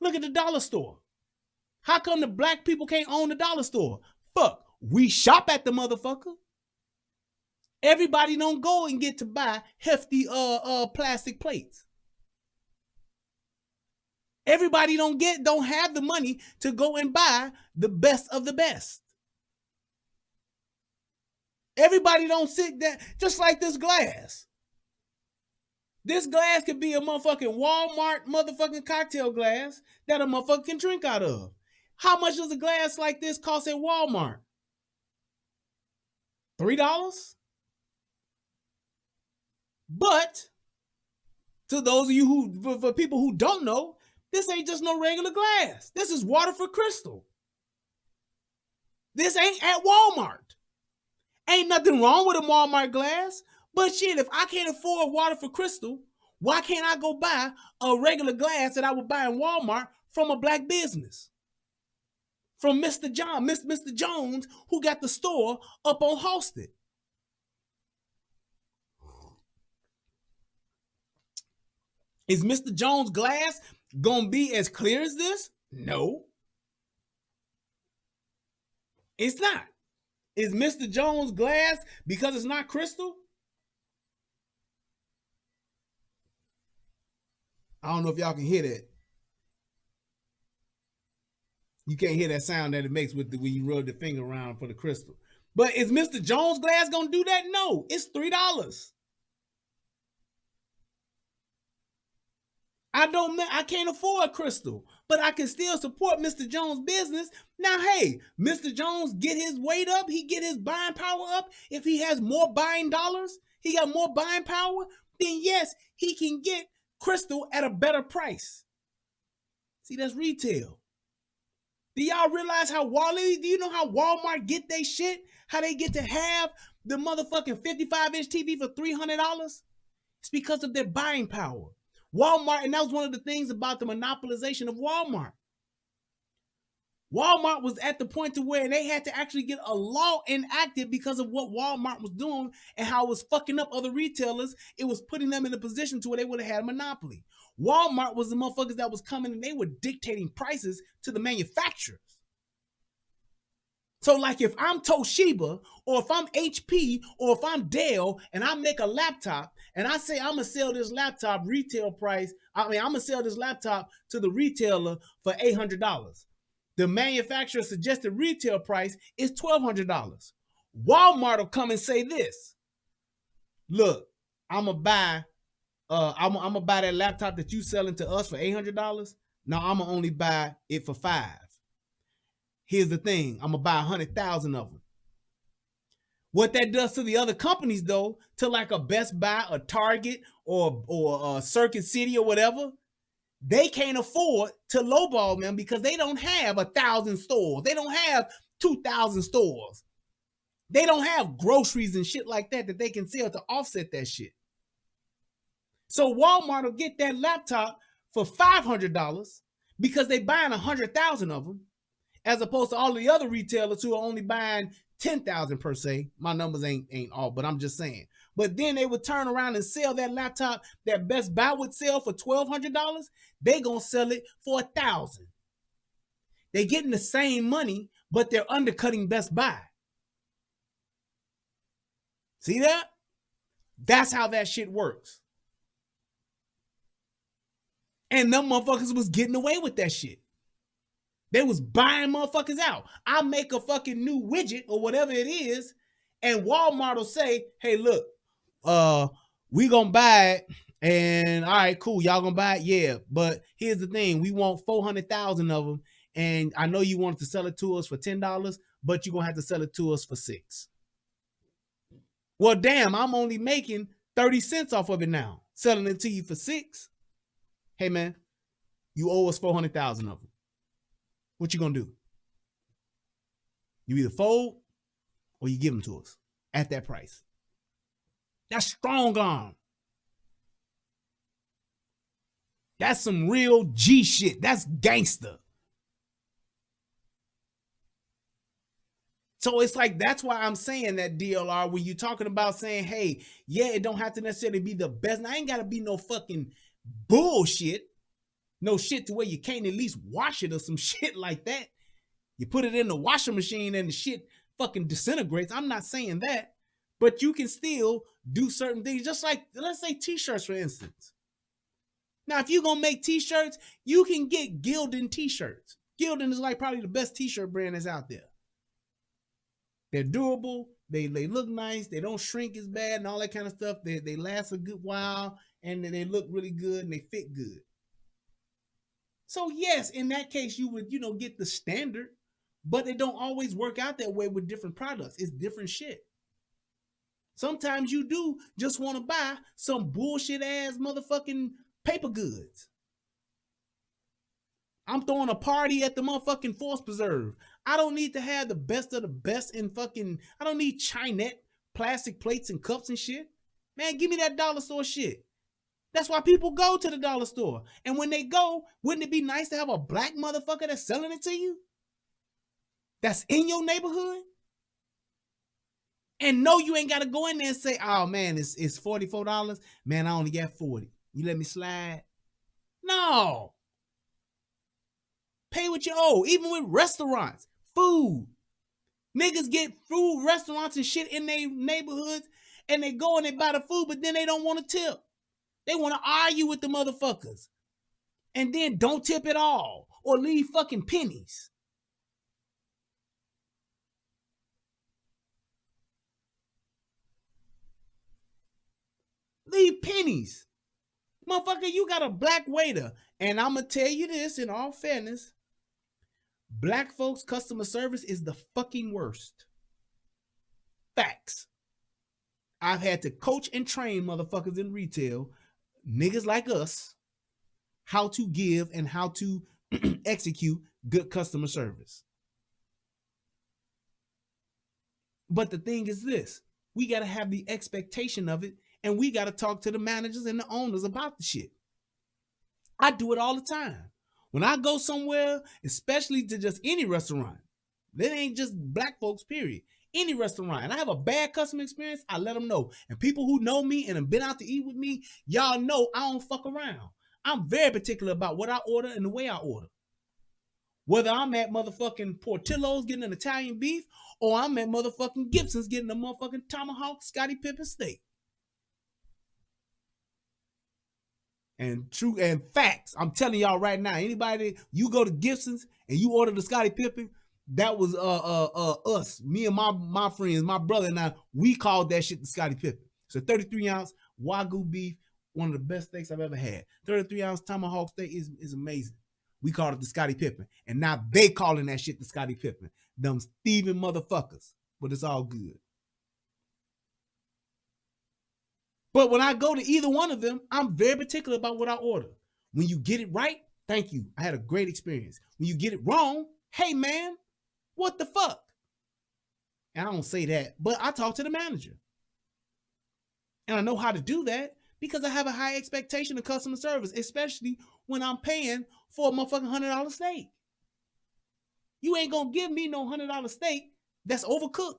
Look at the dollar store. How come the black people can't own the dollar store? Fuck, we shop at the motherfucker. Everybody don't go and get to buy hefty plastic plates. Everybody don't have the money to go and buy the best of the best. Everybody don't sit there, just like this glass. This glass could be a motherfucking Walmart motherfucking cocktail glass that a motherfucker can drink out of. How much does a glass like this cost at Walmart? $3? But to those of you who, for people who don't know, this ain't just no regular glass. This is water for crystal. This ain't at Walmart. Ain't nothing wrong with a Walmart glass. But shit, if I can't afford water for crystal, why can't I go buy a regular glass that I would buy in Walmart from a black business? From Mr. Jones, who got the store up on Halsted. Is Mr. Jones' glass gonna be as clear as this? No. It's not. Is Mr. Jones' glass, because it's not crystal? I don't know if y'all can hear that. You can't hear that sound that it makes when you rub the finger around for the crystal. But is Mr. Jones' glass gonna do that? No, it's $3. I can't afford crystal, but I can still support Mr. Jones' business. Now, hey, Mr. Jones get his weight up, he get his buying power up. If he has more buying dollars, he got more buying power, then yes, he can get crystal at a better price. See, that's retail. Do y'all realize how do you know how Walmart get they shit? How they get to have the motherfucking 55-inch TV for $300? It's because of their buying power. Walmart, and that was one of the things about the monopolization of Walmart. Walmart was at the point to where they had to actually get a law enacted because of what Walmart was doing and how it was fucking up other retailers. It was putting them in a position to where they would have had a monopoly. Walmart was the motherfuckers that was coming and they were dictating prices to the manufacturers. So like if I'm Toshiba or if I'm HP or if I'm Dell and I make a laptop and I say I'm gonna sell this laptop retail price, I'm gonna sell this laptop to the retailer for $800. The manufacturer's suggested retail price is $1,200. Walmart will come and say this. Look, I'm gonna buy that laptop that you selling to us for $800. Now I'm gonna only buy it for $5. Here's the thing, I'm gonna buy 100,000 of them. What that does to the other companies though, to like a Best Buy, a Target, or a Circuit City or whatever, they can't afford to lowball them because they don't have 1,000 stores. They don't have 2,000 stores. They don't have groceries and shit like that they can sell to offset that shit. So Walmart will get that laptop for $500 because they buying 100,000 of them, as opposed to all the other retailers who are only buying 10,000 per se. My numbers ain't all, but I'm just saying. But then they would turn around and sell that laptop that Best Buy would sell for $1,200. They gonna sell it for $1,000. They getting the same money, but they're undercutting Best Buy. See that? That's how that shit works. And them motherfuckers was getting away with that shit. They was buying motherfuckers out. I make a fucking new widget or whatever it is, and Walmart will say, hey, look, we gonna buy it, and all right, cool, y'all gonna buy it? Yeah, but here's the thing, we want 400,000 of them, and I know you wanted to sell it to us for $10, but you're gonna have to sell it to us for $6. Well, damn, I'm only making 30 cents off of it now, selling it to you for $6. Hey, man, you owe us 400,000 of them. What you gonna do? You either fold or you give them to us at that price. That's strong arm. That's some real G shit. That's gangster. So it's like, that's why I'm saying that, DLR, when you're talking about saying, hey, yeah, it don't have to necessarily be the best. Now, I ain't got to be no fucking bullshit. No shit to where you can't at least wash it or some shit like that. You put it in the washing machine and the shit fucking disintegrates. I'm not saying that. But you can still do certain things. Just like, let's say t-shirts, for instance. Now, if you're going to make t-shirts, you can get Gildan t-shirts. Gildan is like probably the best t-shirt brand that's out there. They're durable. They look nice. They don't shrink as bad and all that kind of stuff. They last a good while and they look really good and they fit good. So yes, in that case, you would, get the standard, but it don't always work out that way with different products. It's different shit. Sometimes you do just want to buy some bullshit ass motherfucking paper goods. I'm throwing a party at the motherfucking Force Preserve. I don't need to have the best of the best in fucking, I don't need Chinette plastic plates and cups and shit. Man, give me that dollar store shit. That's why people go to the dollar store. And when they go, wouldn't it be nice to have a black motherfucker that's selling it to you? That's in your neighborhood? And no, you ain't got to go in there and say, oh man, it's $44. Man, I only got 40. You let me slide? No. Pay what you owe. Even with restaurants, food. Niggas get food, restaurants and shit in their neighborhoods and they go and they buy the food, but then they don't want to tip. They want to argue with the motherfuckers. And then don't tip at all. Or leave fucking pennies. Leave pennies. Motherfucker, you got a black waiter. And I'm going to tell you this in all fairness. Black folks' customer service is the fucking worst. Facts. I've had to coach and train motherfuckers in retail, niggas like us, how to give and how to execute good customer service. But the thing is this, we got to have the expectation of it, and we got to talk to the managers and the owners about the shit. I do it all the time. When I go somewhere, especially to just any restaurant, that ain't just black folks, period. Any restaurant, and I have a bad customer experience, I let them know. And people who know me and have been out to eat with me, y'all know I don't fuck around. I'm very particular about what I order and the way I order. Whether I'm at motherfucking Portillo's getting an Italian beef, or I'm at motherfucking Gibson's getting a motherfucking tomahawk Scottie Pippen steak. And true and facts, I'm telling y'all right now, anybody, you go to Gibson's and you order the Scottie Pippen, that was us, me and my friends, my brother and I, we called that shit the Scottie Pippen. So 33 ounce Wagyu beef, one of the best steaks I've ever had. 33 ounce tomahawk steak is amazing. We called it the Scottie Pippen. And now they calling that shit the Scottie Pippen. Them thieving motherfuckers. But it's all good. But when I go to either one of them, I'm very particular about what I order. When you get it right, thank you. I had a great experience. When you get it wrong, hey man, what the fuck? And I don't say that, but I talk to the manager. And I know how to do that because I have a high expectation of customer service, especially when I'm paying for a motherfucking $100 steak. You ain't gonna give me no $100 steak that's overcooked.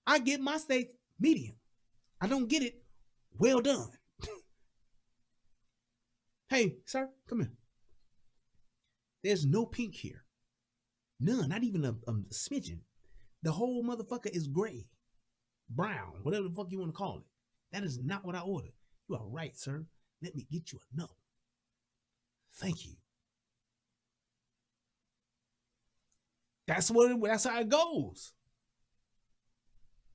I get my steak medium. I don't get it well done. Hey, sir, come here. There's no pink here. None, not even a smidgen. The whole motherfucker is gray, brown, whatever the fuck you want to call it. That is not what I ordered. You are right, sir. Let me get you another. Thank you. That's how it goes.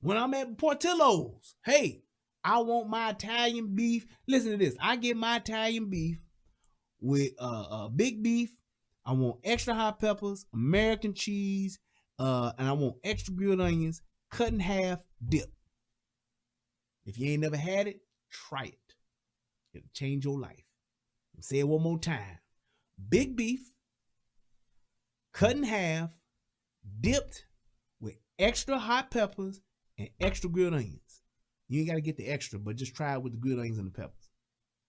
When I'm at Portillo's, hey, I want my Italian beef. Listen to this. I get my Italian beef with big beef. I want extra hot peppers, American cheese, and I want extra grilled onions, cut in half, dip. If you ain't never had it, try it. It'll change your life. I'll say it one more time. Big beef, cut in half, dipped with extra hot peppers and extra grilled onions. You ain't got to get the extra, but just try it with the grilled onions and the peppers.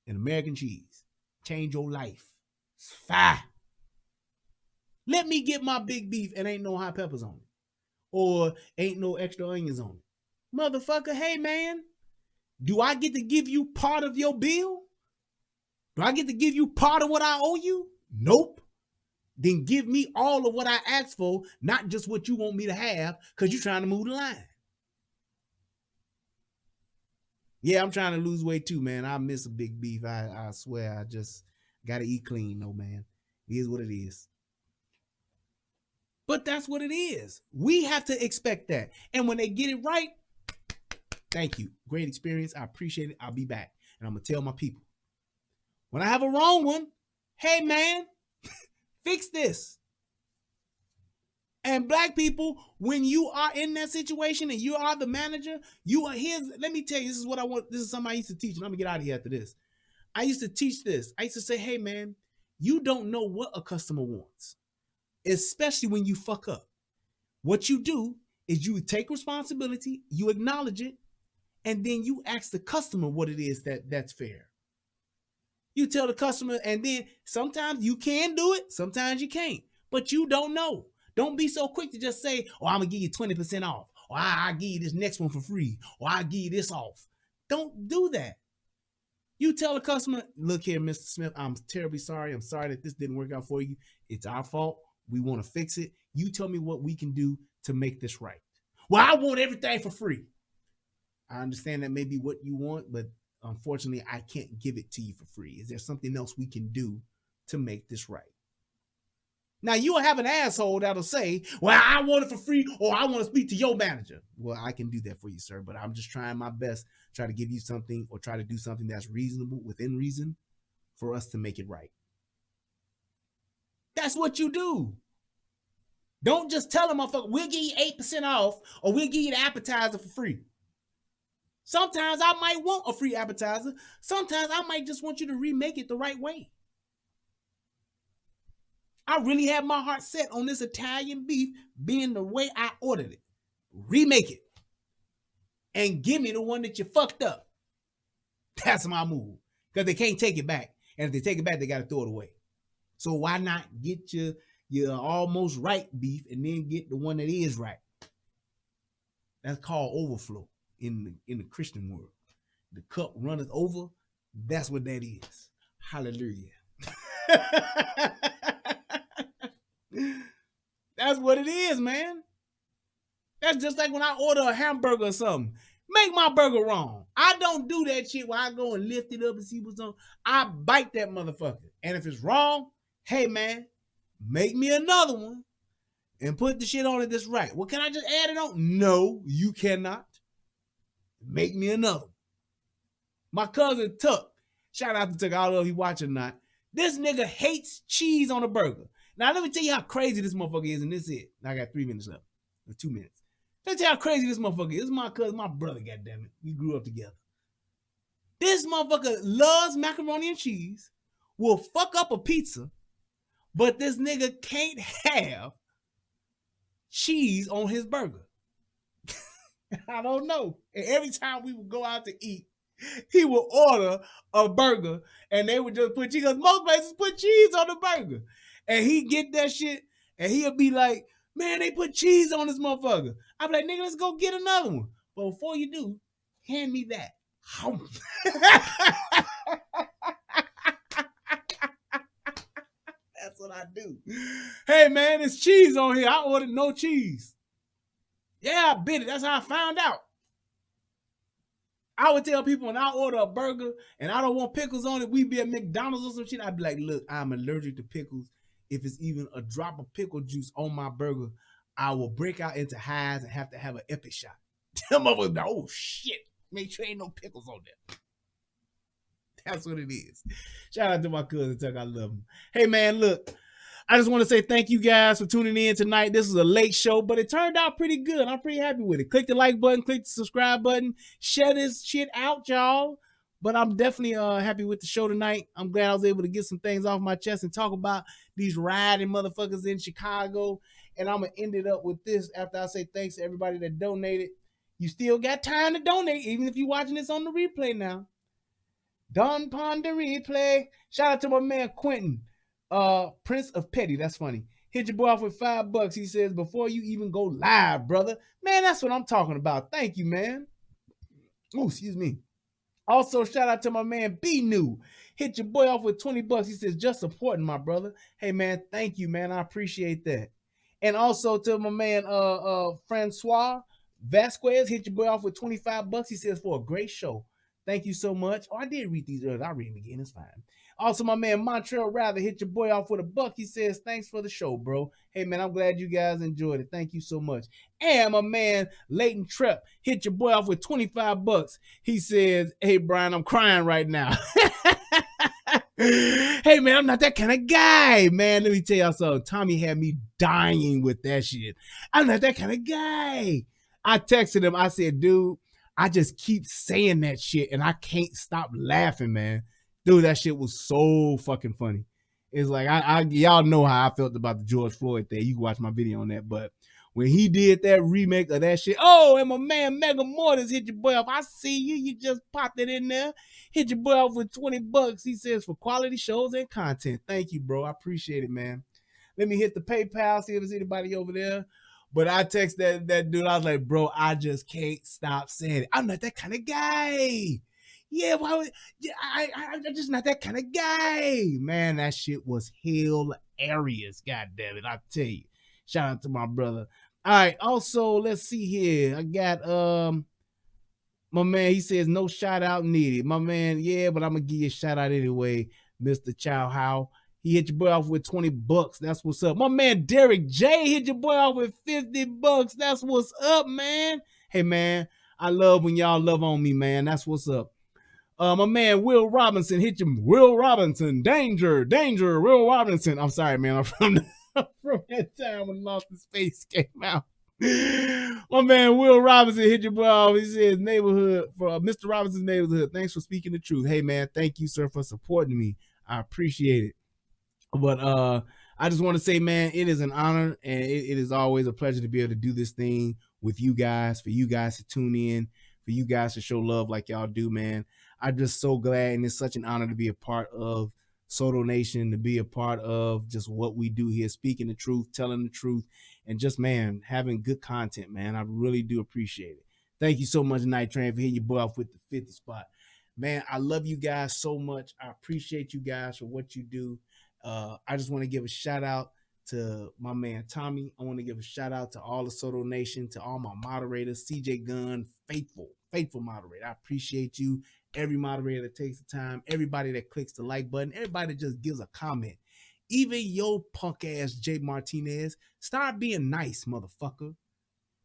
And American cheese. Change your life. It's fire. Let me get my big beef and ain't no hot peppers on it. Or ain't no extra onions on it. Motherfucker, hey man, do I get to give you part of your bill? Do I get to give you part of what I owe you? Nope. Then give me all of what I asked for, not just what you want me to have, because you're trying to move the line. Yeah, I'm trying to lose weight too, man. I miss a big beef. I swear, I just got to eat clean, though, man. It is what it is. But that's what it is. We have to expect that. And when they get it right, thank you. Great experience. I appreciate it. I'll be back. And I'm going to tell my people. When I have a wrong one, hey, man, fix this. And black people, when you are in that situation and you are the manager, you are his. Let me tell you, this is what I want. This is something I used to teach. And I'm going to get out of here after this. I used to teach this. I used to say, hey, man, you don't know what a customer wants, especially when you fuck up. What you do is you take responsibility, you acknowledge it, and then you ask the customer what it is that's fair. You tell the customer, and then sometimes you can do it, sometimes you can't, but you don't know. Don't be so quick to just say, oh, I'm going to give you 20% off, or I'll give you this next one for free, or I'll give you this off. Don't do that. You tell the customer, look here, Mr. Smith, I'm terribly sorry. I'm sorry that this didn't work out for you. It's our fault. We want to fix it. You tell me what we can do to make this right. Well, I want everything for free. I understand that may be what you want, but unfortunately, I can't give it to you for free. Is there something else we can do to make this right? Now, you'll have an asshole that'll say, well, I want it for free, or I want to speak to your manager. Well, I can do that for you, sir, but I'm just trying my best, try to give you something or try to do something that's reasonable, within reason, for us to make it right. That's what you do. Don't just tell them, motherfucker, we'll give you 8% off, or we'll give you the appetizer for free. Sometimes I might want a free appetizer. Sometimes I might just want you to remake it the right way. I really have my heart set on this Italian beef being the way I ordered it. Remake it. And give me the one that you fucked up. That's my move. Because they can't take it back. And if they take it back, they got to throw it away. So why not get your almost right beef and then get the one that is right? That's called overflow in the Christian world. The cup runneth over. That's what that is. Hallelujah. That's what it is, man. That's just like when I order a hamburger or something. Make my burger wrong. I don't do that shit where I go and lift it up and see what's on. I bite that motherfucker. And if it's wrong, hey, man, make me another one and put the shit on it that's right. Well, can I just add it on? No, you cannot. Make me another one. My cousin Tuck, shout out to Tuck, I don't know if he watching or not. This nigga hates cheese on a burger. Now, let me tell you how crazy this motherfucker is, and this is it. I got 3 minutes left, or 2 minutes. Let me tell you how crazy this motherfucker is. This is my cousin, my brother, goddammit. We grew up together. This motherfucker loves macaroni and cheese, will fuck up a pizza, but this nigga can't have cheese on his burger. I don't know. And every time we would go out to eat, he would order a burger and they would just put cheese. Because most places put cheese on the burger. And he'd get that shit and he'll be like, man, they put cheese on this motherfucker. I'd be like, nigga, let's go get another one. But before you do, hand me that. That's what I do. Hey, man, it's cheese on here. I ordered no cheese. Yeah, I bit it. That's how I found out. I would tell people when I order a burger and I don't want pickles on it, we be at McDonald's or some shit, I'd be like, look, I'm allergic to pickles. If it's even a drop of pickle juice on my burger, I will break out into highs and have to have an epic shot. Tell motherfuckers, like, oh shit, make sure ain't no pickles on there. That's what it is. Shout out to my cousin Tuck, I love him. Hey man, look, I just want to say thank you guys for tuning in tonight. This is a late show, but it turned out pretty good. I'm pretty happy with it. Click the like button, click the subscribe button, share this shit out, y'all. But I'm definitely happy with the show tonight. I'm glad I was able to get some things off my chest and talk about these riding motherfuckers in Chicago. And I'm going to end it up with this after I say thanks to everybody that donated. You still got time to donate, even if you're watching this on the replay now. Done upon the replay. Shout out to my man Quentin. Prince of Petty, that's funny. Hit your boy off with $5. He says, before you even go live, brother. Man, that's what I'm talking about. Thank you, man. Oh, excuse me. Also, shout out to my man B New. Hit your boy off with $20. He says, just supporting my brother. Hey, man, thank you, man. I appreciate that. And also to my man Francois Vasquez, hit your boy off with $25. He says, for a great show. Thank you so much. Oh, I did read these earlier. I'll read them again. It's fine. Also, my man Montreal Rather hit your boy off with $1. He says, thanks for the show, bro. Hey, man, I'm glad you guys enjoyed it. Thank you so much. And my man Leighton Trepp hit your boy off with $25. He says, hey, Brian, I'm crying right now. Hey, man, I'm not that kind of guy, man. Let me tell y'all something. Tommy had me dying with that shit. I'm not that kind of guy. I texted him. I said, dude, I just keep saying that shit and I can't stop laughing, man. Dude, that shit was so fucking funny. It's like, y'all know how I felt about the George Floyd thing. You can watch my video on that. But when he did that remake of that shit, oh, and my man Mega Mortis hit your boy off. I see you. You just popped it in there. Hit your boy off with $20. He says, for quality shows and content. Thank you, bro. I appreciate it, man. Let me hit the PayPal, see if there's anybody over there. But I text that dude. I was like, bro, I just can't stop saying it. I'm not that kind of guy. Yeah, why would I'm just not that kind of guy. Man, that shit was hilarious. God damn it. I tell you. Shout out to my brother. All right. Also, let's see here. I got my man, he says no shout out needed. My man, yeah, but I'm gonna give you a shout out anyway, Mr. Chow How. He hit your boy off with $20. That's what's up. My man Derek J hit your boy off with $50. That's what's up, man. Hey, man, I love when y'all love on me, man. That's what's up. My man Will Robinson hit you. Will Robinson, danger, Will Robinson. I'm sorry, man. I'm from that time when Lost in Space came out. My man Will Robinson hit your boy off. He says neighborhood for Mr. Robinson's neighborhood. Thanks for speaking the truth. Hey, man, thank you, sir, for supporting me. I appreciate it. But I just want to say, man, it is an honor and it is always a pleasure to be able to do this thing with you guys, for you guys to tune in, for you guys to show love like y'all do, man. I'm just so glad, and it's such an honor to be a part of Soto Nation, to be a part of just what we do here, speaking the truth, telling the truth, and just, man, having good content, man. I really do appreciate it. Thank you so much, Night Train, for hitting your boy off with the 50 spot. Man, I love you guys so much. I appreciate you guys for what you do. I just want to give a shout out to my man Tommy. I want to give a shout out to all the Soto Nation, to all my moderators, CJ Gunn, faithful moderator. I appreciate you. Every moderator that takes the time, everybody that clicks the like button, everybody that just gives a comment. Even your punk ass Jay Martinez, start being nice, motherfucker.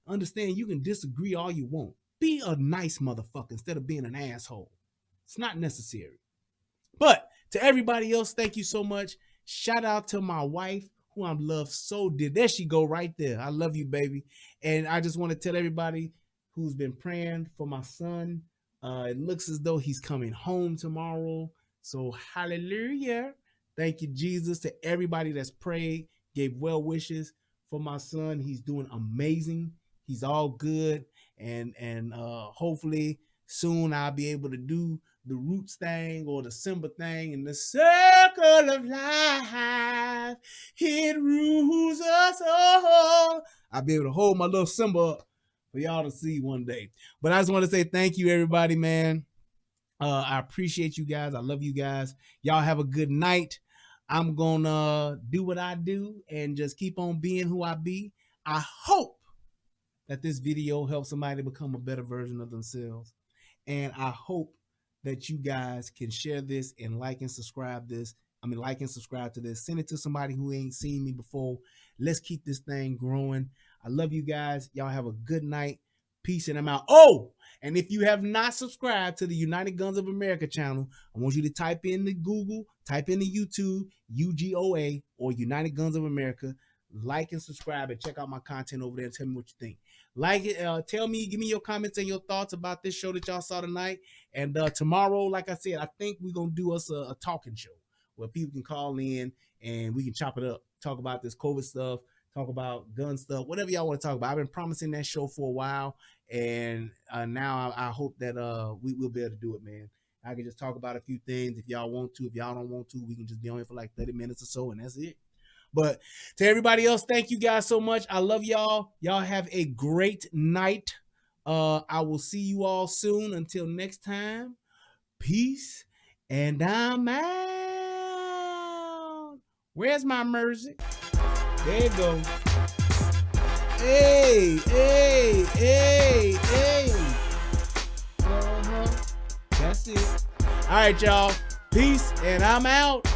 Understand you can disagree all you want. Be a nice motherfucker instead of being an asshole. It's not necessary. But to everybody else, thank you so much. Shout out to my wife, who I love so dear. There she go right there. I love you, baby. And I just want to tell everybody who's been praying for my son. It looks as though he's coming home tomorrow. So hallelujah. Thank you, Jesus. To everybody that's prayed, gave well wishes for my son. He's doing amazing. He's all good. And hopefully soon I'll be able to do the roots thing or the Simba thing in the circle of life. It rules us all. I'll be able to hold my little Simba up for y'all to see one day. But I just want to say thank you, everybody, man. I appreciate you guys. I love you guys. Y'all have a good night. I'm gonna do what I do and just keep on being who I be. I hope that this video helps somebody become a better version of themselves. And I hope that you guys can share this and like and subscribe this. Like and subscribe to this. Send it to somebody who ain't seen me before. Let's keep this thing growing. I love you guys. Y'all have a good night. Peace, and I'm out. Oh, and if you have not subscribed to the United Guns of America channel, I want you to type in the Google, type in the YouTube, UGOA, or United Guns of America. Like and subscribe and check out my content over there and tell me what you think. Like it, tell me, give me your comments and your thoughts about this show that y'all saw tonight. And tomorrow, like I said, I think we're going to do us a talking show where people can call in and we can chop it up, talk about this COVID stuff, talk about gun stuff, whatever y'all want to talk about. I've been promising that show for a while, and now I hope that we will be able to do it, man. I can just talk about a few things if y'all want to. If y'all don't want to, we can just be on here for like 30 minutes or so, and that's it. But to everybody else, thank you guys so much. I love y'all. Y'all have a great night. I will see you all soon. Until next time, peace, and I'm out. Where's my music? There you go. Hey, hey, hey, hey. That's it. All right, y'all. Peace, and I'm out.